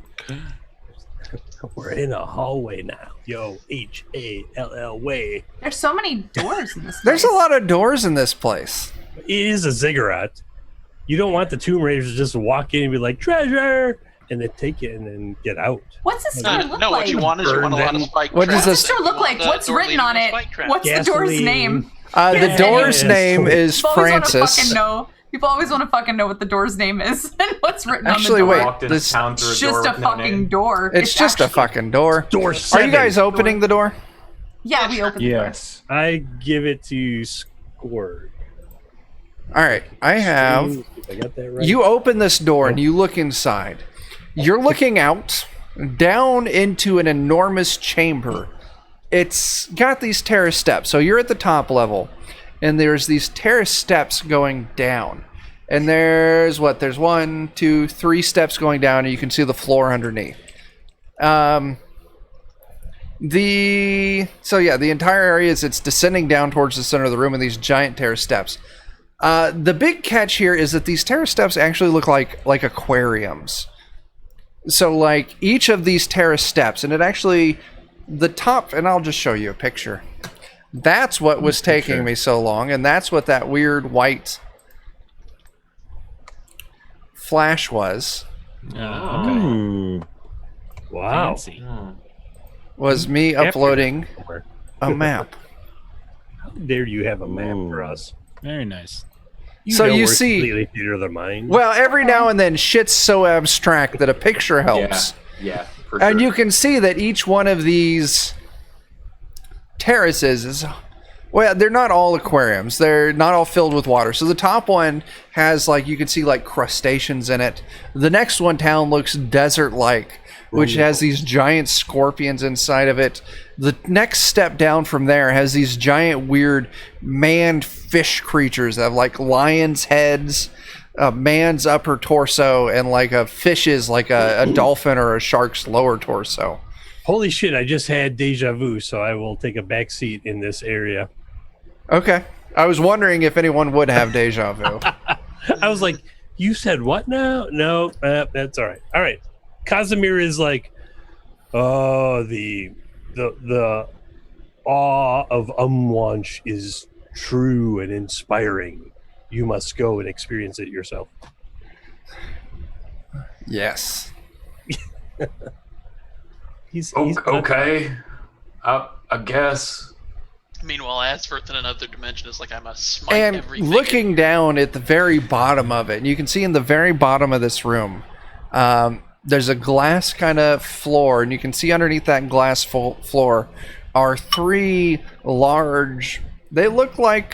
We're in a hallway now. Yo, HALL way. There's so many doors in this. There's a place. lot of doors in this place. It is a ziggurat. You don't want the Tomb Raiders to just walk in and be like treasure, and then take it and then get out. What's this door look No, like? what you want is you want a lot of spike What does traps. this- What's the door look You want like? What's door written leading on to it? spike traps. What's the door's Gasoline. name? The Yes. door's Yes. name is People always want to Francis. fucking know. People always want to fucking know what the door's name is and what's written Actually, on the door. wait. Walked into This- town through It's a door just a with no fucking name. It's door. just a actually- fucking door. Door Are 7. you guys opening the door? Yeah, we opened the door. Yes. I give it to Squirt. All right. I have. If I got that right. You open this door and you look inside. You're looking out down into an enormous chamber. It's got these terrace steps. So you're at the top level, and there's these terrace steps going down. And there's 1, 2, 3 steps going down, and you can see the floor underneath. The entire area it's descending down towards the center of the room in these giant terrace steps. The big catch here is that these terrace steps actually look like aquariums. So like each of these terrace steps, and it actually, the top, and I'll just show you a picture. That's what was taking me so long, and that's what that weird white flash was. Okay. Ooh. Wow. Fancy. Was me uploading Somewhere. a map. How dare you have a map Ooh. for us? Very nice. So know you we're see- completely theater of the mind. Well, every now and then shit's so abstract that a picture helps. Yeah, for And sure. you can see that each one of these terraces is Well, they're not all aquariums. They're not all filled with water. So the top one has, like, you can see, like, crustaceans in it. The next one down looks desert-like, which has these giant scorpions inside of it. The next step down from there has these giant, weird, manned fish creatures that have, like, lions' heads, a man's upper torso, and, like, a fish's, like, a dolphin or a shark's lower torso. Holy shit, I just had deja vu, so I will take a back seat in this area. Okay. I was wondering if anyone would have deja vu. I was like, you said what now? No, that's all right. All right. Casimir is like, oh, the awe of Umwanch is true and inspiring. You must go and experience it yourself. Yes. He's okay. I guess. Meanwhile, Asfurth in another dimension is like, I must smite And everything. looking down at the very bottom of it, and you can see in the very bottom of this room, there's a glass kind of floor, and you can see underneath that glass floor are three large. They look like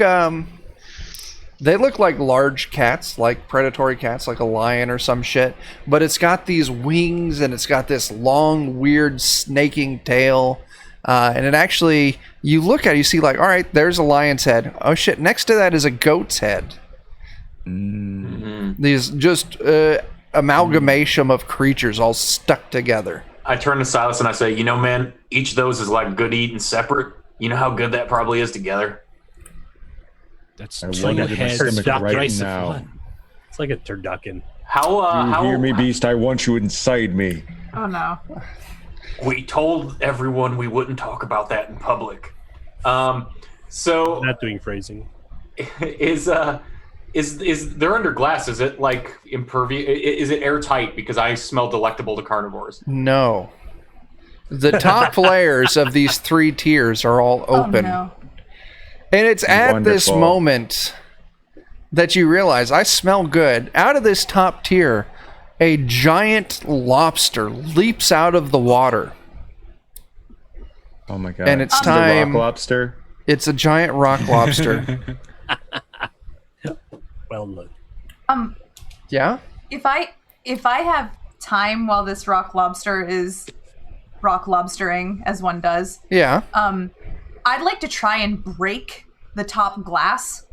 large cats, like predatory cats, like a lion or some shit. But it's got these wings, and it's got this long, weird, snaking tail. And it actually, you look at it, you see like, all right, there's a lion's head. Oh shit, next to that is a goat's head. These just amalgamation of creatures all stuck together. I turn to Silas and I say, man, each of those is like good eating separate. You know how good that probably is together? That's I two wonder if my heads stomach stuffed right rice of now. fun. It's like a turducken. How You hear me, beast? I want you inside me. Oh no. We told everyone we wouldn't talk about that in public. So Not doing phrasing. is they're under glass? Is it like impervious? Is it airtight? Because I smell delectable to carnivores. No. The top layers of these three tiers are all open. Oh no. And it's at this Wonderful. moment that you realize, I smell good. Out of this top tier, a giant lobster leaps out of the water. Oh my god! And it's The time. rock lobster. It's a giant rock lobster. Well, look. Yeah? If I have time while this rock lobster is rock lobstering, as one does, Yeah. I'd like to try and break the top glass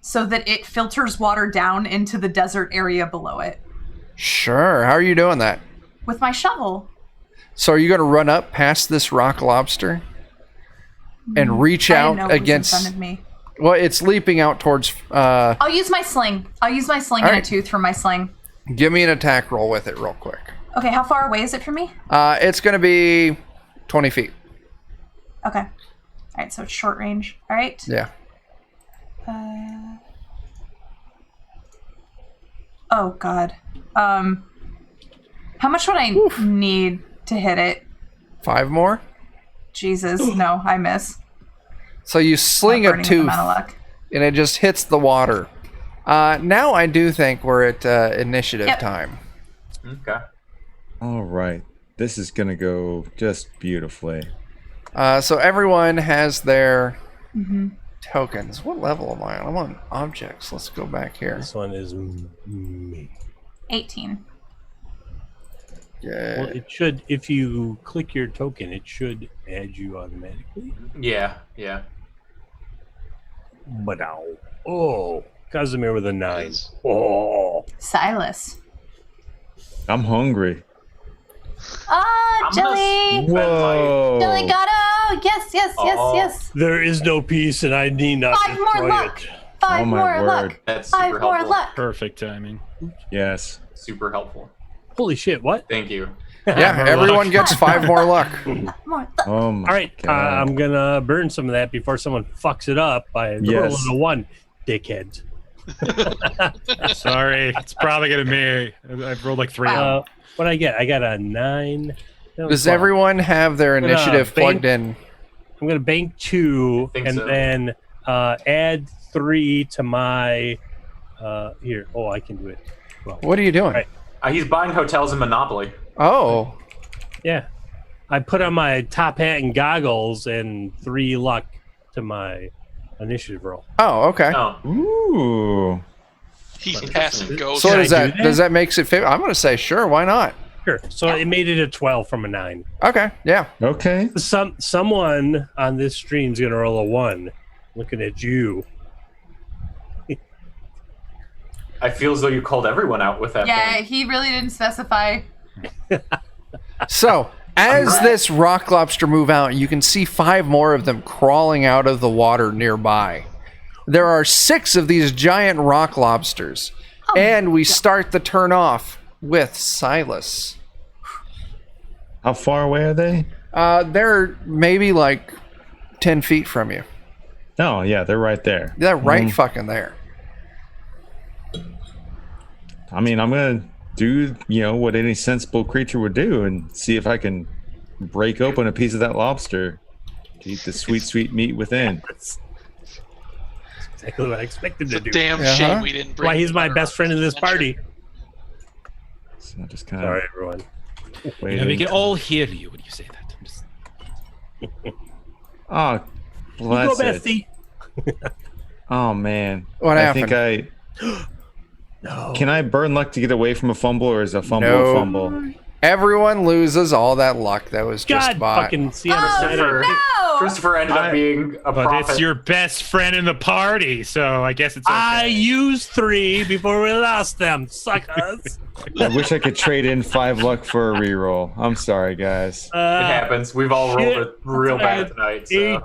so that it filters water down into the desert area below it Sure. How are you doing that? with my shovel. So are you going to run up past this rock lobster and reach I didn't know out it was in against... front of me. Well, it's leaping out towards... I'll use my sling. I'll use my sling and Alright. a tooth from my sling. give me an attack roll with it real quick. Okay, how far away is it from me? It's going to be 20 feet. Okay. All right, so it's short range. All right. Yeah. Oh God. How much would I need to hit it? 5 more. Jesus, no, I miss. So you sling a Burning with tooth, amount of luck. and it just hits the water. Now I do think we're at initiative Yep. time. Okay. All right, this is gonna go just beautifully. So everyone has their tokens. What level am I on? I'm on objects. Let's go back here. This one is me. 18. Yeah. Well, it should, if you click your token, it should add you automatically. Yeah. But oh, Casimir with a 9. Nice. Oh, Silas. I'm hungry. Ah, Jelly! Whoa! Jelly got oh, yes, Oh. yes. there is no peace, and I need not 5 more destroy luck. it. 5 Oh, my more word. luck. That's 5 super more helpful. luck. Perfect timing. Yes. Super helpful. Holy shit! What? Thank you. Yeah, everyone gets 5 more luck. More luck. Oh my All right, god. I'm gonna burn some of that before someone fucks it up by rolling Yes. a 1. Dickheads. Sorry, it's probably gonna be me. I've rolled like 3. What I get? I got a 9. Does 12. everyone have their initiative plugged in? I'm gonna bank 2 Think and so. then add 3 to my here. Oh, I can do it. Well, What are you doing? Right. He's buying hotels in Monopoly. Oh, yeah. I put on my top hat and goggles and 3 luck to my Initiative roll. Oh, okay. Oh, Ooh. He's passing ghosts. So Can does I do that that? does that makes it fit? I'm gonna say sure. Why not? Sure. So it made it a 12 from a 9. Okay. Yeah. Okay. Someone on this stream's gonna roll a 1. Looking at you. I feel as though you called everyone out with that. Yeah, point. he really didn't specify. So as this rock lobster move out, you can see 5 more of them crawling out of the water nearby. There are 6 of these giant rock lobsters, and we start the turn off with Silas. How far away are they? They're maybe like 10 feet from you. Oh, yeah, they're right there. They're right fucking there. I mean, I'm going to do, what any sensible creature would do and see if I can break open a piece of that lobster to eat the sweet, sweet meat within. That's exactly what I expected to It's a do. damn shame we didn't bring Why he's my Hunter best on friend in this adventure. party. So I just kind Sorry, of everyone. wait. We can all hear you when you say that. I'm just... Oh, You go, bless it. Bestie. Oh, man. What I happened? think No. Can I burn luck to get away from a fumble, or is a fumble No. a fumble? Everyone loses all that luck that was just God bought. fucking see on the side of Christopher, it. No! Christopher ended up being a But prophet. it's your best friend in the party, so I guess it's okay. I used 3 before we lost them, suckers. I wish I could trade in 5 luck for a reroll. I'm sorry, guys. It happens. We've all rolled shit. it real bad tonight. So. 8.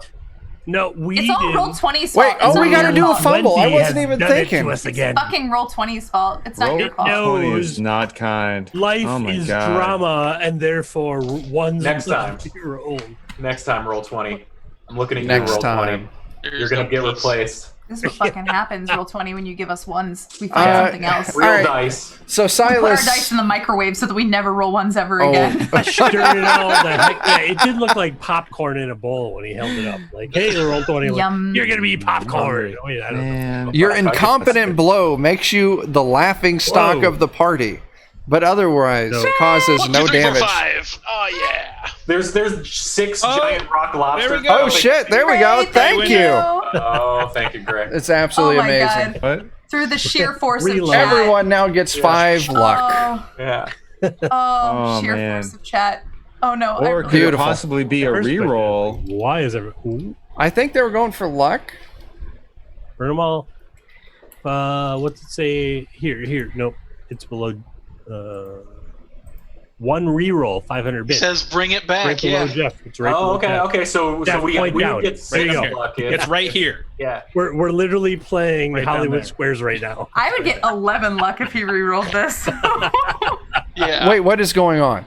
No, we It's all didn't. roll 20's Wait, fault. It's oh, we not gotta your do a fault. fumble. I Wendy wasn't has even done it thinking. to us again. Fucking roll 20's fault. It's not Roll your fault. No. 20 is not kind. Life Oh my is God. drama, and therefore one's Next time. Year old. Next time, roll 20. I'm looking at Next you, roll time. 20. You're going to get replaced. This is what fucking happens. Roll 20 when you give us ones. We find something else. Real Alright. dice. So Put our Silas, dice in the microwave so that we never roll ones ever Oh. again. Stirred it all the heck. Yeah, it did look like popcorn in a bowl when he held it up. Like, hey, roll 20. Like, Yum. you're gonna be popcorn. Wait, I don't know. Man. your incompetent blow makes you the laughing stock Whoa. of the party, but otherwise No. causes 1, no 2, 3, 4, damage. 5. Oh yeah. There's 6 giant rock lobsters. there we go. Oh shit! There we go. Great, Thank you. Oh, thank you, Greg. It's absolutely Oh my amazing. God. What? Through the sheer force of Reload. chat. Everyone now gets 5 luck. Oh, Yeah. Oh, sheer man. force of chat. Oh no. I Or really- could it Beautiful. possibly be a First question, reroll? Why is it? Ooh, I think they were going for luck. burn them all. What's it say here? Nope, it's below. 1 reroll, 500 He bits. says bring it right back. below Yeah. Jeff. It's right Oh, below okay, Jeff. okay. So Jeff, we point down. get There you 6 go. luck. It's right here. Yeah. We're literally playing Right down Hollywood there. Squares right now. I would get 11 luck if he rerolled this. Yeah. Wait, what is going on?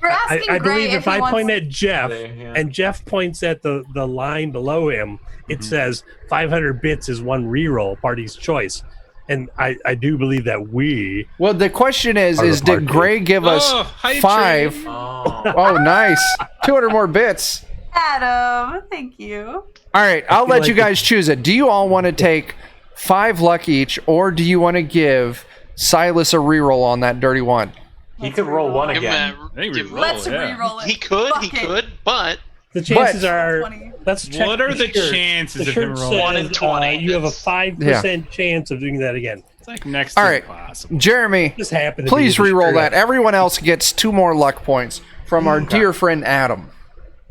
We're asking I Gray believe if he I wants... point at Jeff Yeah. and Jeff points at the line below him, it says 500 bits is 1 reroll, party's choice. And I do believe that we Well, the question is Part of did party. Gray give us Oh, hype 5? train. Oh. Oh, nice. 200 more bits. Adam, thank you. All right, I'll let like you guys choose it. Do you all want to take 5 luck each, or do you want to give Silas a reroll on that dirty one? He could roll 1 Give him again. a- I think give- we roll, Let's yeah. reroll it. He could, Fuck it. but the chances But- are 20. let's check. What are the shirt. chances The of him shirt rolling? 1 in says, 20. you have a It's- 5% chance of doing that again. It's like next All to right. impossible. Jeremy, This happened. please reroll that. Everyone else gets 2 more luck points from our dear friend Adam.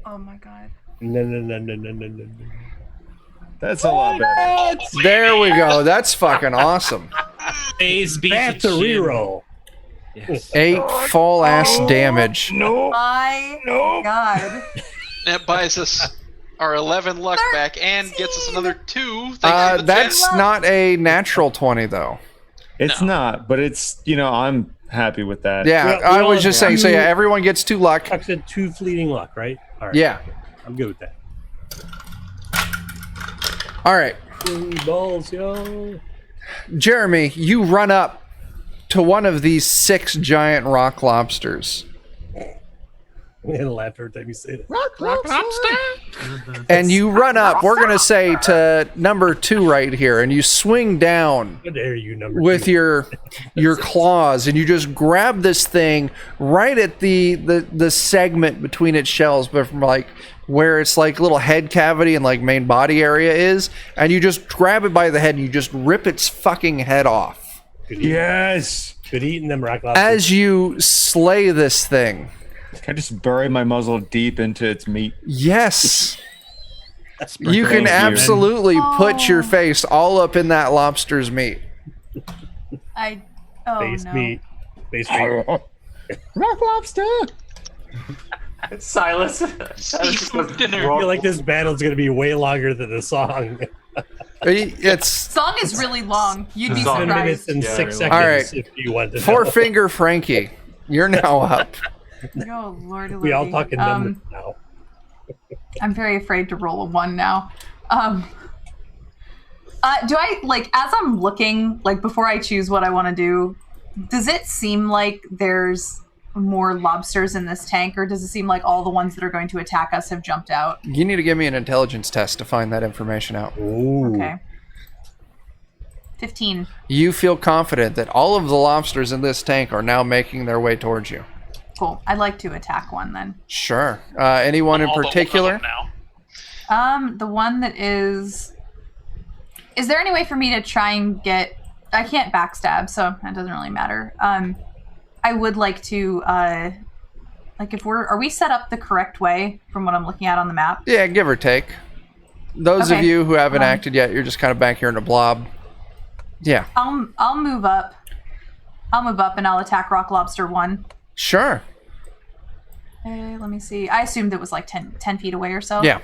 Oh my god. No. That's a lot better. There we go. That's fucking awesome. A's beats That's a reroll. Yes. 8 full ass damage. My god. that buys us our 11 luck back and gets us another 2. Thanks to the That's 10. not a natural 20 though. It's not, but it's, I'm happy with that. Yeah, Well, I we was all just saying. So do- yeah, everyone gets 2 luck. Chuck said 2 fleeting luck, right? All right. Yeah. I'm good with that. All right, Three balls, yo. Jeremy, you run up to one of these 6 giant rock lobsters. I'm gonna laugh every time you say that. Rock lobster. and you run up. We're gonna say to number 2 right here, and you swing down How dare you, number with 2. your claws, and you just grab this thing right at the segment between its shells, but from like where its like little head cavity and like main body area is, and you just grab it by the head and you just rip its fucking head off. Yes. Good eating them, rock lobsters. As you slay this thing. Can I just bury my muzzle deep into its meat? Yes. Sprinkle You can it. absolutely put your Oh. face all up in that lobster's meat. Face no. meat. Face meat. Rock lobster. Silas. Seafood dinner. I feel like this battle's gonna be way longer than the song. It's Song is really long. You'd be 7 minutes surprised. and Yeah, 6 very seconds long. All right. if you want to know. Four Finger Frankie. You're now up. Oh, Lord. We all talking numbers now. I'm very afraid to roll a 1 now. Do I, like, as I'm looking, like, before I choose what I want to do, does it seem like there's more lobsters in this tank, or does it seem like all the ones that are going to attack us have jumped out? You need to give me an intelligence test to find that information out. Ooh. Okay. 15. You feel confident that all of the lobsters in this tank are now making their way towards you. Cool. I'd like to attack one then. Sure. Anyone in All but one of particular? them now. The one that is there any way for me to try and get, I can't backstab, so that doesn't really matter. I would like to, like, are we set up the correct way from what I'm looking at on the map? Yeah, give or take. Those of Okay. you who haven't acted yet, you're just kind of back here in a blob. Yeah. I'll move up. I'll move up and I'll attack Rock Lobster 1. Sure. Let me see. I assumed it was like 10 feet away or so. Yeah.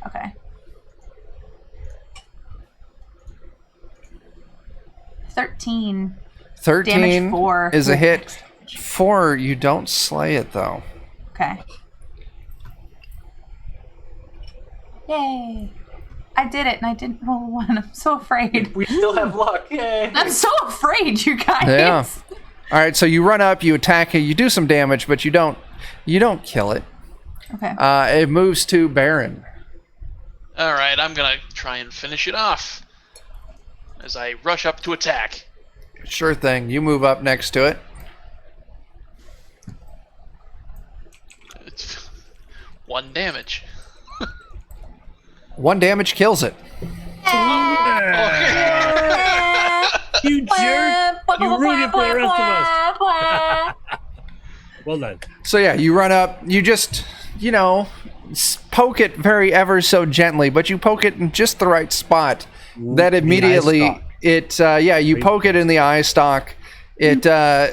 Okay. 13. 13 Damage 4. is a hit. 4, you don't slay it though. Okay. Yay. I did it and I didn't roll a 1. I'm so afraid. We still have luck. Yay. I'm so afraid, you guys. Yeah. All right, so you run up, you attack it, you do some damage, but you don't kill it. Okay. It moves to Baron. All right, I'm gonna try and finish it off as I rush up to attack. Sure thing. You move up next to it. It's 1 damage. 1 damage kills it. You jerk! You ruined it for the rest of us. Well done. So yeah, you run up, you just, poke it very ever so gently, but you poke it in just the right spot. That immediately, you poke it in the eye stalk. It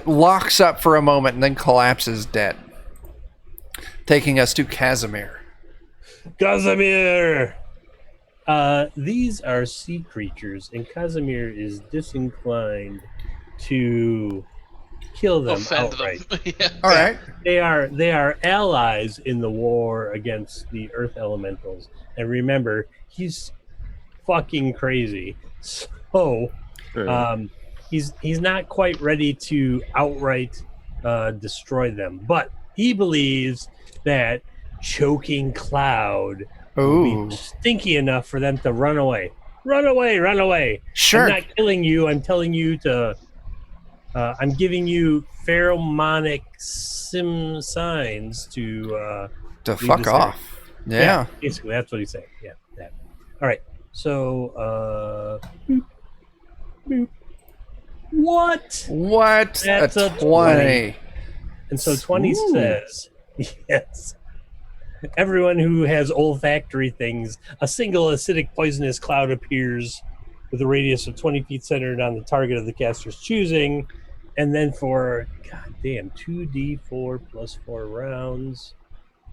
locks up for a moment and then collapses dead. Taking us to Casimir. Casimir! These are sea creatures, and Casimir is disinclined to kill them Offend outright. them. Yeah. All right. They are allies in the war against the Earth Elementals. And remember, he's fucking crazy. So he's not quite ready to outright destroy them. But he believes that choking cloud will Ooh. be stinky enough for them to run away. Run away, run away. Sure. I'm not killing you. I'm telling you to I'm giving you pheromonic signs to fuck this off. Yeah. basically that's what he's saying. Yeah, that. All right. So boop, boop. What? What? That's a a 20. And so 20 Ooh. says, yes. Everyone who has olfactory things, a single acidic poisonous cloud appears with a radius of 20 feet centered on the target of the caster's choosing. And then for, goddamn, 2d4 plus 4 rounds,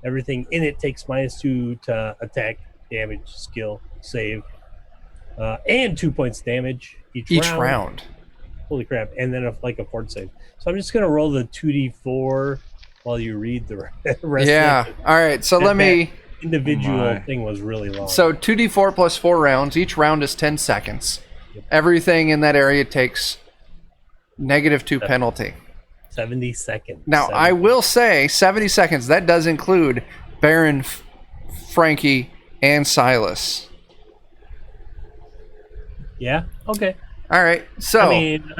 everything in it takes -2 to attack, damage, skill, save, and 2 points damage each round. Holy crap. And then a fort save. So I'm just going to roll the 2d4 while you read the rest Yeah. of it. All right. So let me. Individual thing was really long. So 2d4 plus 4 rounds. Each round is 10 seconds. Everything in that area takes -2 penalty. 70 seconds. Now, I will say 70 seconds. That does include Baron Frankie, and Silas. Yeah. Okay. All right. So I mean,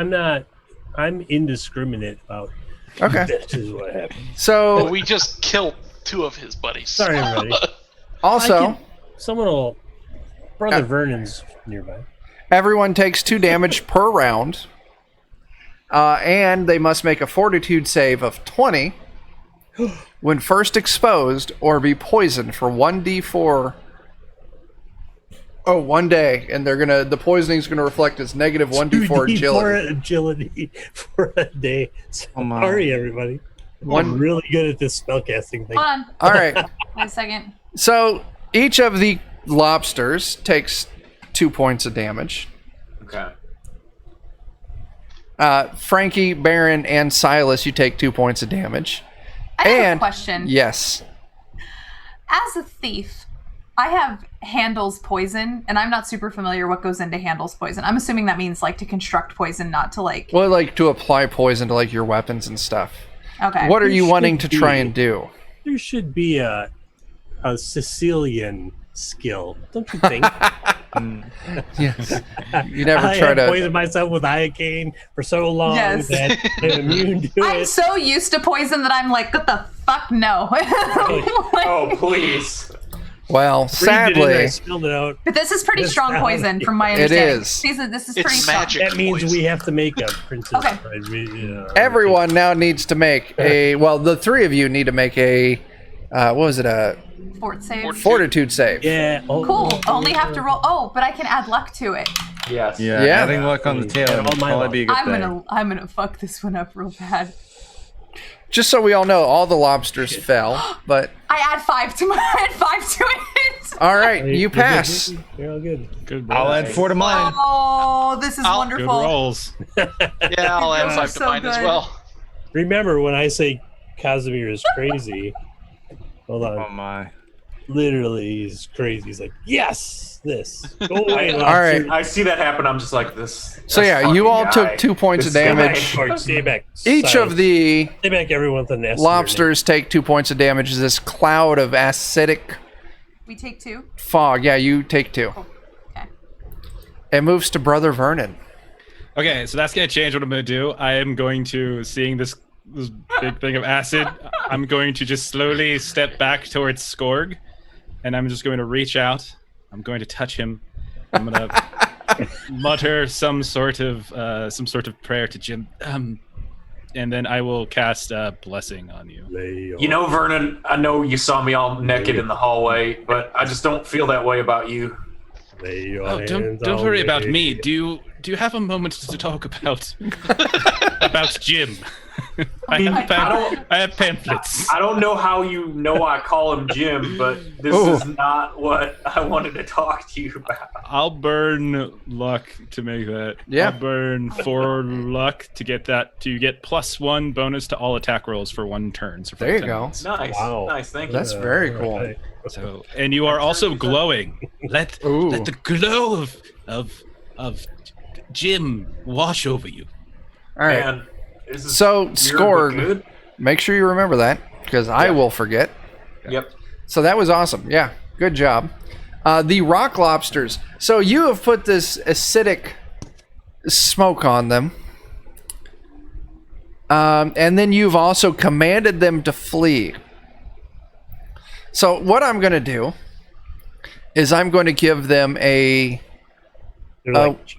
I'm indiscriminate about. okay. This is what happened. So We just killed 2 of his buddies. Sorry, everybody. also, Someone will. Brother Vernon's nearby. everyone takes 2 damage per round, and they must make a Fortitude save of 20 when first exposed, or be poisoned for 1d4. Oh, 1 day, and the poisoning's gonna reflect as negative 1d4 agility. agility for a day. my. Sorry, everybody. I'm really good at this spellcasting thing. Hold on. All right. Wait a second. So each of the lobsters takes 2 points of damage. Okay. Frankie, Baron, and Silas, you take 2 points of damage. I have And a question. yes, As a thief, I have handles poison, and I'm not super familiar what goes into handles poison. I'm assuming that means like to construct poison, not to like. well, like to apply poison to like your weapons and stuff. Okay. What are There you wanting to should try be. and do? There should be a Sicilian skill, don't you think? Yes, you never I try have to. poisoned myself with iocane for so long Yes. that I'm immune to I'm it. so used to poison that I'm like, what the fuck? No. Oh, please. Well, Breathed it in, I sadly, spilled it out. But this is pretty That's strong not- poison, from my It understanding. is. This is It's pretty strong. magic. That means poison. we have to make a princess Okay. bride. everyone now needs to make a. Well, the 3 of you need to make a. What was it? A Fort save. Fortitude save. Yeah. Oh, Cool. Only have to roll. Oh, but I can add luck to it. Yes. Yeah, Yeah. adding luck on the tail Yeah, would all my probably luck. be a good thing. I'm gonna fuck this one up real bad. Just so we all know, all the lobsters fell, but I add 5 to it. all right, you You're pass. good. You're all good. Good. I'll roll. add 4 to mine. Oh, this is I'll- Good wonderful. rolls. Yeah, I'll add Those 5 are to so mine as good. well. Remember when I say Casimir is crazy? Hold on. Oh my. Literally, he's crazy. He's like, yes, this. Go away, All right. lobster. I see that happen. I'm just like this. So this yeah, you fucking all guy. took 2 points This of guy. damage. George, stay back. Each Silence. of the Stay back, everyone with an S. in their lobsters take 2 points of damage as this cloud of acidic We take 2. fog. Yeah, you take 2. Okay. It moves to Brother Vernon. Okay, so that's gonna change what I'm gonna do. I am going to, seeing this big thing of acid, I'm going to just slowly step back towards Skorg, and I'm just going to reach out. I'm going to touch him. I'm gonna mutter some sort of prayer to Jim, and then I will cast blessing on you. name. You know, Vernon, I know you saw me all naked in the hallway, but I just don't feel that way about you. Lay your Oh, hands don't on worry about me. me. Do you have a moment to talk about Jim? I have pamphlets. I don't know how you know I call him Jim, but this is not what I wanted to talk to you about. I'll burn luck to make that. Yeah. I'll burn 4 luck to get that. To get +1 bonus to all attack rolls for 1 turn. So for There you 10 go. minutes. Nice, Wow. nice, thank you. That's very cool. Okay. So, and you are also glowing. Let the glow of Jim wash over you. All right. Man, this is So, weird, but Skorg, good. make sure you remember that, because I will forget. Yep. So that was awesome. Yeah, good job. The rock lobsters. So you have put this acidic smoke on them. And then you've also commanded them to flee. So what I'm going to do is I'm going to give them a They're like,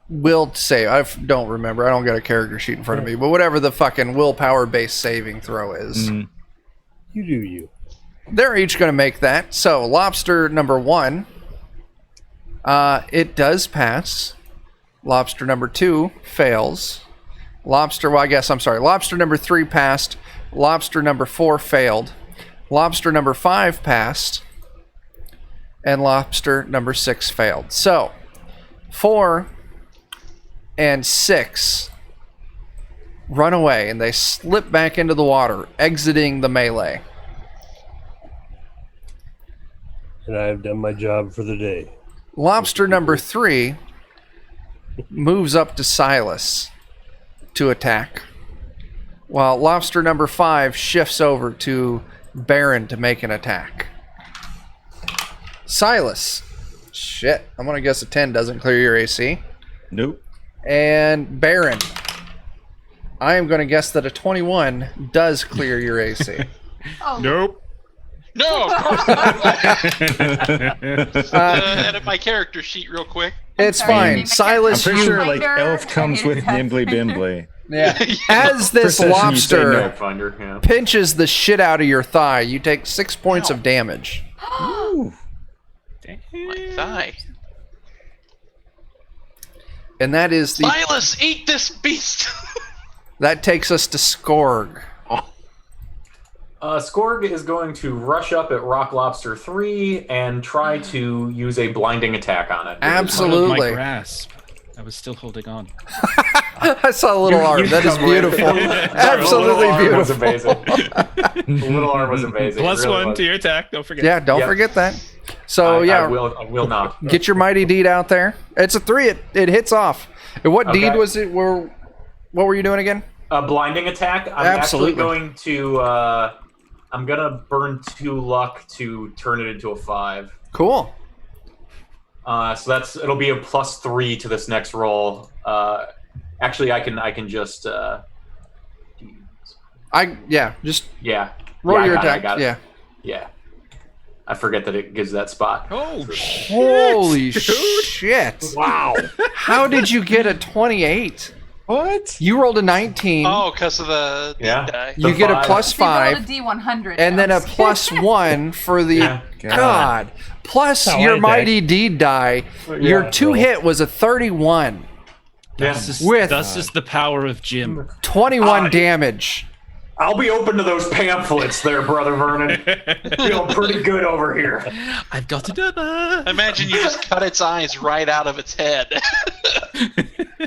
will save. I don't remember. I don't got a character sheet in front of me. But whatever the fucking willpower-based saving throw is. you do you. They're each going to make that. So, lobster number 1, it does pass. Lobster number 2 fails. Lobster number 3 passed. Lobster number 4 failed. Lobster number 5 passed. And lobster number 6 failed. So, 4 and 6 run away, and they slip back into the water, exiting the melee. And I've done my job for the day. Lobster number 3 moves up to Silas to attack, while lobster number 5 shifts over to Baron to make an attack. Silas. Shit. I'm going to guess a 10 doesn't clear your AC. Nope. And Baron. I am going to guess that a 21 does clear your AC. Oh, Nope. No, of course not. Edit my character sheet real quick. It's sorry, fine. I mean, Silas, I'm pretty you... sure like Finder, elf comes with nimbly bimbly. Yeah. As this First session, you say lobster Finder, yeah. pinches the shit out of your thigh, you take 6 points of damage. Ooh. My thigh. And that is the... Silas, eat this beast! That takes us to Skorg. Skorg is going to rush up at Rock Lobster 3 and try to use a blinding attack on it. Absolutely. My grasp. I was still holding on. I saw a little arm. That is beautiful. Absolutely beautiful. The little arm was amazing. Plus It really 1 was. to your attack. Don't forget. Yeah, don't Yep. forget that. So, I yeah, will not. get your mighty deed out there. It's a 3. It hits off. And what Okay. deed was it? What were you doing again? A blinding attack. I'm Absolutely. actually going to. I'm gonna burn 2 luck to turn it into a 5. Cool. So it'll be a +3 to this next roll. Actually, I can just. Just Yeah. roll Yeah, your I attack. got it. Yeah. Yeah. I forget that it gives that spot. Oh, Holy shit. Wow. How did you get a 28? What? You rolled a 19. Oh, because of the Yeah. die. You the get a 5. plus So you rolled 5. a D100. And then a Yes. plus 1 for the Yeah. God. Plus Oh, your I mighty deed die. Your Yeah. 2 hit was a 31. Yeah. With- That's just the power of Jim. 21 damage. I'll be open to those pamphlets there, Brother Vernon. Feeling pretty good over here. I've got another. Imagine you just cut its eyes right out of its head.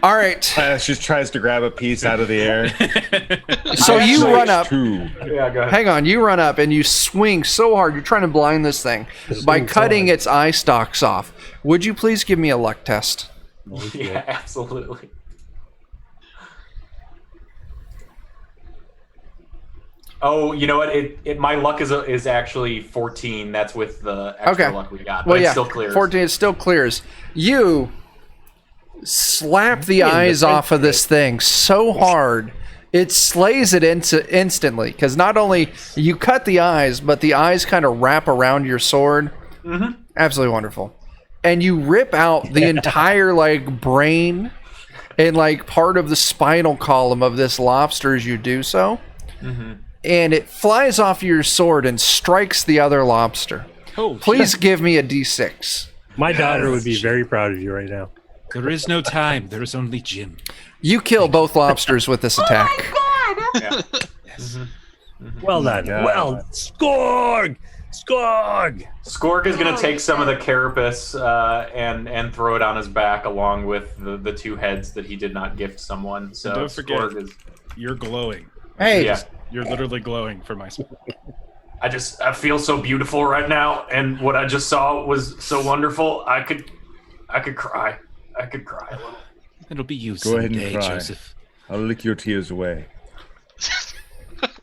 All right. Silas just tries to grab a piece out of the air. So you run up. 2. Yeah, go ahead. Hang on. You run up and you swing so hard. You're trying to blind this thing by swing so cutting hard. its eye stalks off. Would you please give me a luck test? Yeah, absolutely. Oh, you know what? My luck is actually 14. That's with the extra Okay. luck we got. Well, But yeah. it still clears. 14. It still clears. You slap the Yeah, the eyes French off of this thing so hard. It slays it instantly because not only you cut the eyes, but the eyes kind of wrap around your sword. Mhm. Absolutely wonderful. And you rip out the entire like brain and like part of the spinal column of this lobster as you do so. Mm-hmm. And it flies off your sword and strikes the other lobster. Oh, Please give me a d6. My daughter would be very proud of you right now. there is no time. There is only Jim. You kill both lobsters with this attack. God! Well done. God. Well, Skorg! Skorg! Skorg is going to take some of the carapace and throw it on his back along with the 2 heads that he did not gift someone. So Don't forget. Skorg is. You're glowing. Hey, Yeah. You're literally glowing for my. I feel so beautiful right now, and what I just saw was so wonderful. I could cry. I could cry a little. It'll be you Go ahead and someday, cry. Joseph. I'll lick your tears away.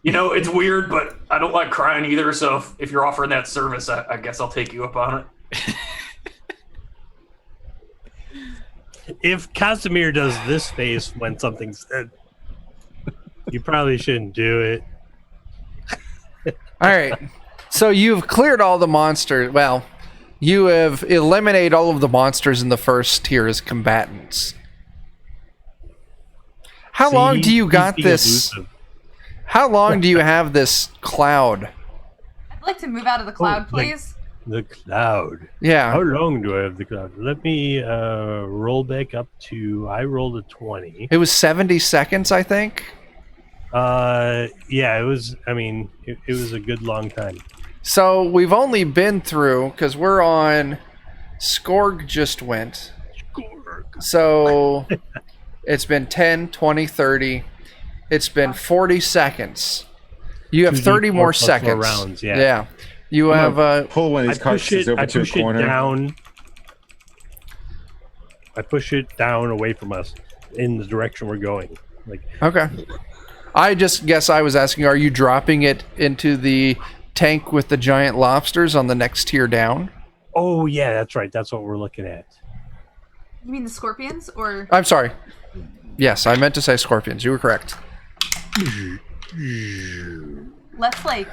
You know, it's weird, but I don't like crying either. So if you're offering that service, I guess I'll take you up on it. If Casimir does this face when something's said, you probably shouldn't do it. all right. So you've cleared all the monsters. Well, you have eliminated all of the monsters in the first tier as combatants. How long See? do you He's got being this? elusive. How long do you have this cloud? I'd like to move out of the cloud, like- please. The cloud. How Yeah. long do I have the cloud? Let me roll back up to. I rolled a 20. It was 70 seconds, I think. Yeah, it was. I mean, it was a good long time. So we've only been through, because we're on. Skorg just went. So it's been 10, 20, 30. It's been 40 seconds. You have 30 more 2d4 plus 4 seconds. rounds, yeah. You I'm have gonna pull one of I these push carcasses it. over I to a push it corner. down. I push it down away from us in the direction we're going. Like, okay. I just guess I was asking, are you dropping it into the tank with the giant lobsters on the next tier down? Oh yeah, that's right. That's what we're looking at. You mean the scorpions, or I'm sorry. Yes, I meant to say scorpions. You were correct. let's like.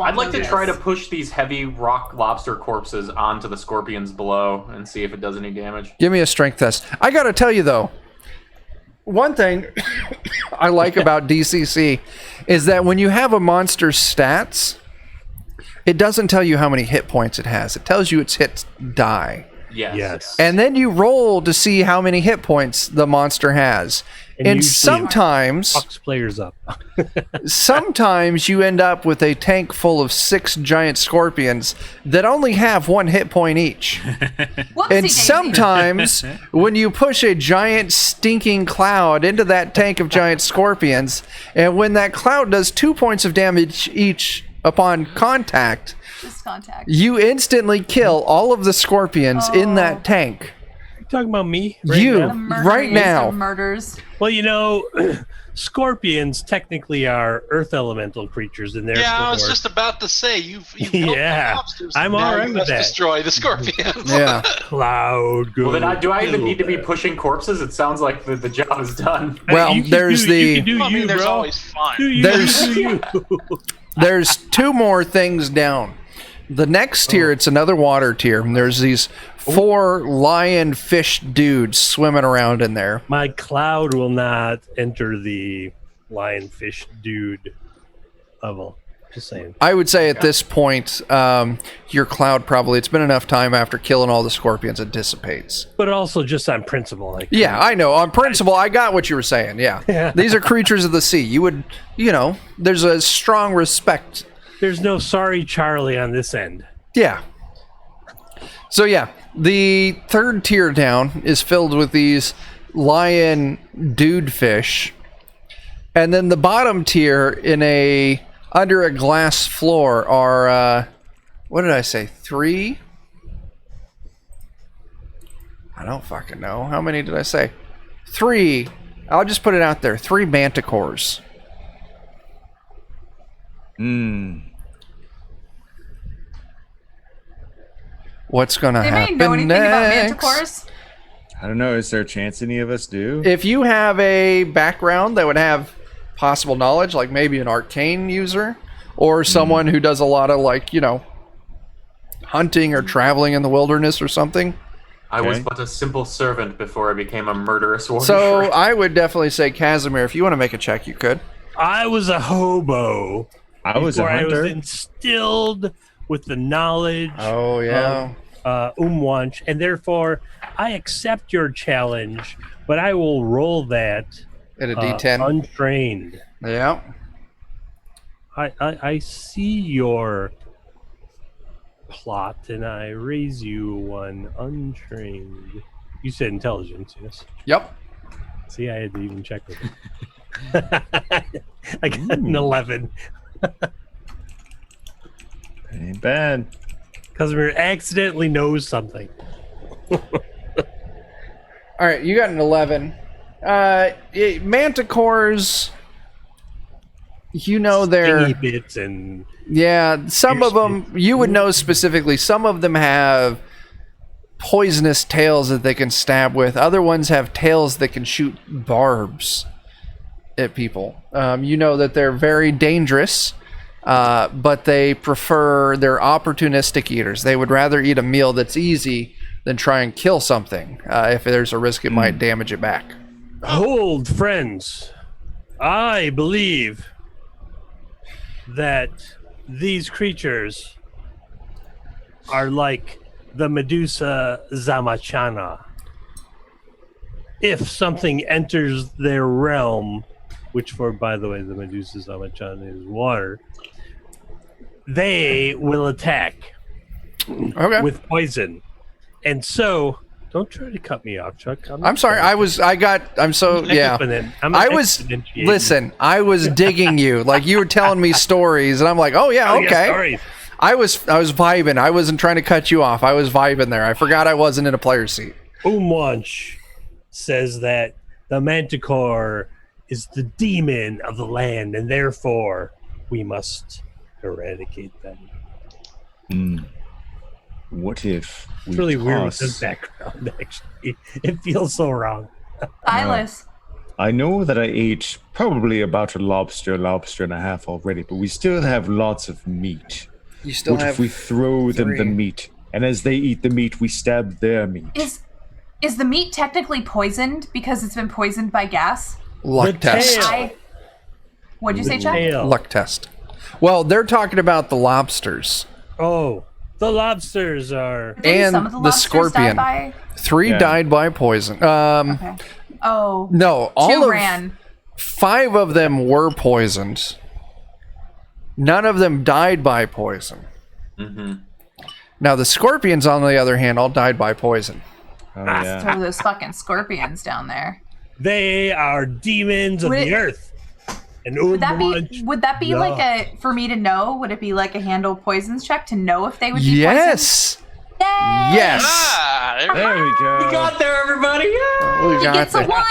I'd like to this. try to push these heavy rock lobster corpses onto the scorpions below and see if it does any damage. Give me a strength test. I got to tell you, though, one thing I like about DCC is that when you have a monster's stats, it doesn't tell you how many hit points it has. It tells you its hit die. Yes. And then you roll to see how many hit points the monster has. And usually sometimes, fucks players up. sometimes you end up with a tank full of 6 giant scorpions that only have 1 hit point each. Whoopsie And daisy. sometimes when you push a giant stinking cloud into that tank of giant scorpions, and when that cloud does 2 points of damage each upon contact, Just contact. you instantly kill all of the scorpions in that tank. You talking about me? You. now? The murder right race now. of murders. Well, you know, scorpions technically are earth elemental creatures, and therefore. Yeah, I was just about to say you've Yeah, the lobsters. I'm Now all right you with must that. destroy the scorpions. Yeah. Cloud. Well, then, go do I even need to be kill pushing corpses? It sounds like the job is done. them. Well, You can there's do- you the- can do Well, I mean, you, there's bro. always fun. Do you, There's- do you. There's 2 more things down. The next tier, it's another water tier. And there's these 4 lion fish dudes swimming around in there. My cloud will not enter the lionfish dude level. Just saying. I would say at this point, your cloud probably, it's been enough time after killing all the scorpions, it dissipates. But also just on principle. Like, Yeah, I know. On principle, I got what you were saying. Yeah. Yeah. These are creatures of the sea. You would, there's a strong respect. There's no sorry Charlie on this end. Yeah. So, yeah, the 3rd tier down is filled with these lion dude fish. And then the bottom tier under a glass floor are, what did I say? 3? I don't fucking know. How many did I say? 3. I'll just put it out there. 3 manticores. What's going to Anybody happen know anything next? about manticores? I don't know. Is there a chance any of us do? If you have a background that would have possible knowledge, like maybe an arcane user, or someone who does a lot of hunting or traveling in the wilderness or something. I was Okay. but a simple servant before I became a murderous warrior. So I would definitely say Casimir, if you want to make a check, you could. I was a hobo. I was a before I was hunter. instilled with the knowledge Oh, yeah. Umwanch, and therefore I accept your challenge, but I will roll that At a D10. untrained. Yeah. I see your plot, and I raise you one untrained. You said intelligence, yes? Yep. See, I had to even check with it. I got an 11. Ain't bad. Casimir accidentally knows something. All right, you got an 11. Manticores, they're... Stingy bits and Yeah, some of them, you would know specifically, some of them have poisonous tails that they can stab with. Other ones have tails that can shoot barbs at people. You know that they're very dangerous, but they're opportunistic eaters. They would rather eat a meal that's easy than try and kill something. If there's a risk it might damage it back. hold, friends. I believe that these creatures are like the Medusa Zamachana. If something enters their realm, which by the way, the Medusa Zamachana is water, they will attack Okay. with poison. And so, don't try to cut me off, Chuck. I'm sorry. I was Listen, I was digging you. Like you were telling me stories and I'm like, "Oh yeah, okay." Sorry. I was vibing. I wasn't trying to cut you off. I was vibing there. I forgot I wasn't in a player seat. Umwanch says that the Manticore is the demon of the land, and therefore we must eradicate them. what if we It's really weird with toss- this background, actually. It feels so wrong. Silas. I know that I ate probably about a lobster and a half already, but we still have lots of meat. You still What have if we throw them the three. meat, and as they eat the meat, we stab their meat? Is the meat technically poisoned because it's been poisoned by gas? luck The test. tail. What'd you say, Chuck? Tail. Luck test. Well, they're talking about the lobsters. Oh, the lobsters are. Didn't And some of the lobsters scorpion. die 3 Yeah. died by poison. by... Okay. Oh. No, all 2 of ran. 5 of them were poisoned. None of them died by poison. Mm-hmm. Now the scorpions, on the other hand, all died by poison. Oh, yeah. Throw those fucking scorpions down there. They are demons of Would the it- earth. And Would that be Yeah. like a for me to know? Would it be like a handle poisons check to know if they would be Yes. poisoned? Yay! Yes. Ah, there we go. There we go. We got there, everybody! Yeah! We He got gets a there. 1.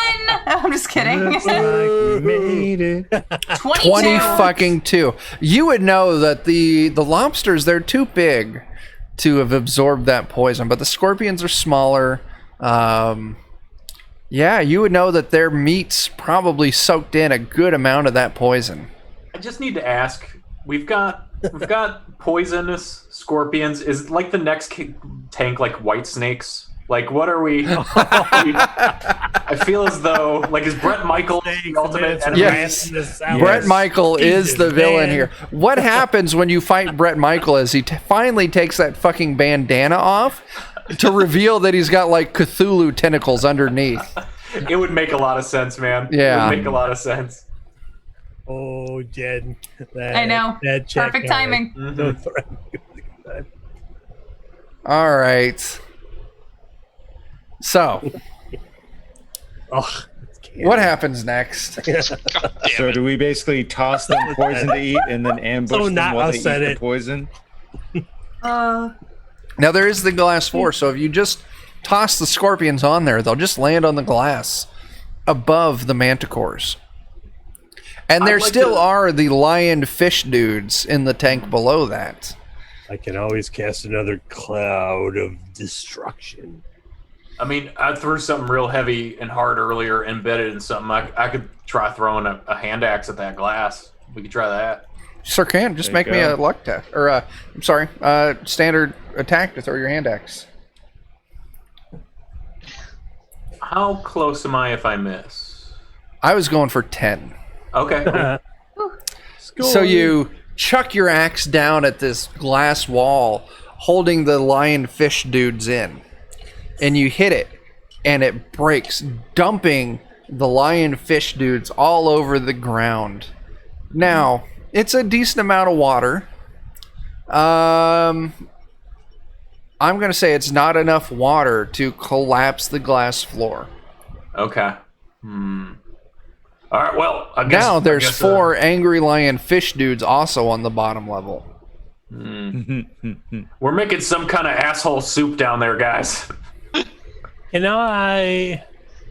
I'm just kidding. Looks like we made it. 22. 20 fucking 2. You would know that the lobsters, they're too big to have absorbed that poison, but the scorpions are smaller. Yeah, you would know that their meat's probably soaked in a good amount of that poison. I just need to ask. We've got poisonous scorpions. Is like the next tank like white snakes? Like what are we? I feel as though like is Brett Michael the ultimate enemy? Yes. Yes. Brett Michael is Jesus, the villain man. here. What happens when you fight Brett Michael as he finally takes that fucking bandana off to reveal that he's got like Cthulhu tentacles underneath? It would make a lot of sense, man. Yeah. It would make a lot of sense. Oh, Jen. I know. That check Perfect out. timing. Mhm. Don't threaten me with a gun. All right. So, Oh, what happens next? God damn So it. do we basically toss them poison to eat and then ambush So them not while they us eat said the it. poison? Now there is the glass floor, so if you just toss the scorpions on there, they'll just land on the glass above the manticores. And there I'd like still to- are the lion fish dudes in the tank below that. I can always cast another cloud of destruction. I mean, I threw something real heavy and hard earlier, embedded in something. I could try throwing a hand axe at that glass. We could try that. Sir can just There make you me go. a luck test, or I'm sorry, standard attack to throw your hand axe. How close am I if I miss? I was going for 10. Okay. cool. So you chuck your axe down at this glass wall, holding the lion fish dudes in, and you hit it, and it breaks, dumping the lion fish dudes all over the ground. Now, it's a decent amount of water. I'm gonna say it's not enough water to collapse the glass floor. Okay. All right. Well, I guess Now there's I guess, 4 angry lion fish dudes also on the bottom level. We're making some kind of asshole soup down there, guys. Can I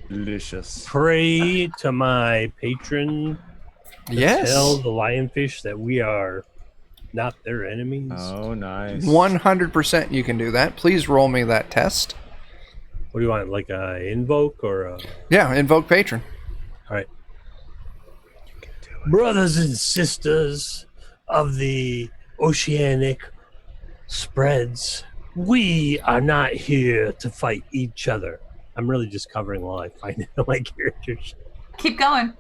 Delicious. pray to my patron? Yes. Tell the lionfish that we are not their enemies. Oh, nice. 100% you can do that. Please roll me that test. What do you want? Like a invoke or a? Yeah, invoke patron. All right. Brothers and sisters of the oceanic spreads, we are not here to fight each other. I'm really just covering while I find my characters. Keep going.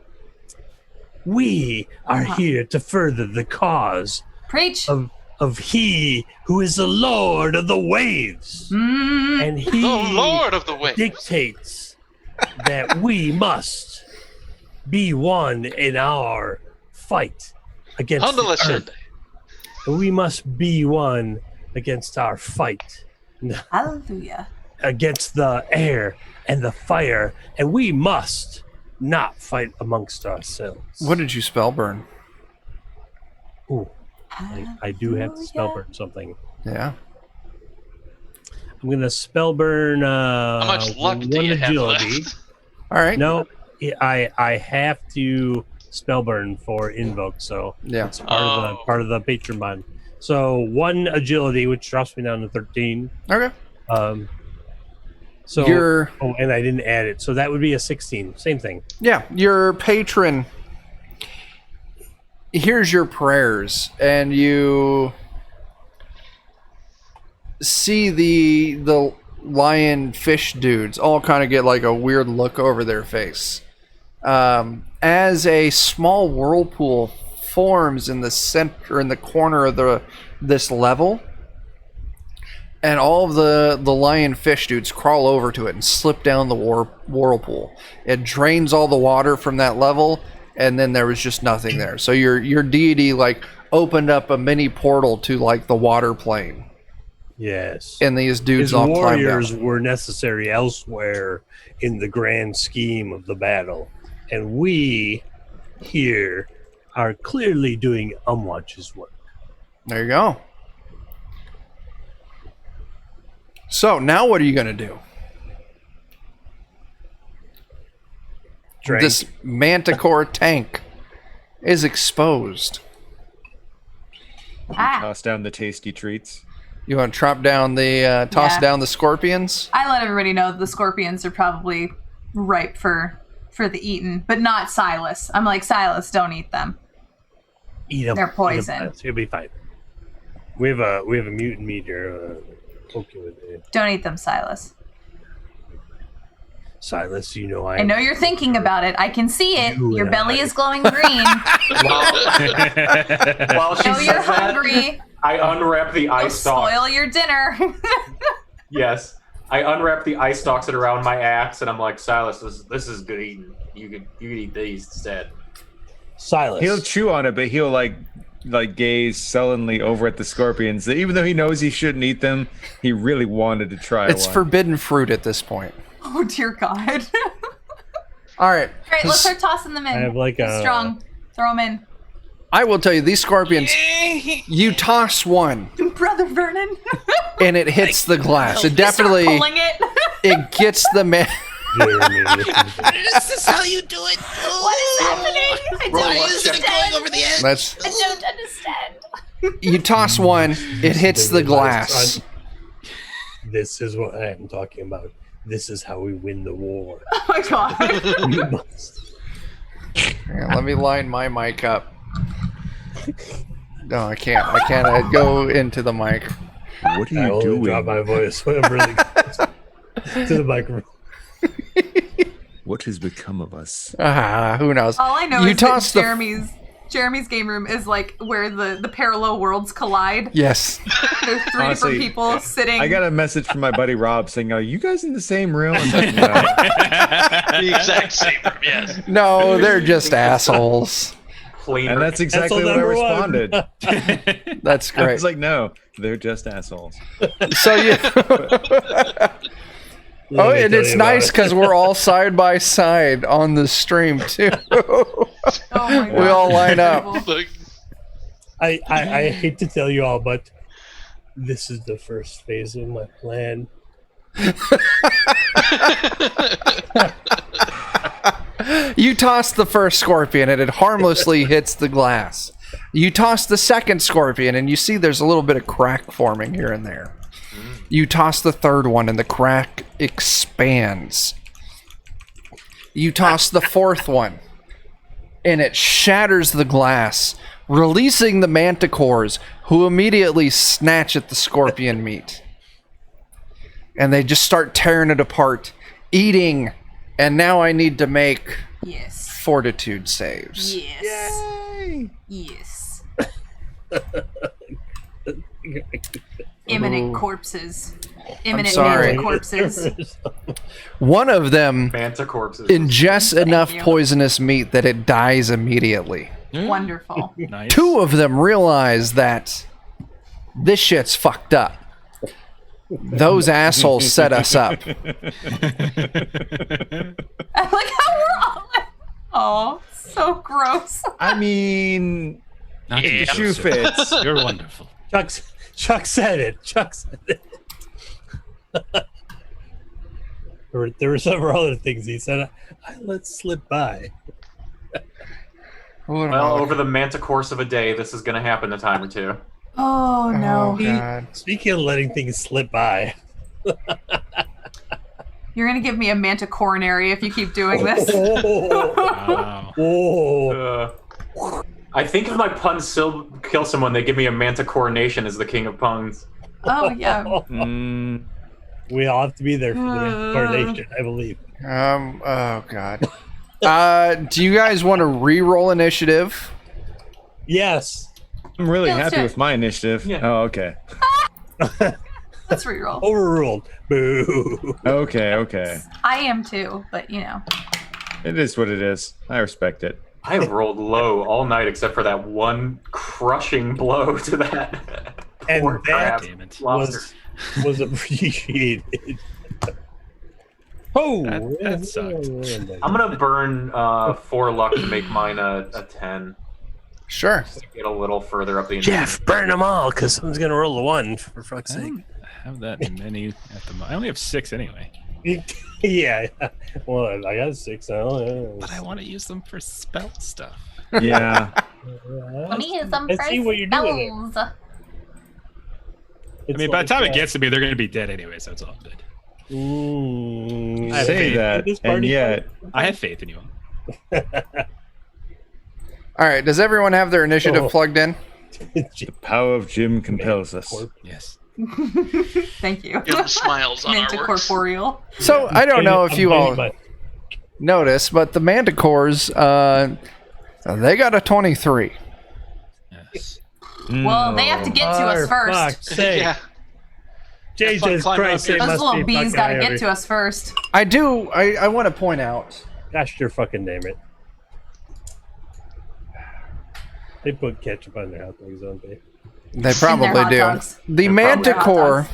We are here to further the cause Preach. of he who is the Lord of the waves. Mm. And he The Lord of the Waves. dictates that we must be one in our fight against the Handle earth. We must be one against our fight Hallelujah. against the air and the fire, and we must not fight amongst ourselves. What did you spell burn? Ooh, I do have to spell burn something. Yeah. I'm gonna spell burn. How much luck do one you have agility. left? All right. No, I have to spell burn for invoke, so Yeah. it's part of the patron bond. So 1 agility, which drops me down to 13. Okay. So Your and I didn't add it, so that would be a 16. Same thing. yeah, your patron hears your prayers, and you see the lion fish dudes all kind of get like a weird look over their face as a small whirlpool forms in the center, in the corner of this level, and all of the lion fish dudes crawl over to it and slip down the whirlpool. It drains all the water from that level, and then there was just nothing there. So your deity like opened up a mini portal to like the water plane. Yes. And these dudes His all climbed warriors down. were necessary elsewhere in the grand scheme of the battle. And we here are clearly doing Umwatch's work. There you go. So now what are you going to do? Drink. This manticore tank is exposed. Toss down the tasty treats. You want to chop down the toss Yeah. down the scorpions? I let everybody know the scorpions are probably ripe for the eating, but not Silas. I'm like, Silas, don't eat them. Eat them. They're poison. It'll be fine. We have a mutant meteor. Poke you with it. Don't eat them, Silas. Silas, you know I know you're thinking about it. I can see it. You Your and belly I. is glowing green. While she know says you're that, hungry. I unwrap the You'll eye stalk. spoil your dinner. Yes, I unwrap the eye stalks that are around my axe, and I'm like, Silas, this is good eating. You could eat these instead. Silas. He'll chew on it, but he'll like gaze sullenly over at the scorpions. Even though he knows he shouldn't eat them, he really wanted to try It's one. forbidden fruit at this point. Oh, dear God. All right. All right, let's start tossing them in. I have like He's a- strong. Throw them in. I will tell you, these scorpions, you toss one Brother Vernon. and it hits the glass. It You start definitely pulling it. it gets the man. Jeremy. Is this how you do it? What is happening? I Roll don't luck check. Going understand. over the edge. That's I don't understand. you toss one, it hits the glass. This is what I am talking about. This is how we win the war. Oh my God. You must. Hang on, let me line my mic up. No, I can't. I can't go into the mic. What are I you only doing? drop my voice when I'm really close to the microphone. What has become of us? Who knows? All I know You is that toss the- Jeremy's game room is like where the parallel worlds collide. Yes. There's three Honestly, different people sitting. I got a message from my buddy Rob saying, "Are you guys in the same room?" I'm like, "No." The exact same room, yes. No, they're just assholes. Cleaner. And that's exactly what I Asshole number one. responded. That's I great. was like, "No, they're just assholes." So you. Let Oh, me and tell it's you about nice it. because we're all side by side on the stream too. Oh my God. We all line up. Look, I hate to tell you all, but this is the first phase of my plan. You toss the first scorpion and it harmlessly hits the glass. You toss the second scorpion and you see there's a little bit of crack forming here and there. You toss the third one and the crack expands. You toss the fourth one and it shatters the glass, releasing the manticores, who immediately snatch at the scorpion meat. And they just start tearing it apart, eating. And now I need to make Yes. fortitude saves. Yes. Yes. Imminent corpses. Imminent sorry. manta corpses. One of them Manta corpses. ingests enough you. poisonous meat that it dies immediately. Wonderful. Nice. Two of them realize that this shit's fucked up. Those assholes set us up. I like how we're all like, oh, so gross. I mean, Not the you, shoe sir. fits. You're wonderful. Chuck said it. Chuck said it. There were several other things he said. I let slip by. Well, over the manta course of a day, this is going to happen a time or two. Oh no. Oh, God. Speaking of letting things slip by. You're gonna give me a manta coronary if you keep doing this. Wow. Oh. I think if my puns still kill someone, they give me a manta coronation as the king of puns. Oh yeah. Mm, We all have to be there for the coronation, I believe. Oh, God. Do you guys want to re-roll initiative? Yes. I'm really Yeah, let's happy do it. with my initiative. Yeah. Oh, okay. Let's reroll. Overruled. Boo. Okay. I am too, but you know. It is what it is. I respect it. I have rolled low all night except for that one crushing blow to that. And poor that crab Damn it. lobster. was appreciated. Oh, That sucked. I'm gonna burn 4 luck to make mine a 10. Sure. Just to get a little further up the Jeff, burn them all, because someone's gonna roll a 1, for fuck's I sake. don't have that many at the moment. I only have 6 anyway. Yeah. Well, I got 6 now. But I want to use them for spell stuff. Yeah. Let me use them Let's for see what you're doing spells. I mean, by the time it gets to me, they're going to be dead anyway, so it's all good. You I have say faith. that, This and party yet I have faith in you all. All right. Does everyone have their initiative Oh. plugged in? the power of Jim compels us. Yes. Thank you. Give them smiles on Manta our works. corporeal. So I don't know if you all But noticed, but the Manticores, they got a 23. Yes. Well, they have to get to us first. fuck's sake. Yeah. Jesus Climb up Christ, here. it Those must little be bees fucking gotta high get over- to us first. I want to point out. Gosh, you're fucking damn it. They put ketchup on their hot dogs, don't they? They probably hot do. dogs. The probably hot Manticore,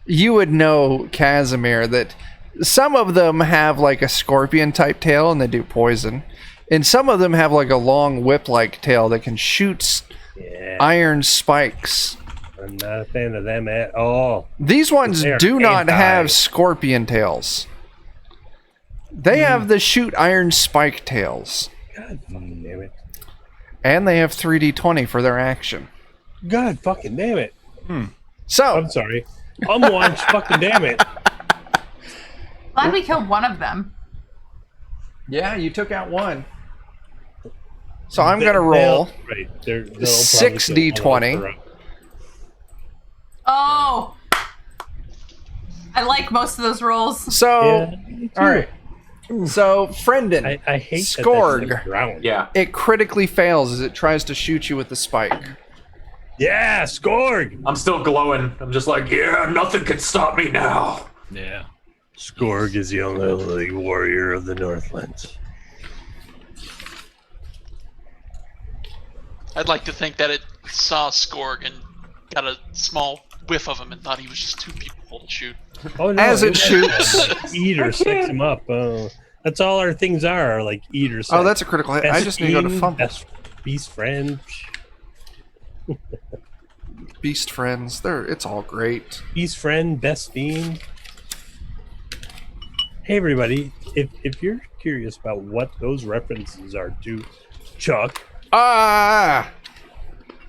you would know, Casimir, that some of them have like a scorpion type tail and they do poison. And some of them have like a long whip like tail that can shoot Yeah. iron spikes. I'm not a fan of them at all. These ones They are do not anti. have scorpion tails. They have the shoot iron spike tails. God fucking damn it. And they have 3d20 for their action. God fucking damn it. So, I'm sorry. Watch fucking damn it. Glad we killed one of them. yeah, you took out one. So I'm going to roll. Right. They'll probably 6d20. kill one of us. Oh! I like most of those rolls. So, Yeah, all right. So, Friendon, I hate Skorg. that ground. Yeah. it critically fails as it tries to shoot you with the spike. Yeah, Skorg. I'm still glowing. I'm just like, yeah, nothing can stop me now. Yeah. Skorg is the only warrior of the Northlands. I'd like to think that it saw Skorg and got a small whiff of him and thought he was just too beautiful to shoot. Oh no! As it shoots. Eat or sex him up. That's all our things are like eat or sex. Oh, that's a critical hit. I Best just need to go to fiend, fumble. Best beast friend. Beast friends. It's all great. Beast friend. Best fiend. Hey everybody! If you're curious about what those references are to, Chuck. Ah!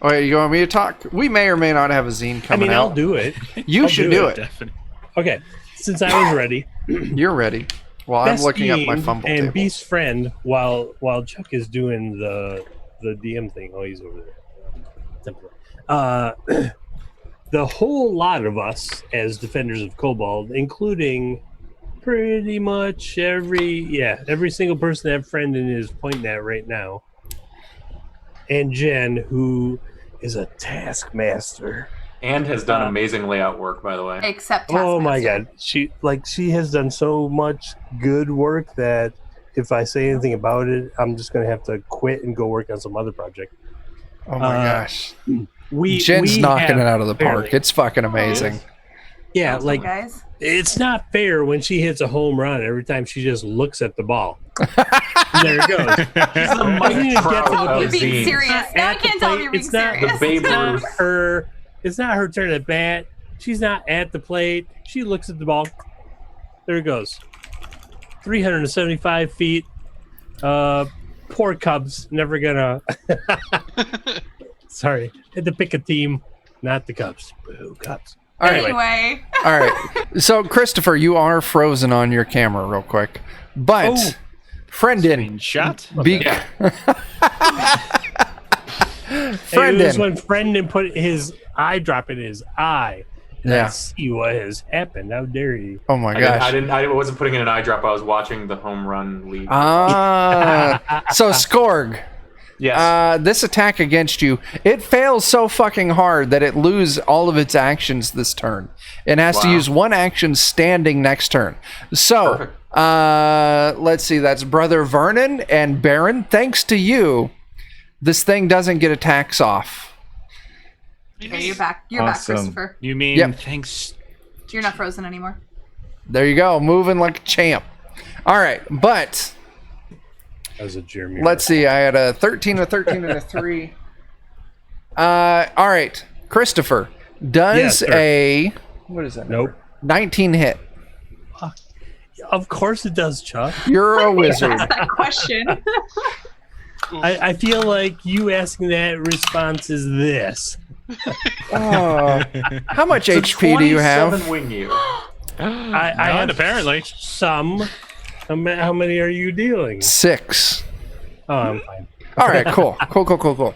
Wait, you want me to talk? We may or may not have a zine I coming mean, out. I'll do it. You I'll should do do it. it. Definitely. Okay, since I was ready. You're ready. Well, I'm Best looking up my fiend fumble and table. Beast friend while Chuck is doing the DM thing. Oh, he's over there. The whole lot of us as defenders of Kobold, including pretty much every single person that Friendon is pointing at right now, and Jen, who is a taskmaster. And has done amazing layout work, by the way. Except Oh my Taskmaster. god, she has done so much good work that if I say anything about it, I'm just gonna have to quit and go work on some other project. Oh my gosh. we Jen's knocking have it out of the park. barely- It's fucking amazing. Yeah, like Guys. it's not fair when she hits a home run every time she just looks at the ball. And there it goes. He's the I Mike need to get to Trout the of You're being zines. serious. Now I At the can't tell if plate, you're being it's not serious. the Babe It's not Ruth. her. It's not her turn at bat. She's not at the plate. She looks at the ball. There it goes. 375 feet. Poor Cubs. Never gonna. Sorry, had to pick a team, not the Cubs. Boo, Cubs. All right. Anyway. All right. So, Christopher, you are frozen on your camera real quick. But, Friendin, Shot. be... Friendin. It was when Friendin put his eyedrop in his eye. Yeah. See what has happened. How dare you? Oh my gosh. I wasn't putting in an eye drop. I was watching the home run lead. So, Skorg. Yes. This attack against you, it fails so fucking hard that it loses all of its actions this turn. It has to use one action standing next turn. So, let's see, that's Brother Vernon and Baron. Thanks to you, this thing doesn't get attacks off. Okay, you're back. You're back, Christopher. You mean thanks? You're not frozen anymore. There you go, moving like a champ. All right, but as a Jeremy. Let's see, I had a 13, a 13, and a 3. All right, Christopher, does what is that? Nope. 19 hit. Of course it does, Chuck. You're a wizard. Ask that question. I feel like you asking that response is this. How much HP do you have? Wing you. I have apparently some. How many are you dealing? 6. Oh, I'm fine. All right, cool. Cool.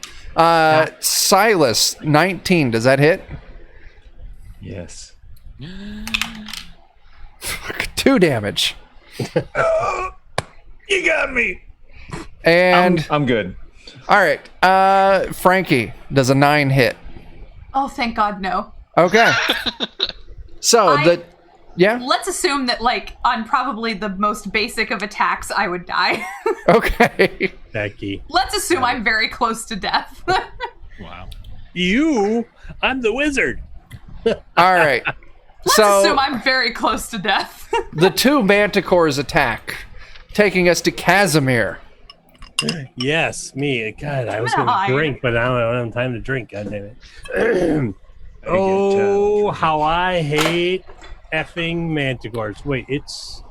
Silas, 19. Does that hit? Yes. 2 damage. You got me. And I'm good. all right, Frankie, does a 9 hit? Oh, thank God, no. Okay. So Let's assume that, like, on probably the most basic of attacks, I would die. Okay. Becky. Let's assume I'm very close to death. Wow. I'm the wizard. All right. Let's assume I'm very close to death. The 2 manticores attack, taking us to Casimir. Yes, me. God, I was gonna going hide. to drink, but I don't have time to drink. God damn it. Oh, how I hate effing manticores. Wait, it's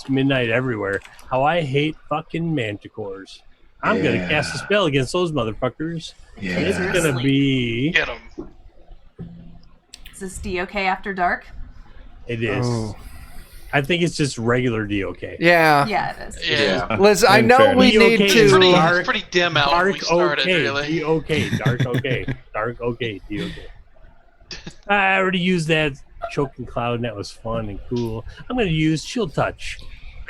midnight everywhere. How I hate fucking manticores. I'm going to cast a spell against those motherfuckers. Yeah. And it's going to be... Get him. Is this DOK after dark? It is. Oh. I think it's just regular DOK. Yeah. Yeah, it is. Yeah. Liz, I know fairness. we need DOK to... is It's pretty dim out when we Dark started, okay, really. DOK, dark okay, dark okay, DOK. I already used that choking cloud, and that was fun and cool. I'm going to use Shield Touch.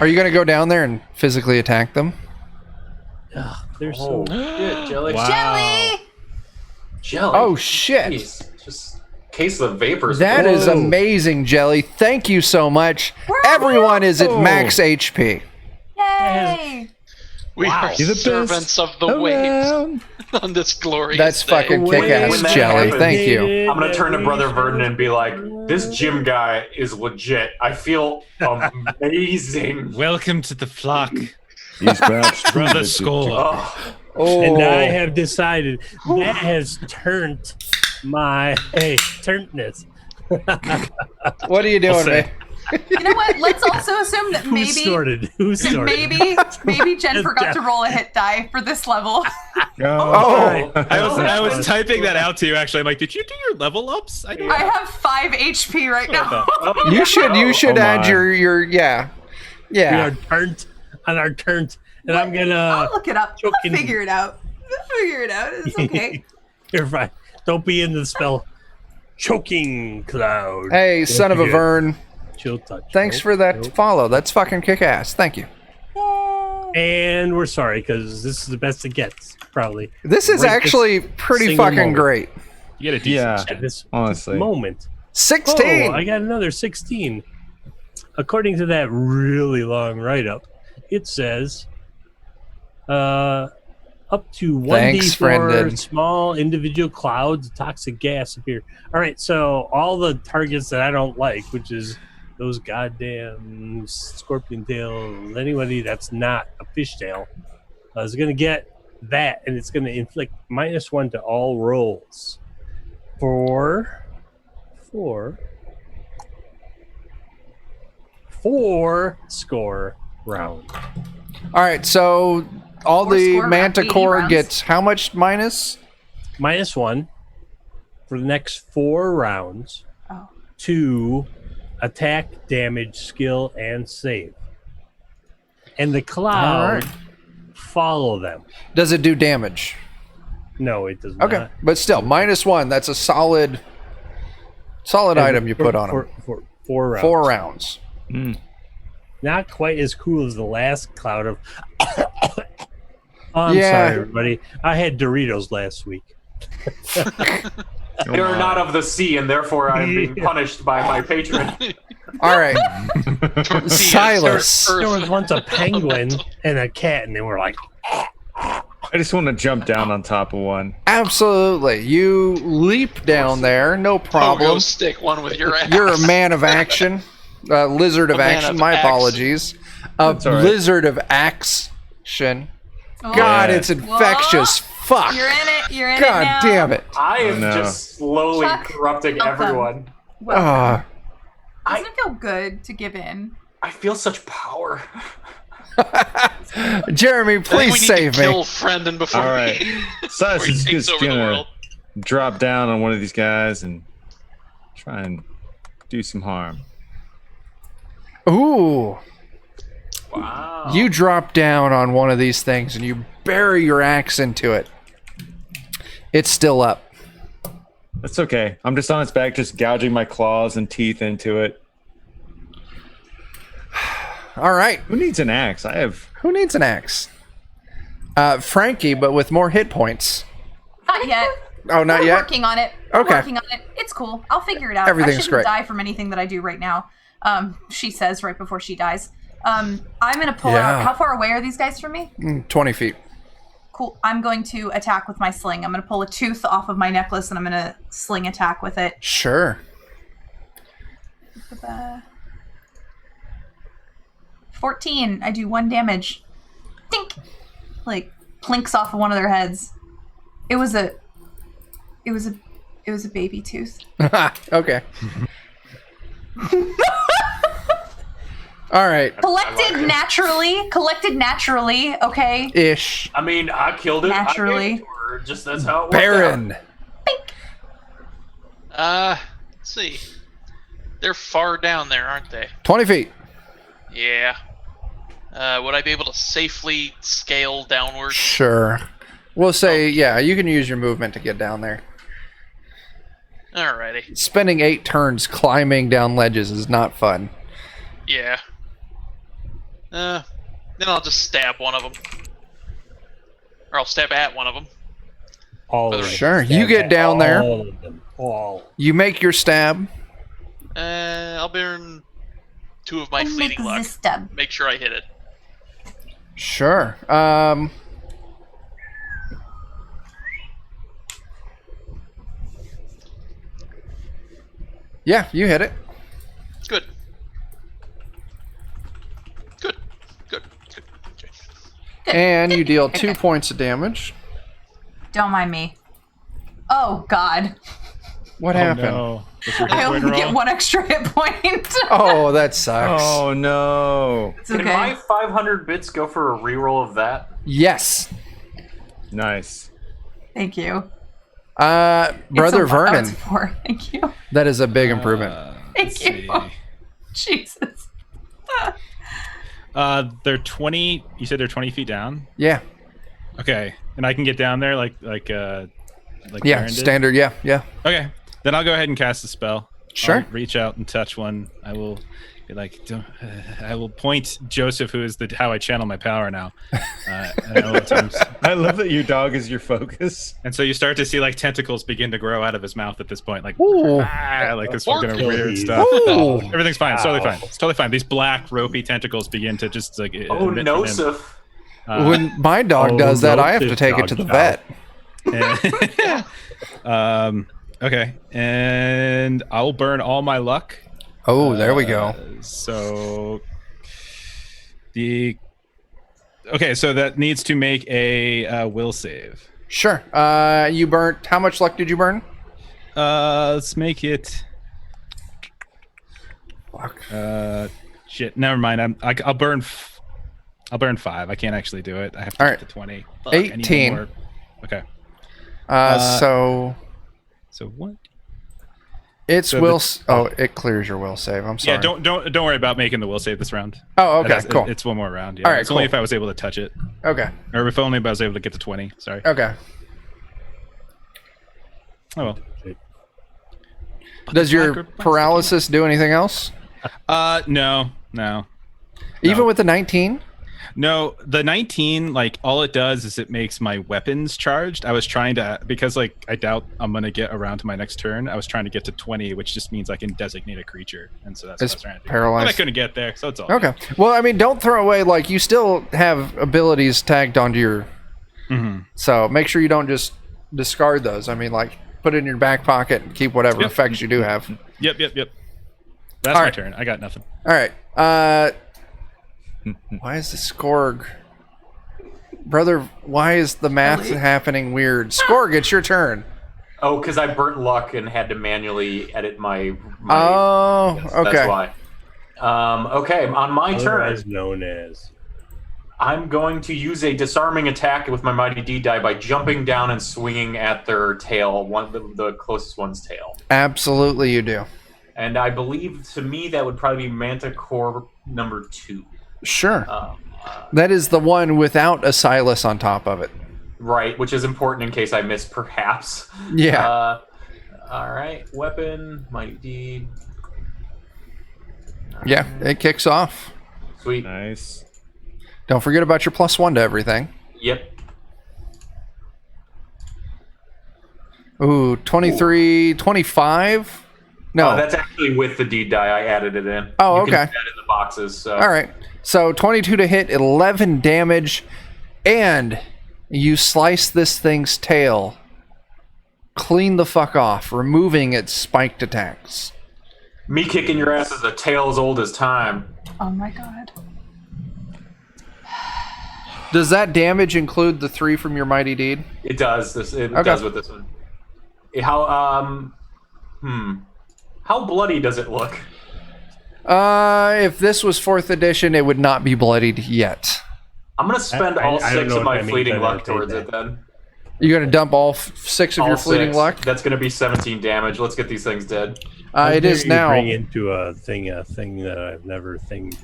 Are you going to go down there and physically attack them? Ugh, they're so... Shit, jelly. Wow. Jelly! Jelly. Oh, shit. Jeez. Just case of vapors. That is Whoa. amazing, Jelly. Thank you so much. We're Everyone is at Whoa. max HP. Yay! We are You're the best servants of the waves around. on this glorious That's day. fucking When kick-ass, that Jelly. happens, Thank you. I'm gonna turn to Brother Verdon and be like, "This gym guy is legit. I feel amazing." Welcome to the flock, He's perhaps brother Skull. Oh, Oh. And I have decided that has turned my... Hey, turnedness. What are you doing, say. man? You know what? Let's also assume that Who snorted? Who snorted? maybe Jen forgot to roll a hit die for this level. Oh. I was typing that out to you. Actually, I'm like, did you do your level ups? I don't I have 5 HP right now. You should Oh add my. your yeah. We are Yeah. turned on our turns, and I'm going I'll to... look it up. I'll choking- figure it out. It's okay. You're fine. Don't be in the spell. Choking cloud. Hey, son of a Vern. Chill touch. Thanks Nope, for that nope. follow. That's fucking kick-ass. Thank you. And we're sorry, because this is the best it gets, probably. This is Right, actually pretty single fucking moment. great. You get a decent Yeah, At this honestly. moment. 16. Oh, I got another 16. According to that really long write-up, it says up to 1d4 Thanks, Brendan. small individual clouds of toxic gas appear. All right, so all the targets that I don't like, which is those goddamn scorpion tails, anybody that's not a fishtail, is going to get that, and it's going to inflict -1 to all rolls for 4 score round. All right, so all Four the score round, 80 Manticore rounds. gets how much minus? -1 for the next 4 rounds Oh. to attack, damage, skill, and save. And the cloud follow them. Does it do damage? No, it does Okay, not. but still, -1. That's a solid item you put on them. For 4 rounds. 4 rounds. Not quite as cool as the last cloud of. I'm Yeah. sorry, everybody. I had Doritos last week. They are not of the sea, and therefore I am being punished by my patron. All right, Silas. There was once a penguin and a cat, and they were like, I just want to jump down on top of one. Absolutely, you leap down there, no Pogo problem. stick one with your ass. You're a man of action, lizard of A man action. of My action. apologies. A That's all right. lizard of action. Oh, God, Yeah. it's infectious. Fuck. You're in it. You're in God it now. damn it. I am no. just slowly Chuck, corrupting welcome. everyone. Ah. Doesn't it feel good to give in? I feel such power. Jeremy, I think please we need save to me. kill Friendon before All right. Silas before he is takes just over the gonna world. drop down on one of these guys and try and do some harm. Ooh. Wow. You drop down on one of these things and you bury your axe into it. It's still up. That's okay. I'm just on its back, just gouging my claws and teeth into it. All right. Who needs an axe? I have. Who needs an axe? Frankie, but with more hit points. Not yet. Oh, not We're yet? working on it. We're Okay. working on it. It's cool. I'll figure it out. Everything's I shouldn't great. die from anything that I do right now. She says right before she dies. I'm gonna pull Yeah. out. How far away are these guys from me? 20 feet. Cool. I'm going to attack with my sling. I'm gonna pull a tooth off of my necklace and I'm gonna sling attack with it. Sure. 14. I do 1 damage. Dink. Like plinks off of one of their heads. It was a baby tooth. Okay. All right. Collected naturally, okay? Ish. I mean, I killed it. Naturally. I gave it to her. Just that's how it worked Baron. out. Let's see. They're far down there, aren't they? 20 feet. Yeah. Would I be able to safely scale downwards? Sure. We'll say, yeah, you can use your movement to get down there. Alrighty. Spending 8 turns climbing down ledges is not fun. Yeah. Then I'll just stab one of them. Or I'll stab at one of them. all of them. Sure, you get down there. All of them. All. You make your stab. I'll burn 2 of my And make fleeting luck. this stab. Make sure I hit it. Sure. Yeah, you hit it. Good. Good. Good. Good. Okay. And you deal 2 points of damage. Don't mind me. Oh, God. What happened? No. What's your I hit point only get roll? 1 extra hit point. Oh, that sucks. Oh no! It's Can okay. my 500 bits go for a reroll of that? Yes. Nice. Thank you. Brother It's a- Vernon. Oh, it's 4. Thank you. That is a big improvement. Let's Thank you. see. Jesus. They're 20. You said they're 20 feet down. Yeah. Okay, and I can get down there like Yeah, Baron did? standard. Yeah, yeah. Okay, then I'll go ahead and cast the spell. Sure. I'll reach out and touch one. I will be like, I will point Joseph, who is how I channel my power now. And I will attempt- I love that your dog is your focus. and so you start to see like tentacles begin to grow out of his mouth at this point, like Ooh. like this fucking Please. weird stuff. Ooh. Everything's fine. It's totally Ow. fine. It's totally fine. These black ropey tentacles begin to just like Oh, emit no, from him. Sif. When my dog Oh, does that, no, I have to this take it dog to the out. vet. Okay, and I'll burn all my luck. Oh, there we go. So so that needs to make a will save. Sure. You burnt. How much luck did you burn? Let's make it. Fuck. Shit. Never mind. I'll burn. I'll burn 5. I can't actually do it. I have to All get right. to 20. 18. More. Okay. So what? it's So will. It clears your will save. I'm sorry. Yeah, don't worry about making the will save this round. Oh, okay, cool. It's one more round. Yeah. All right, it's only cool. if I was able to touch it, Okay. or if only if I was able to get to 20. Sorry. Okay. Oh well. Does your paralysis do anything else? No. Even with the 19? No, the 19, like, all it does is it makes my weapons charged. I was trying to, because, like, I doubt I'm going to get around to my next turn. I was trying to get to 20, which just means I can designate a creature. And so that's what I was trying to do. Paralyzed. But I couldn't get there, so it's all Okay. Well, I mean, don't throw away, like, you still have abilities tagged onto your... Mm-hmm. So make sure you don't just discard those. I mean, like, put it in your back pocket and keep whatever effects you do have. Yep. That's All my right. turn. I got nothing. All right. Why is the Skorg... Brother, why is the math happening weird? Skorg, it's your turn. Oh, because I burnt luck and had to manually edit my Oh, yes, okay. That's why. Okay, on my Otherwise turn, known as. I'm going to use a disarming attack with my Mighty D die by jumping down and swinging at their tail, the closest one's tail. Absolutely you do. And I believe, to me, that would probably be Manticore number 2. Sure. That is the one without a Silas on top of it. Right, which is important in case I miss, perhaps. Yeah. All right, weapon, Mighty D. Yeah, it kicks off. Sweet. Nice. Don't forget about your +1 to everything. Yep. Ooh, 23, 25? No. That's actually with the D die. I added it in. Oh, You can okay. see that in the boxes. So. All right. So 22 to hit, 11 damage, and you slice this thing's tail clean the fuck off, removing its spiked attacks. Me kicking your ass is a tale as old as time. Oh my god. Does that damage include the 3 from your Mighty Deed? It does. It Okay. does with this one. How bloody does it look? If this was 4th edition, it would not be bloodied yet. I'm gonna spend all I don't 6 know of what my that means, fleeting but luck I'll take towards that. it then. You're gonna dump all 6 of All your fleeting 6. luck. That's gonna be 17 damage. Let's get these things dead. It is now. Bring into a thing that I've never thinged.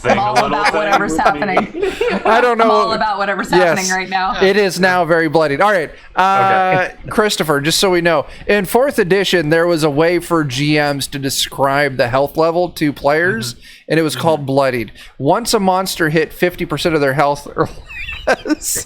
I'm all about whatever's happening. I don't know. I'm all about whatever's happening right now. It is now very bloodied. All right. Christopher, just so we know, in 4th edition, there was a way for GMs to describe the health level to players, and it was called bloodied. Once a monster hit 50% of their health or less,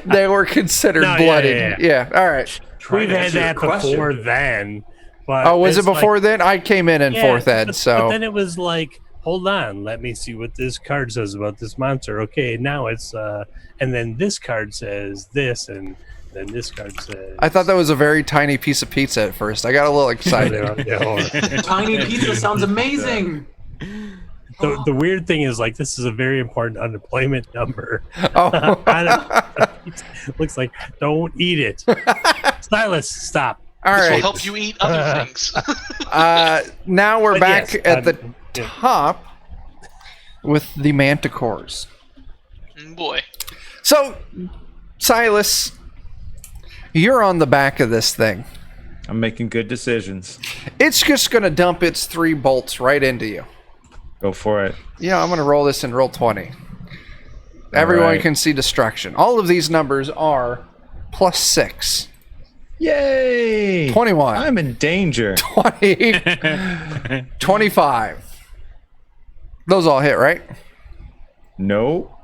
they were considered bloodied. Yeah. All right. We've had that before then. But Oh, was it it's like- before then? I came in 4th ed, but so. then it was like, hold on, let me see what this card says about this monster. Okay, now it's and then this card says this, and then this card says. I thought that was a very tiny piece of pizza at first. I got a little excited. Tiny pizza sounds amazing. The weird thing is, like, this is a very important unemployment number. Oh. Looks like, don't eat it. Silas, stop. All This will right. help you eat other things. Now we're But back yes, at the top with the manticores. Boy. So, Silas, you're on the back of this thing. I'm making good decisions. It's just going to dump its 3 bolts right into you. Go for it. Yeah, I'm going to roll this in roll 20. Everyone right. can see destruction. All of these numbers are +6. Yay! 21. I'm in danger. 20. 25. Those all hit, right? No.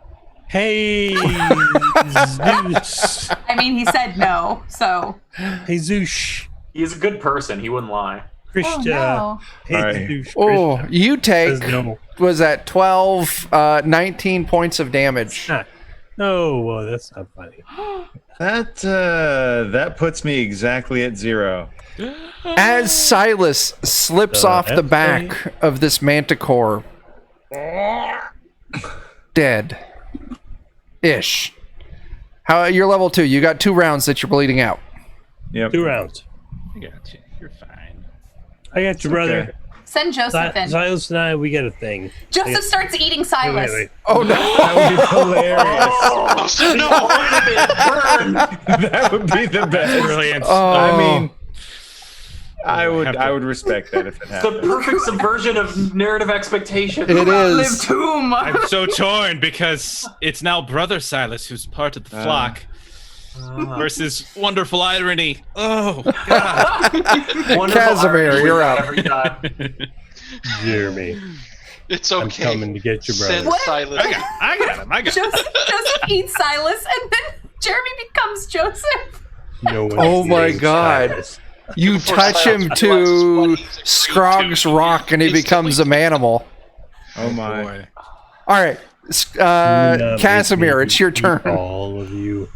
Hey, Zeus. I mean, he said no, so. Hey, Zeus. He's a good person. He wouldn't lie. Oh, no. Hey, All right. Zeus. Oh, Krishna you take, says no. was that 12, 19 points of damage. No, well, that's not funny. That puts me exactly at 0. As Silas slips off the back of this manticore, dead. Ish. How you're level 2. You got 2 rounds that you're bleeding out. Yep. 2 rounds. I got you. You're fine. I got you, brother. Okay. Send Joseph in. Silas and I, we get a thing. Joseph starts eating Silas. Wait. Oh no! That would be hilarious. No, That would be the best. Brilliant. Oh. I mean, I would respect that if it the happened. perfect subversion of narrative expectation. It Live is. tomb. I'm so torn because it's now Brother Silas who's part of the flock versus wonderful irony. Oh, God. Wonderful Casimir, irony you're up. every time. Jeremy, It's I'm okay. coming to get your brother. Send What? Silas. I got him. Joseph eats Silas, and then Jeremy becomes Joseph. No one Oh my eating God. Silas. You Before touch Silas him to realizes what he's Scrog's agreed to, rock and he instantly becomes a manimal. Oh my! Boy. All right, Do not Casimir, make it's me your eat turn. All of you.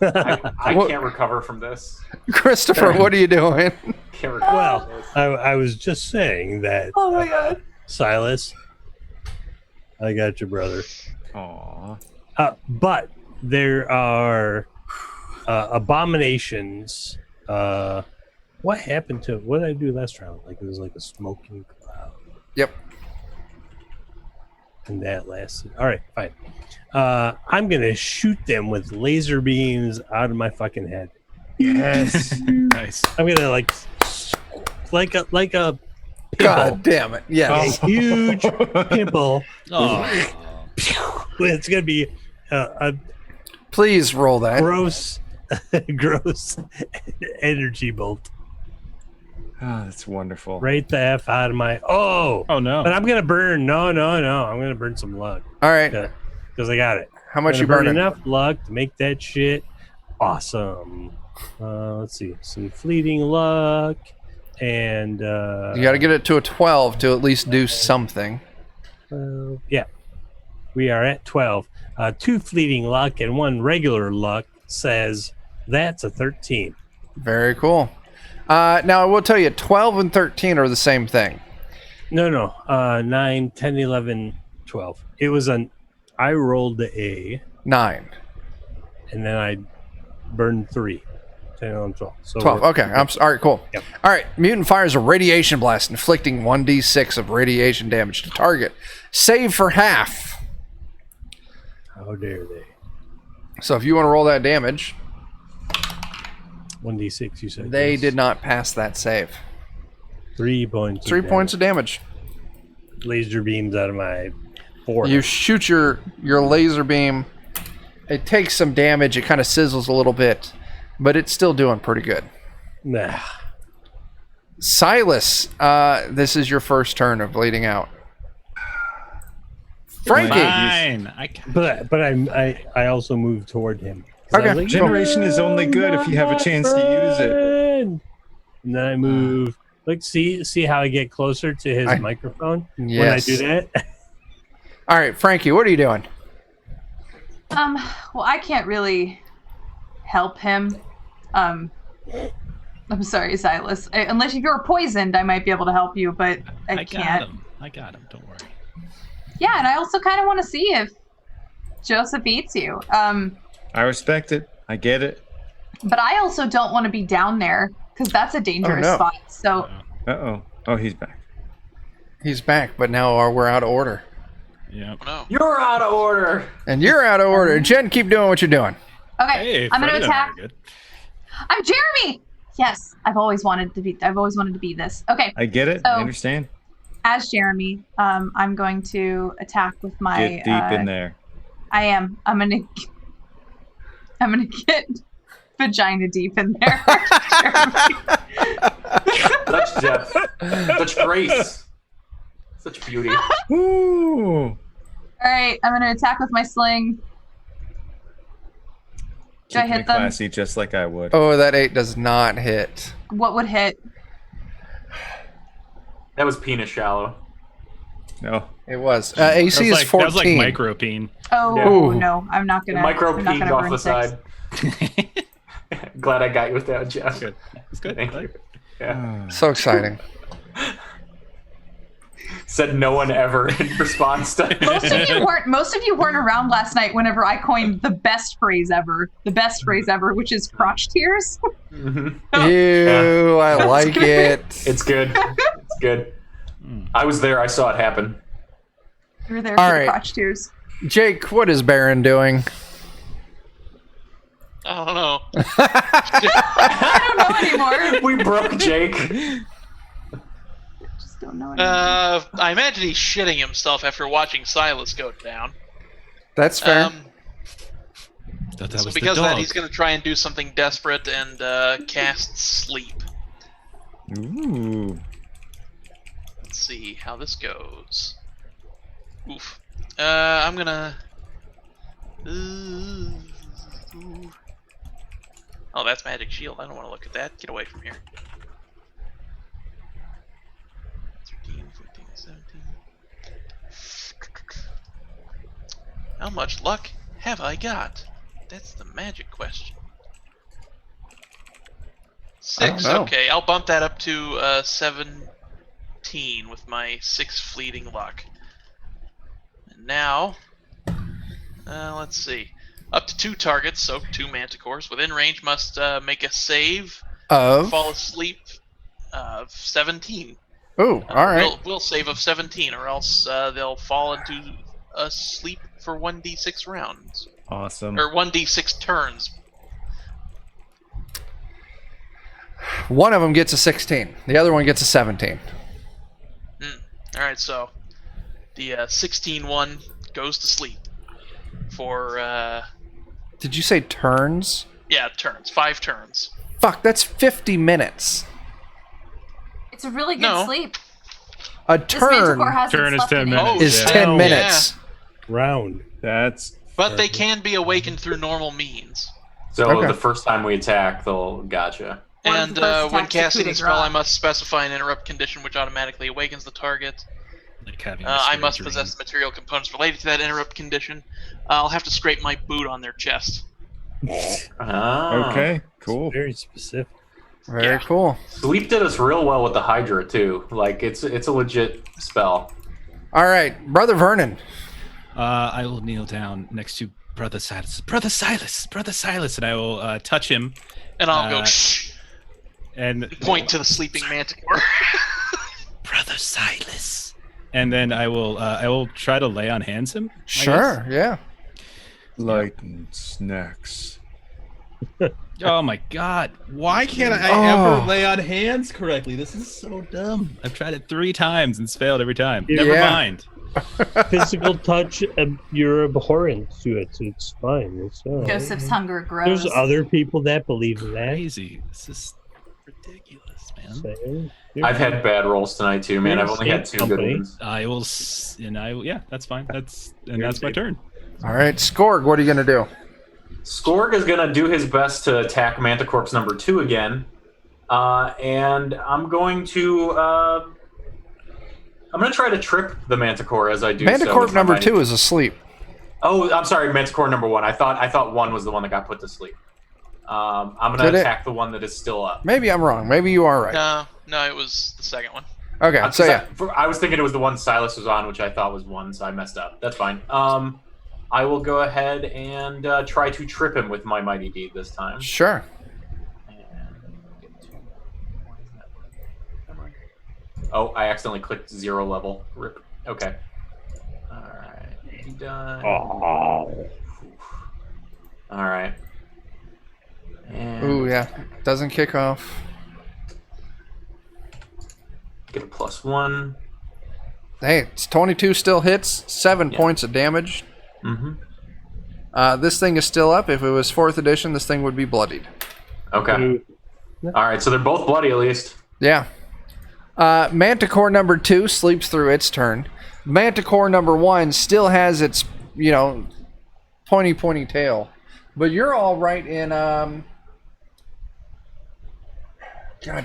I What- can't recover from this. Christopher, what are you doing? Can't recover Well, from this. I was just saying that. Oh my God. Silas, I got your brother. Aw. But there are abominations. What happened to what did I do last round? Like it was like a smoking cloud, Yep. and that lasted. All right, fine. I'm gonna shoot them with laser beams out of my fucking head. Yes. Nice. I'm gonna like a pimple. God damn it. A Yes. huge pimple. Oh. It's gonna be a Please roll that. gross energy bolt Oh, that's wonderful. right the F out of my Oh no. but I'm gonna burn I'm gonna burn some luck All right. because I got it. How much I'm you gonna burn burning? enough luck to make that shit awesome. Let's see, some fleeting luck and You got to get it to a 12 to at least do something. yeah, we are at 12. 2 fleeting luck and 1 regular luck says that's a 13. Very cool. Now, I will tell you, 12 and 13 are the same thing. No. 9, 10, 11, 12. It was I rolled the A 9. and then I burned 3. 10, 11, 12. So 12. Okay. All right, cool. Yep. All right. Mutant fires a radiation blast, inflicting 1d6 of radiation damage to target. Save for half. How dare they? So if you want to roll that damage, 1d6, you said. they yes. did not pass that save. 3 points. 3 points of damage. Laser beams out of my forehead. You shoot your laser beam. It takes some damage. It kind of sizzles a little bit, but it's still doing pretty good. Nah. Silas, this is your first turn of bleeding out. Frankie. Fine. I can. But I also moved toward him. 'Cause I Okay. was like, Generation is only good if you have a chance to use it. friend. And then I move. Like, see how I get closer to his microphone Yes. when I do that. All right, Frankie, what are you doing? Well, I can't really help him. I'm sorry, Silas. Unless if you're poisoned, I might be able to help you, but I can't. I got him. Don't worry. Yeah, and I also kind of want to see if Joseph eats you. I respect it. I get it. But I also don't want to be down there because that's a dangerous no. spot. So Uh-oh. Oh, he's back. He's back, but now we're out of order. Yeah. Oh, no. You're out of order. And you're out of order. Jen, keep doing what you're doing. okay, Hey, I'm going Freddy to and I are attack. good. I'm Jeremy. Yes, I've always wanted to be this. Okay, I get it. So- I understand. as Jeremy, I'm going to attack with my. Get deep in there. I am. I'm gonna get vagina deep in there. Such depth. Such grace. Such beauty. Woo! All right, I'm gonna attack with my sling. Do I Keeping hit it them? classy, just like I would. Oh, that 8 does not hit. What would hit? That was penis shallow. No. It was. AC is 14. That was like micro peen. Oh Ooh. no, I'm not gonna. Micro I'm not peeked gonna off burn the 6. side. Glad I got you with that, Jeff. Good. It's good. Thank you. Yeah. So exciting. Said no one ever in response to. Most of you weren't around last night whenever I coined the best phrase ever, which is crotch tears. Mhm. Ew, I like it. It's good. It's good. I was there. I saw it happen. You were there All for right. the crotch tears. Jake, what is Baron doing? I don't know. I don't know anymore. We broke Jake. Just don't know anymore. I imagine he's shitting himself after watching Silas go down. That's fair. That So was because the of dog. that, he's going to try and do something desperate and cast Sleep. Ooh. Let's see how this goes. Oof. I'm gonna. Oh, that's magic shield. I don't want to look at that. Get away from here. 13, 14, 17. How much luck have I got? That's the magic question. I don't 6. know. Okay, I'll bump that up to 17 with my 6 fleeting luck. And now, let's see. Up to 2 targets, so 2 manticores within range must make a save, fall asleep of 17. Ooh, all right. Will save of 17, or else they'll fall into a sleep for 1d6 rounds. Awesome. Or 1d6 turns. One of them gets a 16. The other one gets a 17. Alright, so the 16 one goes to sleep for, Did you say turns? yeah, turns. 5 turns. Fuck, that's 50 minutes. It's a really good No. sleep. A This turn manticore hasn't Turn is slept 10 in minutes. ages. is Yeah. 10 Oh, minutes. Round. That's But they can be awakened through normal means. So Okay. the first time we attack, they'll gotcha. What if And the first when attack's a coup casting de a spell, grace? I must specify an interrupt condition which automatically awakens the target. Like having I must possess the material components related to that interrupt condition. I'll have to scrape my boot on their chest. Ah. okay. Cool. Very specific. Very Yeah. cool. Sleep did us real well with the Hydra too. Like it's a legit spell. All right, Brother Vernon. I will kneel down next to Brother Silas. Brother Silas, and I will touch him And I'll go Uh, shh and and point to the sleeping manticore. Brother Silas. And then I will try to lay on hands him. I guess. Sure, yeah. Light and snacks. Oh my God! Why can't I Oh. ever lay on hands correctly? This is so dumb. I've tried it 3 times and it's failed every time. Yeah. Never mind. Physical touch, you're abhorrent to it. It's fine. It's all right. Joseph's hunger grows. There's other people that believe in that. Crazy. This is ridiculous, man. Saying, I've had bad rolls tonight too, man. I've only had 2 good Company. ones. I will, yeah, that's fine. That's my turn. All right, Skorg, what are you going to do? Skorg is gonna do his best to attack Manticorpse number 2 again, and I'm going to try to trip the Manticore as I do. so Manticore with my number mighty- 2 is asleep. Oh, I'm sorry, Manticore number 1. I thought 1 was the one that got put to sleep. I'm gonna Did it? attack the one that is still up. Maybe I'm wrong. Maybe you are right. No, it was the second one. Okay, so yeah. I was thinking it was the one Silas was on, which I thought was 1, so I messed up. That's fine. I will go ahead and try to trip him with my Mighty Deed this time. Sure. Oh, I accidentally clicked 0 level. Rip. Okay. Alright. Done. Oh. Alright. And Ooh, yeah. Doesn't kick off. get a +1. Hey, it's 22 still hits, 7 points of damage. Mm-hmm. This thing is still up. If it was 4th edition, this thing would be bloodied. Okay. Alright, so they're both bloody at least. Yeah. Manticore number 2 sleeps through its turn. Manticore number 1 still has its, pointy tail. But you're all right in, God,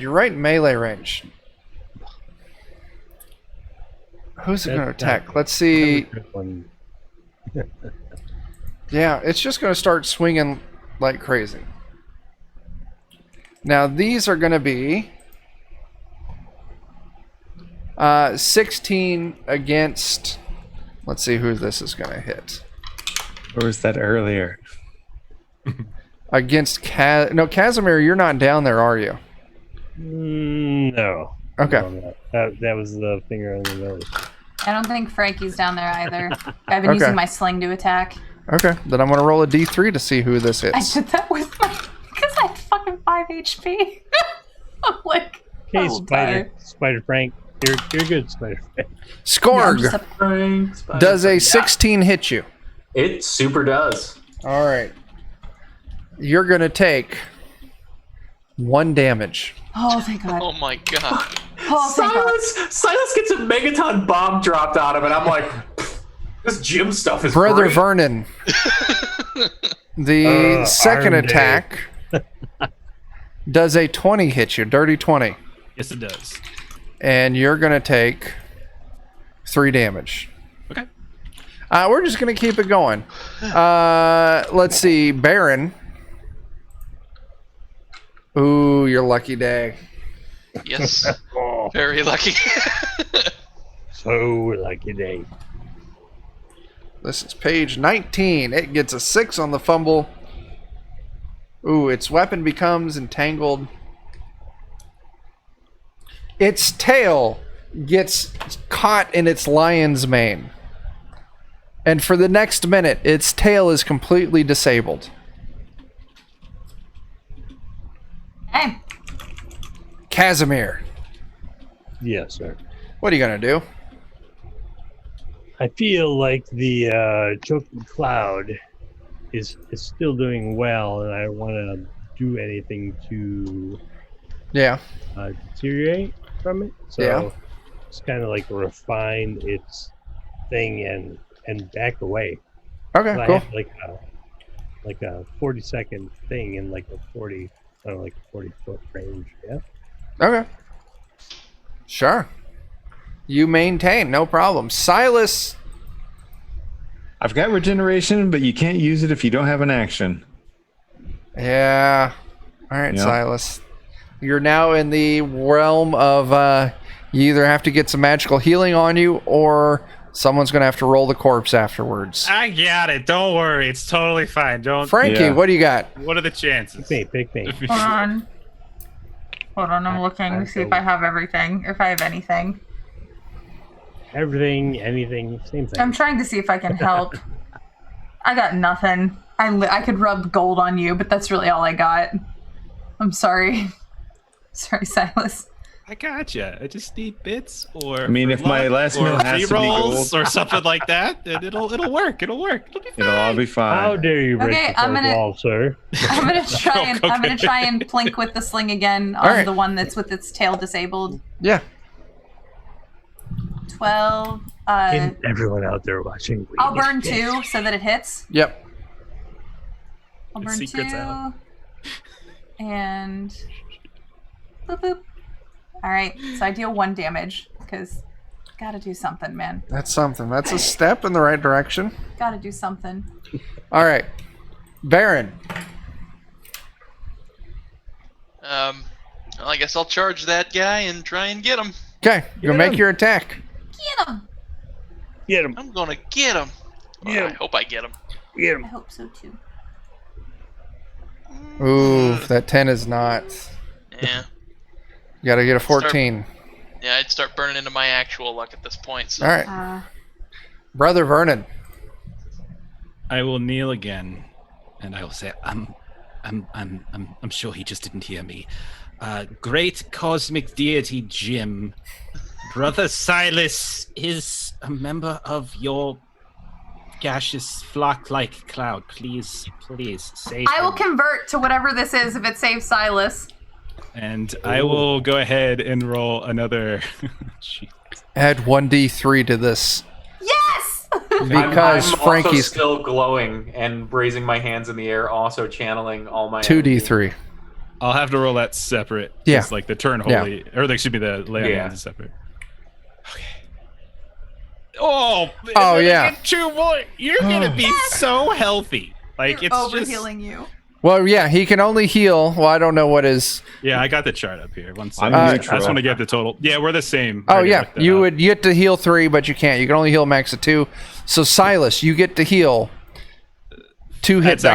you're right in melee range. Who's it going to attack? Let's see. Yeah, it's just going to start swinging like crazy. Now, these are going to be 16 against... Let's see who this is going to hit. Or was that earlier? Against No, Casimir, you're not down there, are you? No. Okay. That was the finger on the nose. I don't think Frankie's down there either. I've been using my sling to attack. Okay, then I'm gonna roll a d3 to see who this I is. did that with my because I had fucking 5 HP. I'm like, Okay, oh, die. Spider Frank. You're good, Spider Frank. Scorg, Yeah, I'm just does a 16 hit you? It super does. All right. You're gonna take 1 damage. oh, thank God. Oh my god. Oh, thank God. Silas gets a megaton bomb dropped on him, and I'm like, this gym stuff is Brother great. Vernon, the second arm day. attack does a 20 hit you, dirty 20, Yes, it does. and you're gonna take 3 damage. Okay. We're just gonna keep it going. Let's see, Baron. Ooh, your lucky day. Yes. Oh, Very lucky. so lucky day. This is page 19. It gets a 6 on the fumble. Ooh, its weapon becomes entangled. Its tail gets caught in its lion's mane. And for the next minute, its tail is completely disabled. Hey, Casimir, Yes, sir. what are you gonna do? I feel like the choking cloud is still doing well, and I don't want to do anything to Yeah. deteriorate from it. So Yeah. it's kind of like refine its thing and back away. Okay, So I cool. have like a 40-second thing in like a 40 foot range. Yeah. Okay. Sure. You maintain, no problem. Silas. I've got regeneration, but you can't use it if you don't have an action. Yeah. All right, Yeah. Silas. You're now in the realm of you either have to get some magical healing on you or someone's going to have to roll the corpse afterwards. I got it. Don't worry. It's totally fine. Don't. Frankie, Yeah. what do you got? What are the chances? Pick me. hold on. Hold on, I'm looking to see if I have everything, if I have anything. Everything, anything, same thing. I'm trying to see if I can help. I got nothing. I could rub gold on you, but that's really all I got. I'm sorry. Sorry, Silas. I gotcha. I just need bits, or I mean, if my last meal has to be rerolls gold, or something like that, then it'll work. It'll work. It'll be fine. it'll all be How fine. dare you break Okay, the I'm fourth gonna- wall, sir? I'm gonna try and plink with the sling again on Alright. the one that's with its tail disabled. Yeah. 12. And everyone out there watching. I'll burn 2 so that it hits. Yep. I'll The burn 2. secret's out. And boop boop. Alright, so I deal 1 damage, because gotta do something, man. That's something. That's a step in the right direction. Gotta do something. All right. Baron. Well, I guess I'll charge that guy and try and get him. Okay, you Get make him. your attack. Get him! Get him. I'm gonna get him. Well, Get I him. hope I get him. Get I him. hope so too. Ooh, that 10 is not. Yeah. You gotta get a 14. Yeah, I'd start burning into my actual luck at this point. So. All right. Brother Vernon. I will kneel again, and I will say, I'm sure he just didn't hear me. Great cosmic deity Jim, Brother Silas is a member of your gaseous flock-like cloud. Please save I will him. convert to whatever this is if it saves Silas. And I will go ahead and roll another. Jeez. Add 1d3 to this. Yes! Because I'm Frankie's also still glowing and raising my hands in the air, also channeling all my 2d3. I'll have to roll that separate. Yeah. It's like the turn holy, or excuse me, the lay on hands is separate. Okay. Oh. if Oh, I yeah. get 2 more. You're gonna be so healthy. Like You're it's just. overhealing you. Well, yeah, he can only heal. Well, I don't know what is. Yeah, I got the chart up here. One I'm second. I neutral. just want to get the total. Yeah, we're the same. I Oh, already yeah. looked that You up. would get to heal 3, but you can't. You can only heal max of 2. So, Silas, you get to heal 2 hit It's die.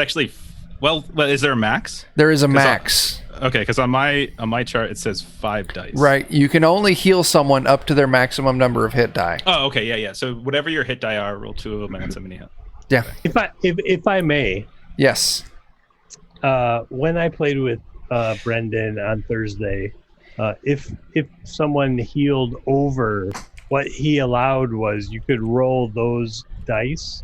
actually. Well, is there a max? There is a 'Cause max. Okay, because on my chart it says 5 dice. Right. You can only heal someone up to their maximum number of hit die. Oh, okay, yeah. So whatever your hit die are, roll 2 of them and add 70 health. Yeah. If I may, Yes. when I played with Brendan on Thursday, if someone healed over, what he allowed was you could roll those dice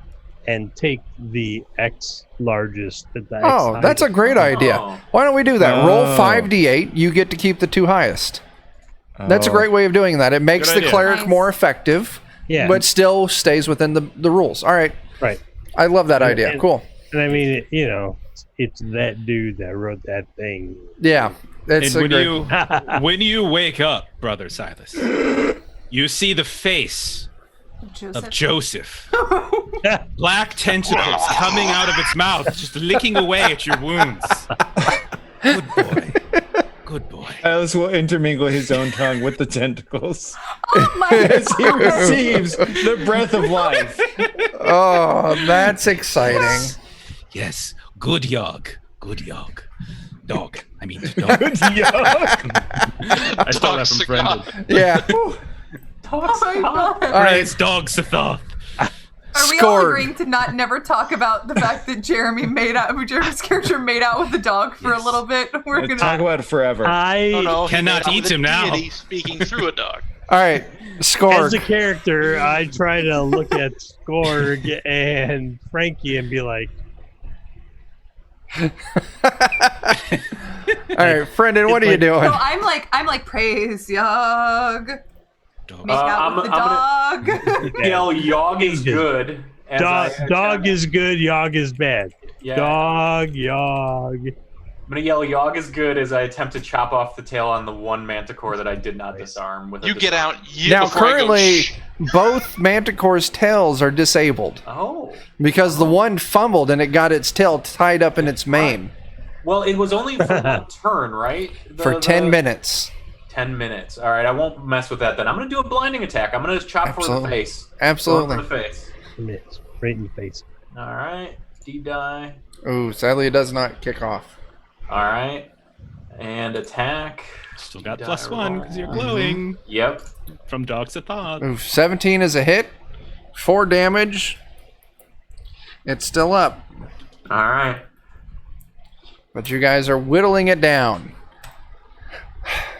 and take the X largest. Oh, that's a great idea. Why don't we do that? Roll 5d8. You get to keep the 2 highest. That's a great way of doing that. It makes Good the idea. cleric Nice. more effective, Yeah. but still stays within the rules. All right. Right. I love that And- idea. and- Cool. And I mean, it's that dude that wrote that thing. Yeah. It's And a great... when you wake up, Brother Silas, you see the face of Joseph. Black tentacles coming out of its mouth, just licking away at your wounds. Good boy. Good boy. Silas will intermingle his own tongue with the tentacles Oh my as he god. receives the breath of life. Oh, that's exciting. Yes, good yog. Good yog. Dog. I mean, dog. I stole that from Toxic Brendan. Yeah. Oh my god. All right. Praise dog Sathoth. Are we all Scored. agreeing to not never talk about the fact that Jeremy's character made out with the dog for a little bit? We're Let's gonna talk about it forever. Oh, no, he Cannot made out eat with a him now. deity speaking through a dog. All right. Score. As a character, I try to look at Skorg and Frankie and be like, All right, Brendan, what are you doing? So I'm like praise Yog. Dog. Make out with the I'm dog. Yell, Yog is good. as I- dog is good, Yog is bad. Yeah. Dog, Yog. I'm gonna yell, Yog is good as I attempt to chop off the tail on the one manticore that I did not disarm. With a You get disarm. out. You, Now, before I go, currently, "Shh." both Manticore's tails are disabled Oh. because the one fumbled and it got its tail tied up in its mane Well, it was only for one turn, right? for 10 minutes. 10 minutes. All right, I won't mess with that then. I'm gonna do a blinding attack. I'm gonna chop for the Absolutely. face. Absolutely. For the face. Miss, right in the face. All right. D-die. Ooh, sadly, it does not kick off. All right. And attack. Still got Die +1 because you're roll. glowing Yep. from dog Sathoth. Ooh, 17 is a hit. 4 damage. It's still up, All right. but you guys are whittling it down.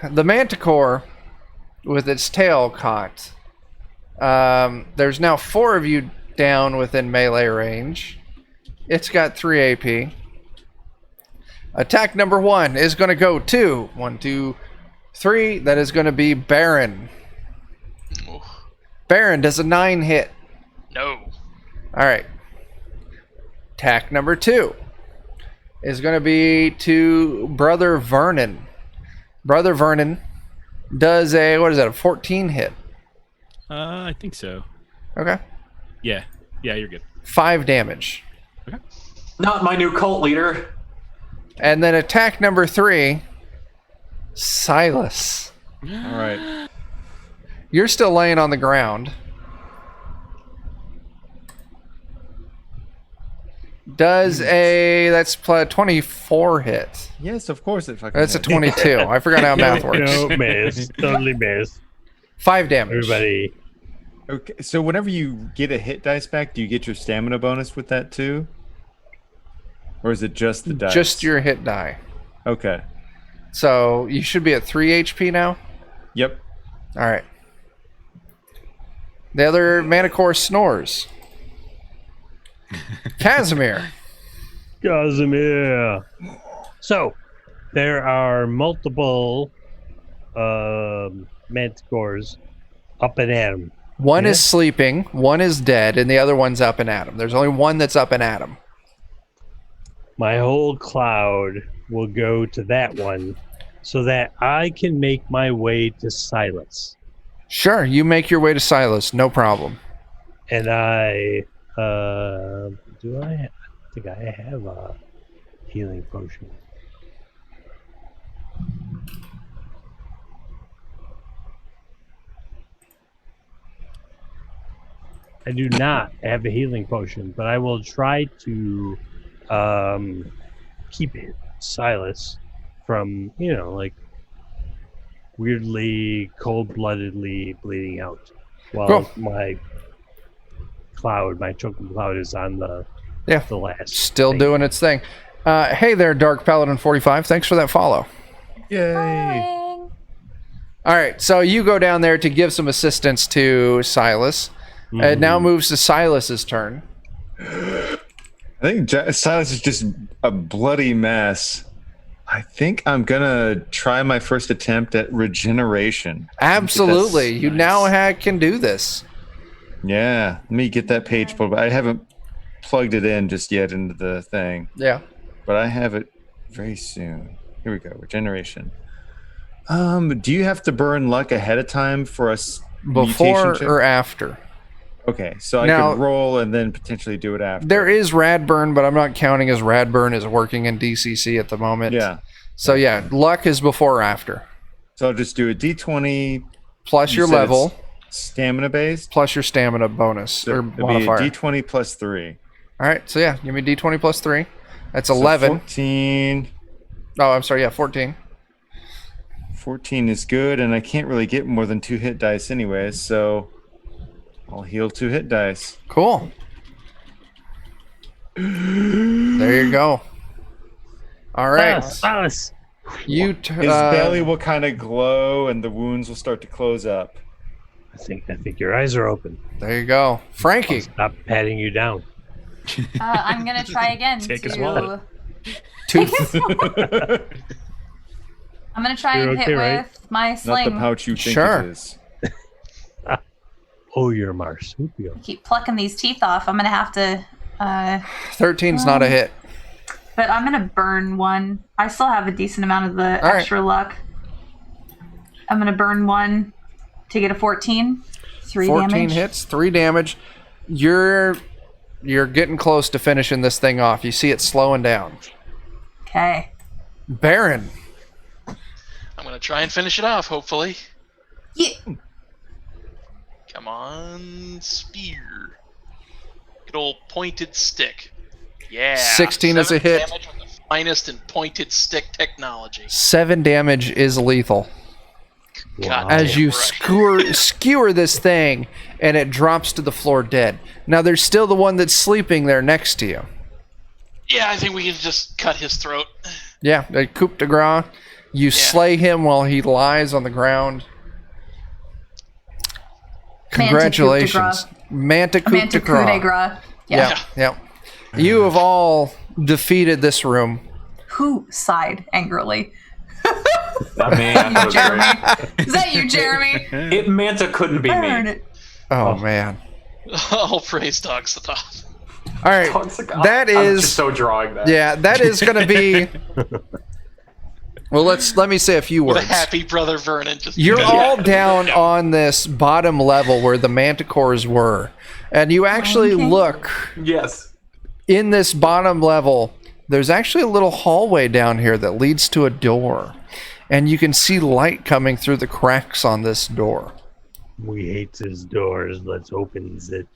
The Manticore, with its tail caught, there's now 4 of you down within melee range. It's got 3 AP. Attack number 1 is going to go to 1, 2, 3. That is going to be Baron. Ooh, Baron does a 9 hit. no. All right. Attack number 2 is going to be to Brother Vernon. Brother Vernon does a, what is that, a 14 hit. I think so. Okay. Yeah, you're good. 5 damage. Not my new cult leader. And then attack number 3, Silas. All right. You're still laying on the ground. Does a, that's 24 hit. Yes, of course it fucking That's a hits. 22. I forgot how math works. No, miss. Totally miss. 5 damage. Everybody. Okay, so whenever you get a hit dice back, do you get your stamina bonus with that too? Or is it just the dice? Just your hit die. Okay. So you should be at 3 HP now. Yep. All right. The other Manticore snores. Casimir. Casimir. So, there are multiple manticores up and at him. One Yeah. is sleeping, one is dead, and the other one's up and at him. There's only one that's up and at him. My whole cloud will go to that one so that I can make my way to Silas. Sure, you make your way to Silas, no problem. And I think I have a healing potion. I do not have a healing potion, but I will try to keep Silas from, like weirdly cold-bloodedly bleeding out. While Cool. my choking cloud is on the last. Still thing. doing its thing. Hey there, Dark Paladin 45. Thanks for that follow. Yay! All right, so you go down there to give some assistance to Silas. It now moves to Silas's turn. I think Silas is just a bloody mess. I think I'm gonna try my first attempt at regeneration. Absolutely, you now can do this. Yeah, let me get that page pulled. I haven't plugged it in just yet into the thing. Yeah. But I have it very soon. Here we go. Regeneration. Do you have to burn luck ahead of time for us? Before or after? Okay, so Now- I could roll and then potentially do it after. There is Radburn, but I'm not counting as Radburn is working in DCC at the moment. Yeah. So yeah, luck is before or after. So I'll just do a D20 Plus your said it's level, stamina based. plus your stamina bonus So or it'd be a modifier. D20 plus 3. All right, so yeah, give me D20 plus 3. That's So 11. 14. Oh, I'm sorry, yeah, 14. 14 is good, and I can't really get more than 2 hit dice anyways, so I'll heal 2 hit dice. Cool. There you go. All right. Silas. You His belly will kind of glow, and the wounds will start to close up. I think your eyes are open. there you go. Frankie. Stop patting you down. I'm gonna try again. Take his to... wallet. Take his wallet. I'm gonna try You're and okay, hit right? with my Not the sling. pouch you think Sure. it is. Oh, you're a marsupial. Keep plucking these teeth off. I'm gonna have to. 13's not a hit. But I'm gonna burn one. I still have a decent amount of the right. extra luck. I'm gonna burn one to get a 14. 3 14 damage. hits, 3 damage. You're getting close to finishing this thing off. You see it slowing down. Okay. Baron. I'm gonna try and finish it off, hopefully. Yeah. Come on, spear. Good old pointed stick. Yeah. 16 is a 7 hit. damage with the finest in pointed stick technology. 7 damage is lethal. God As damn you right. skewer this thing, and it drops to the floor dead. Now, there's still the one that's sleeping there next to you. Yeah, I think we can just cut his throat. Yeah, a coup de grace. You slay him while he lies on the ground. Congratulations. Manta coup de Coup de grace. grace. Yeah. Yeah. You have all defeated this room. Who sighed angrily? Not me. I thought it was Jeremy. Is that you, Jeremy? great. It Manta couldn't be I heard me. it. Oh, man. All praise dogs the top. All right. That I'm is... just so drawing that. Yeah, that is going to be... Well, let me say a few With words. a happy brother Vernon. Just You're all down on this bottom level where the manticores were. And you actually look Yes. in this bottom level. There's actually a little hallway down here that leads to a door. And you can see light coming through the cracks on this door. We hate these doors. Let's open it.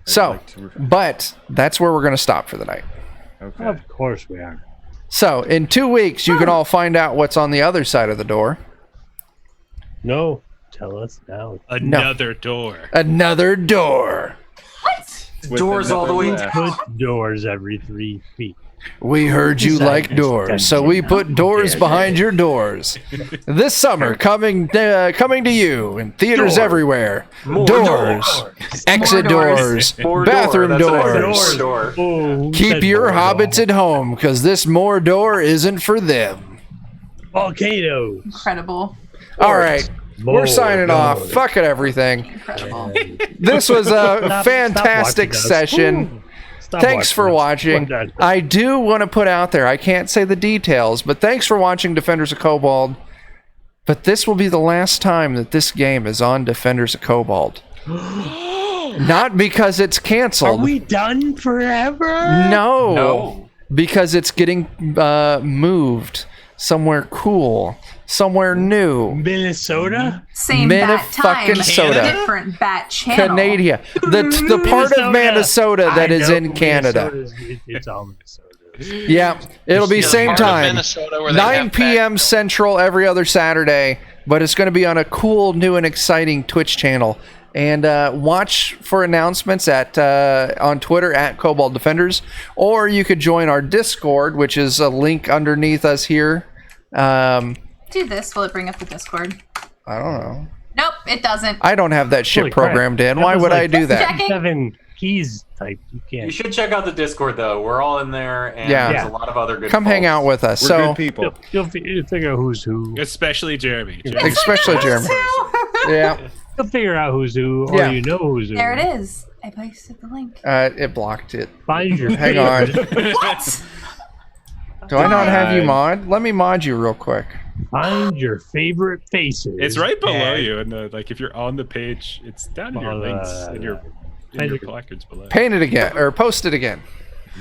So, but that's where we're going to stop for the night. Okay. Of course we are. So, in 2 weeks, you can all find out what's on the other side of the door. No, tell us now. Another door. Another door. With Doors all the way another down. left. Put doors every 3 feet. We heard you Inside like this doors, so we put doors behind your doors. This summer, coming to you in theaters Door. everywhere. More Doors, exit More doors, More bathroom door. That's what I doors. said. Door. Oh, who Keep said your more hobbits door? at home, because this more door isn't for them. Volcanoes. Incredible. All right, we're More signing off. doors. Fuck it, everything. Incredible. This was a Stop fantastic watching us. session. Ooh. Stop Thanks for us. watching. We're done. I do want to put out there, I can't say the details, but thanks for watching Defenders of Kobold. But this will be the last time that this game is on Defenders of Kobold. Not because it's Are canceled. we done forever? No. No. Because it's getting moved somewhere cool, somewhere new. Minnesota? Same Minna bat time. fucking soda. Different bat channel. Canada. The part of Minnesota that I is know in Canada. It's all Minnesota. Yeah, it'll be Yeah, same part of time. Minnesota where they 9 have p.m. back- Central every other Saturday, but it's going to be on a cool, new, and exciting Twitch channel. And watch for announcements at on Twitter at Kobold Defenders, or you could join our Discord, which is a link underneath us here. Do this. Will it bring up the Discord? I don't know. Nope, it doesn't. I don't have that shit Holy crap. programmed in. That Why was would I like do that? Checking. 7 keys type. You You can't. should check out the Discord though. We're all in there, and Yeah. there's a lot of other good. Come hang folks. out with us. We're So, good people. You'll figure out who's who. Especially Jeremy. especially Jeremy. Yeah, You'll figure out who's who, or Yeah. you know who's who. There it is. I posted the link. it blocked it. Find your Hang on. What? Do I not have you Right. mod? Let me mod you real quick. Find your favorite faces. It's right below and you, and like if you're on the page, it's down in your links and your placards below. Paint it again, or post it again.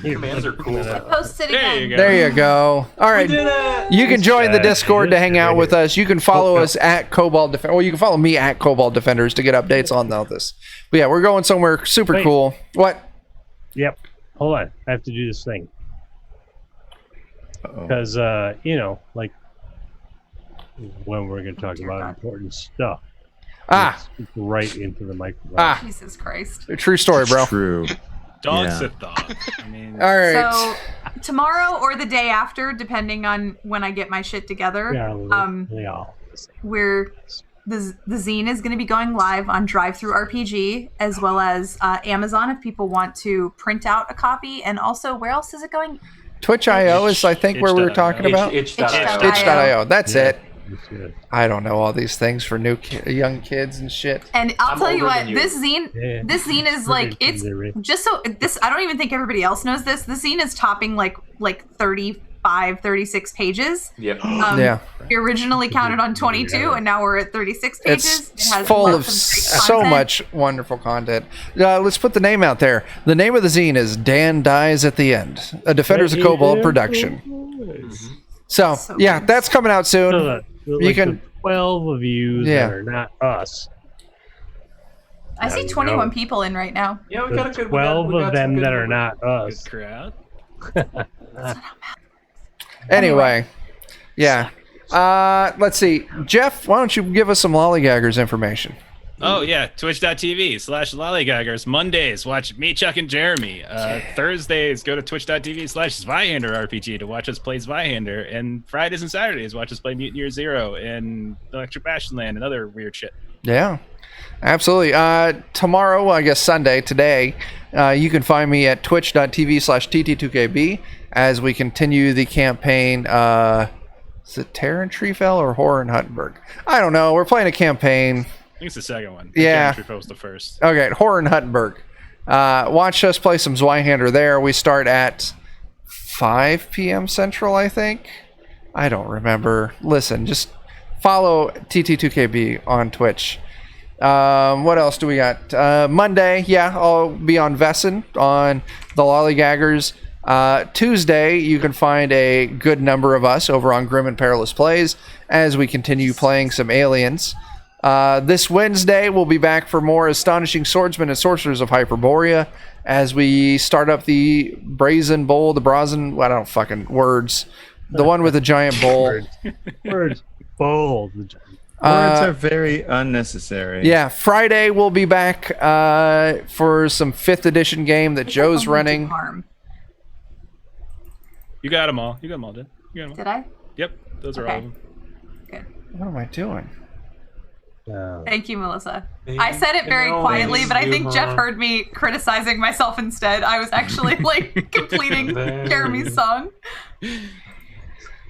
Here, Commands are cool. Post it There again. you go. There you go. All right. We did it! You can join the guy, Discord to this hang guy out with here. us. You can follow us at Kobold Defenders. Well, you can follow me at Kobold Defenders to get updates on all this. But yeah, we're going somewhere super Wait. cool. What? Yep. Hold on. I have to do this thing. Uh-oh. Because, like when we're going to talk about important stuff, Ah, speak right into the microphone. ah. Jesus Christ. True story, bro. True. Dog Yeah. sit dog. I mean, All right. So tomorrow or the day after, depending on when I get my shit together, They all the same. we're the zine is going to be going live on Drive-Thru RPG, as well as Amazon if people want to print out a copy. And also, where else is it going? Twitch.io is, I think, where we were talking about. Itch.io. Itch.io. That's Yeah. it. I don't know all these things for young kids and shit. And I'll I'm tell you older what, than you. this zine is like, it's just so this, I don't even think everybody else knows this. The zine is topping like 35, 36 pages. Yep. Yeah. We originally counted on 22, and now we're at 36 pages. It's It has full lots of great so content. much wonderful content. Let's put the name out there. The name of the zine is Dan Dies at the End, a Defenders of Kobold production. So, So yeah, good. that's coming out soon. You can- the 12 of you Yeah. that are not us. I see Yeah, 21 no. people in right now. Yeah, we got a The good. 12 we got of them some good that are numbers. not us. good crowd. Anyway, yeah. Let's see. Jeff, why don't you give us some lollygaggers information? Oh yeah, twitch.tv/lollygaggers. Mondays, watch me, Chuck, and Jeremy. Thursdays, go to twitch.tv/Zweihander RPG to watch us play Zweihander. And Fridays and Saturdays, watch us play Mutant Year Zero and Electric Bastionland and other weird shit. Yeah, absolutely. Tomorrow, I guess Sunday, today, you can find me at twitch.tv/TT2KB as we continue the campaign. Is it Terran Treefell or Horror in Huttenberg? I don't know. We're playing a campaign. I think it's the second one. Yeah. True was the first. Okay, Horror in Huttenberg. Watch us play some Zweihander there. We start at 5 p.m. Central, I think. I don't remember. Listen, just follow TT2KB on Twitch. What else do we got? Monday, yeah, I'll be on Vesson on the Lollygaggers. Tuesday, you can find a good number of us over on Grim and Perilous Plays as we continue playing some Aliens. This Wednesday, we'll be back for more Astonishing Swordsmen and Sorcerers of Hyperborea as we start up the Brazen Bowl, the Brazen, I don't fucking, words. The one with the giant bowl. Words bold. Words are very unnecessary. Yeah, Friday we'll be back for some 5th edition game that Joe's running. Harm. You got them all. You got them all, dude. You got 'em all. Did I? Yep, those are all of them. Good. What am I doing? Thank you, Melissa. I said it very quietly, but I think Jeff heard me criticizing myself instead. I was actually like completing Jeremy's song.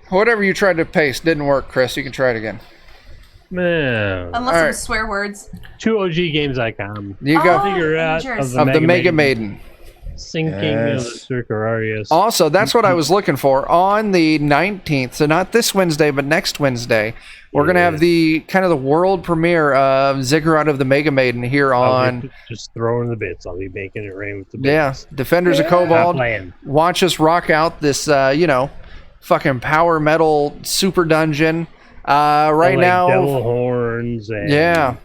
Whatever you tried to paste didn't work, Chris. You can try it again. Man. Unless it Alright. was swear words. 2OGgames.com. You go. Ziggurat Rangers. Of the Mega Maiden. Sinking Yes. of the Circarius. Also, that's what I was looking for. On the 19th, so not this Wednesday, but next Wednesday, we're going to have the kind of the world premiere of Ziggurat of the Mega Maiden here on, Just throwing the bits. I'll be making it rain with the bits. yeah, Defenders of Not Kobold. playing. Watch us rock out this, fucking power metal super dungeon. Right I like now, devil horns and yeah.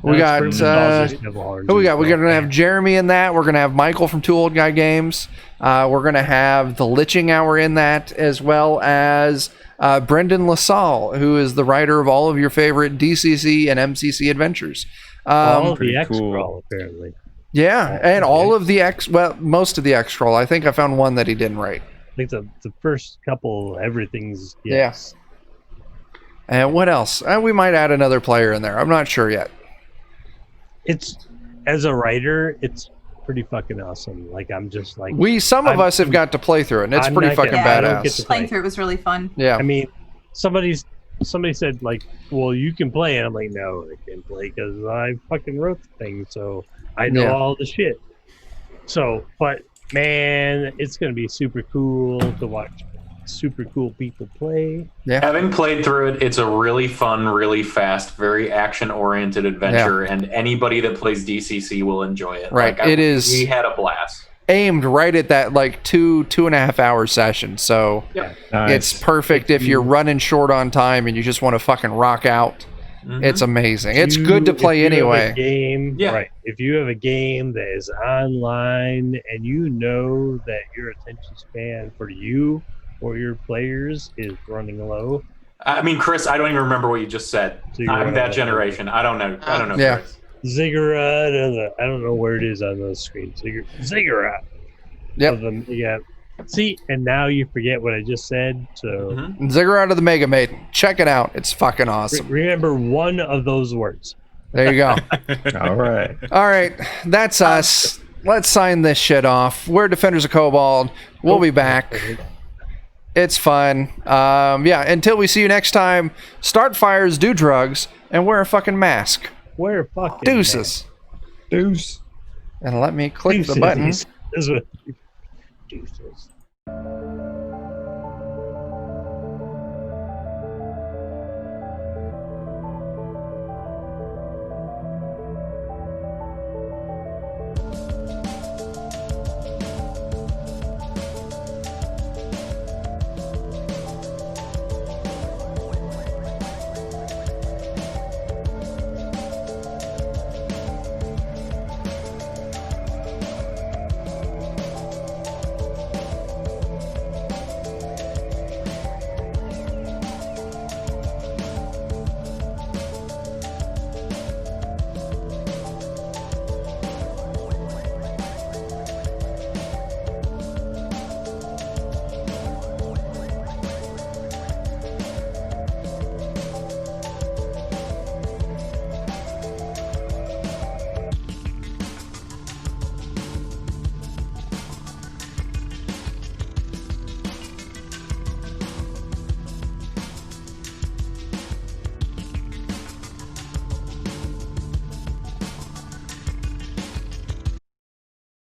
We got Who who we got? We're gonna have Jeremy in that. We're gonna have Michael from Two Old Guy Games. We're gonna have the Liching Hour in that, as well as Brendan LaSalle, who is the writer of all of your favorite DCC and MCC adventures. All of the Pretty X cool. Crawl, apparently. Yeah, and all of the most of the X Crawl. I think I found one that he didn't write. I think the first couple, everything's Yes. And what else? We might add another player in there. I'm not sure yet. It's, as a writer, it's pretty fucking awesome. Like, I'm just like, Some of us have got to play through it, and it's I'm pretty not fucking gonna- I don't get badass. to Playing play. through it was really fun. Yeah. I mean, somebody said like, well, you can play, and I'm like, no, I can't play because I fucking wrote the thing, so I know Yeah. all the shit. So, but man, it's gonna be super cool to watch super cool people play. Having played through it, it's a really fun, really fast, very action-oriented adventure, and anybody that plays DCC will enjoy it. Right. Like, It is We had a blast. aimed right at that like 2.5 hour session. So Nice. it's perfect if you're running short on time and you just want to fucking rock out. Mhm. It's amazing. It's good to play If you have a anyway. game, Yeah. right? If you have a game that is online and you know that your attention span for you or your players is running low, I mean, Chris, I don't even remember what you just said. Ziggurat. I'm that generation. I don't know. Yeah. Chris. Ziggurat, I don't know where it is on the screen. Ziggurat. Yep. Of them, yeah. See, and now you forget what I just said. So Mhm. Ziggurat of the Mega Maiden. Check it out. It's fucking awesome. remember one of those words. There you go. All right. All right. That's us. Let's sign this shit off. We're Defenders of Kobold. We'll be back. It's fun. Until we see you next time, start fires, do drugs, and wear a fucking mask. Where fucking Deuces. Deuce. And let me click Deuces. the button. This is what- Deuces.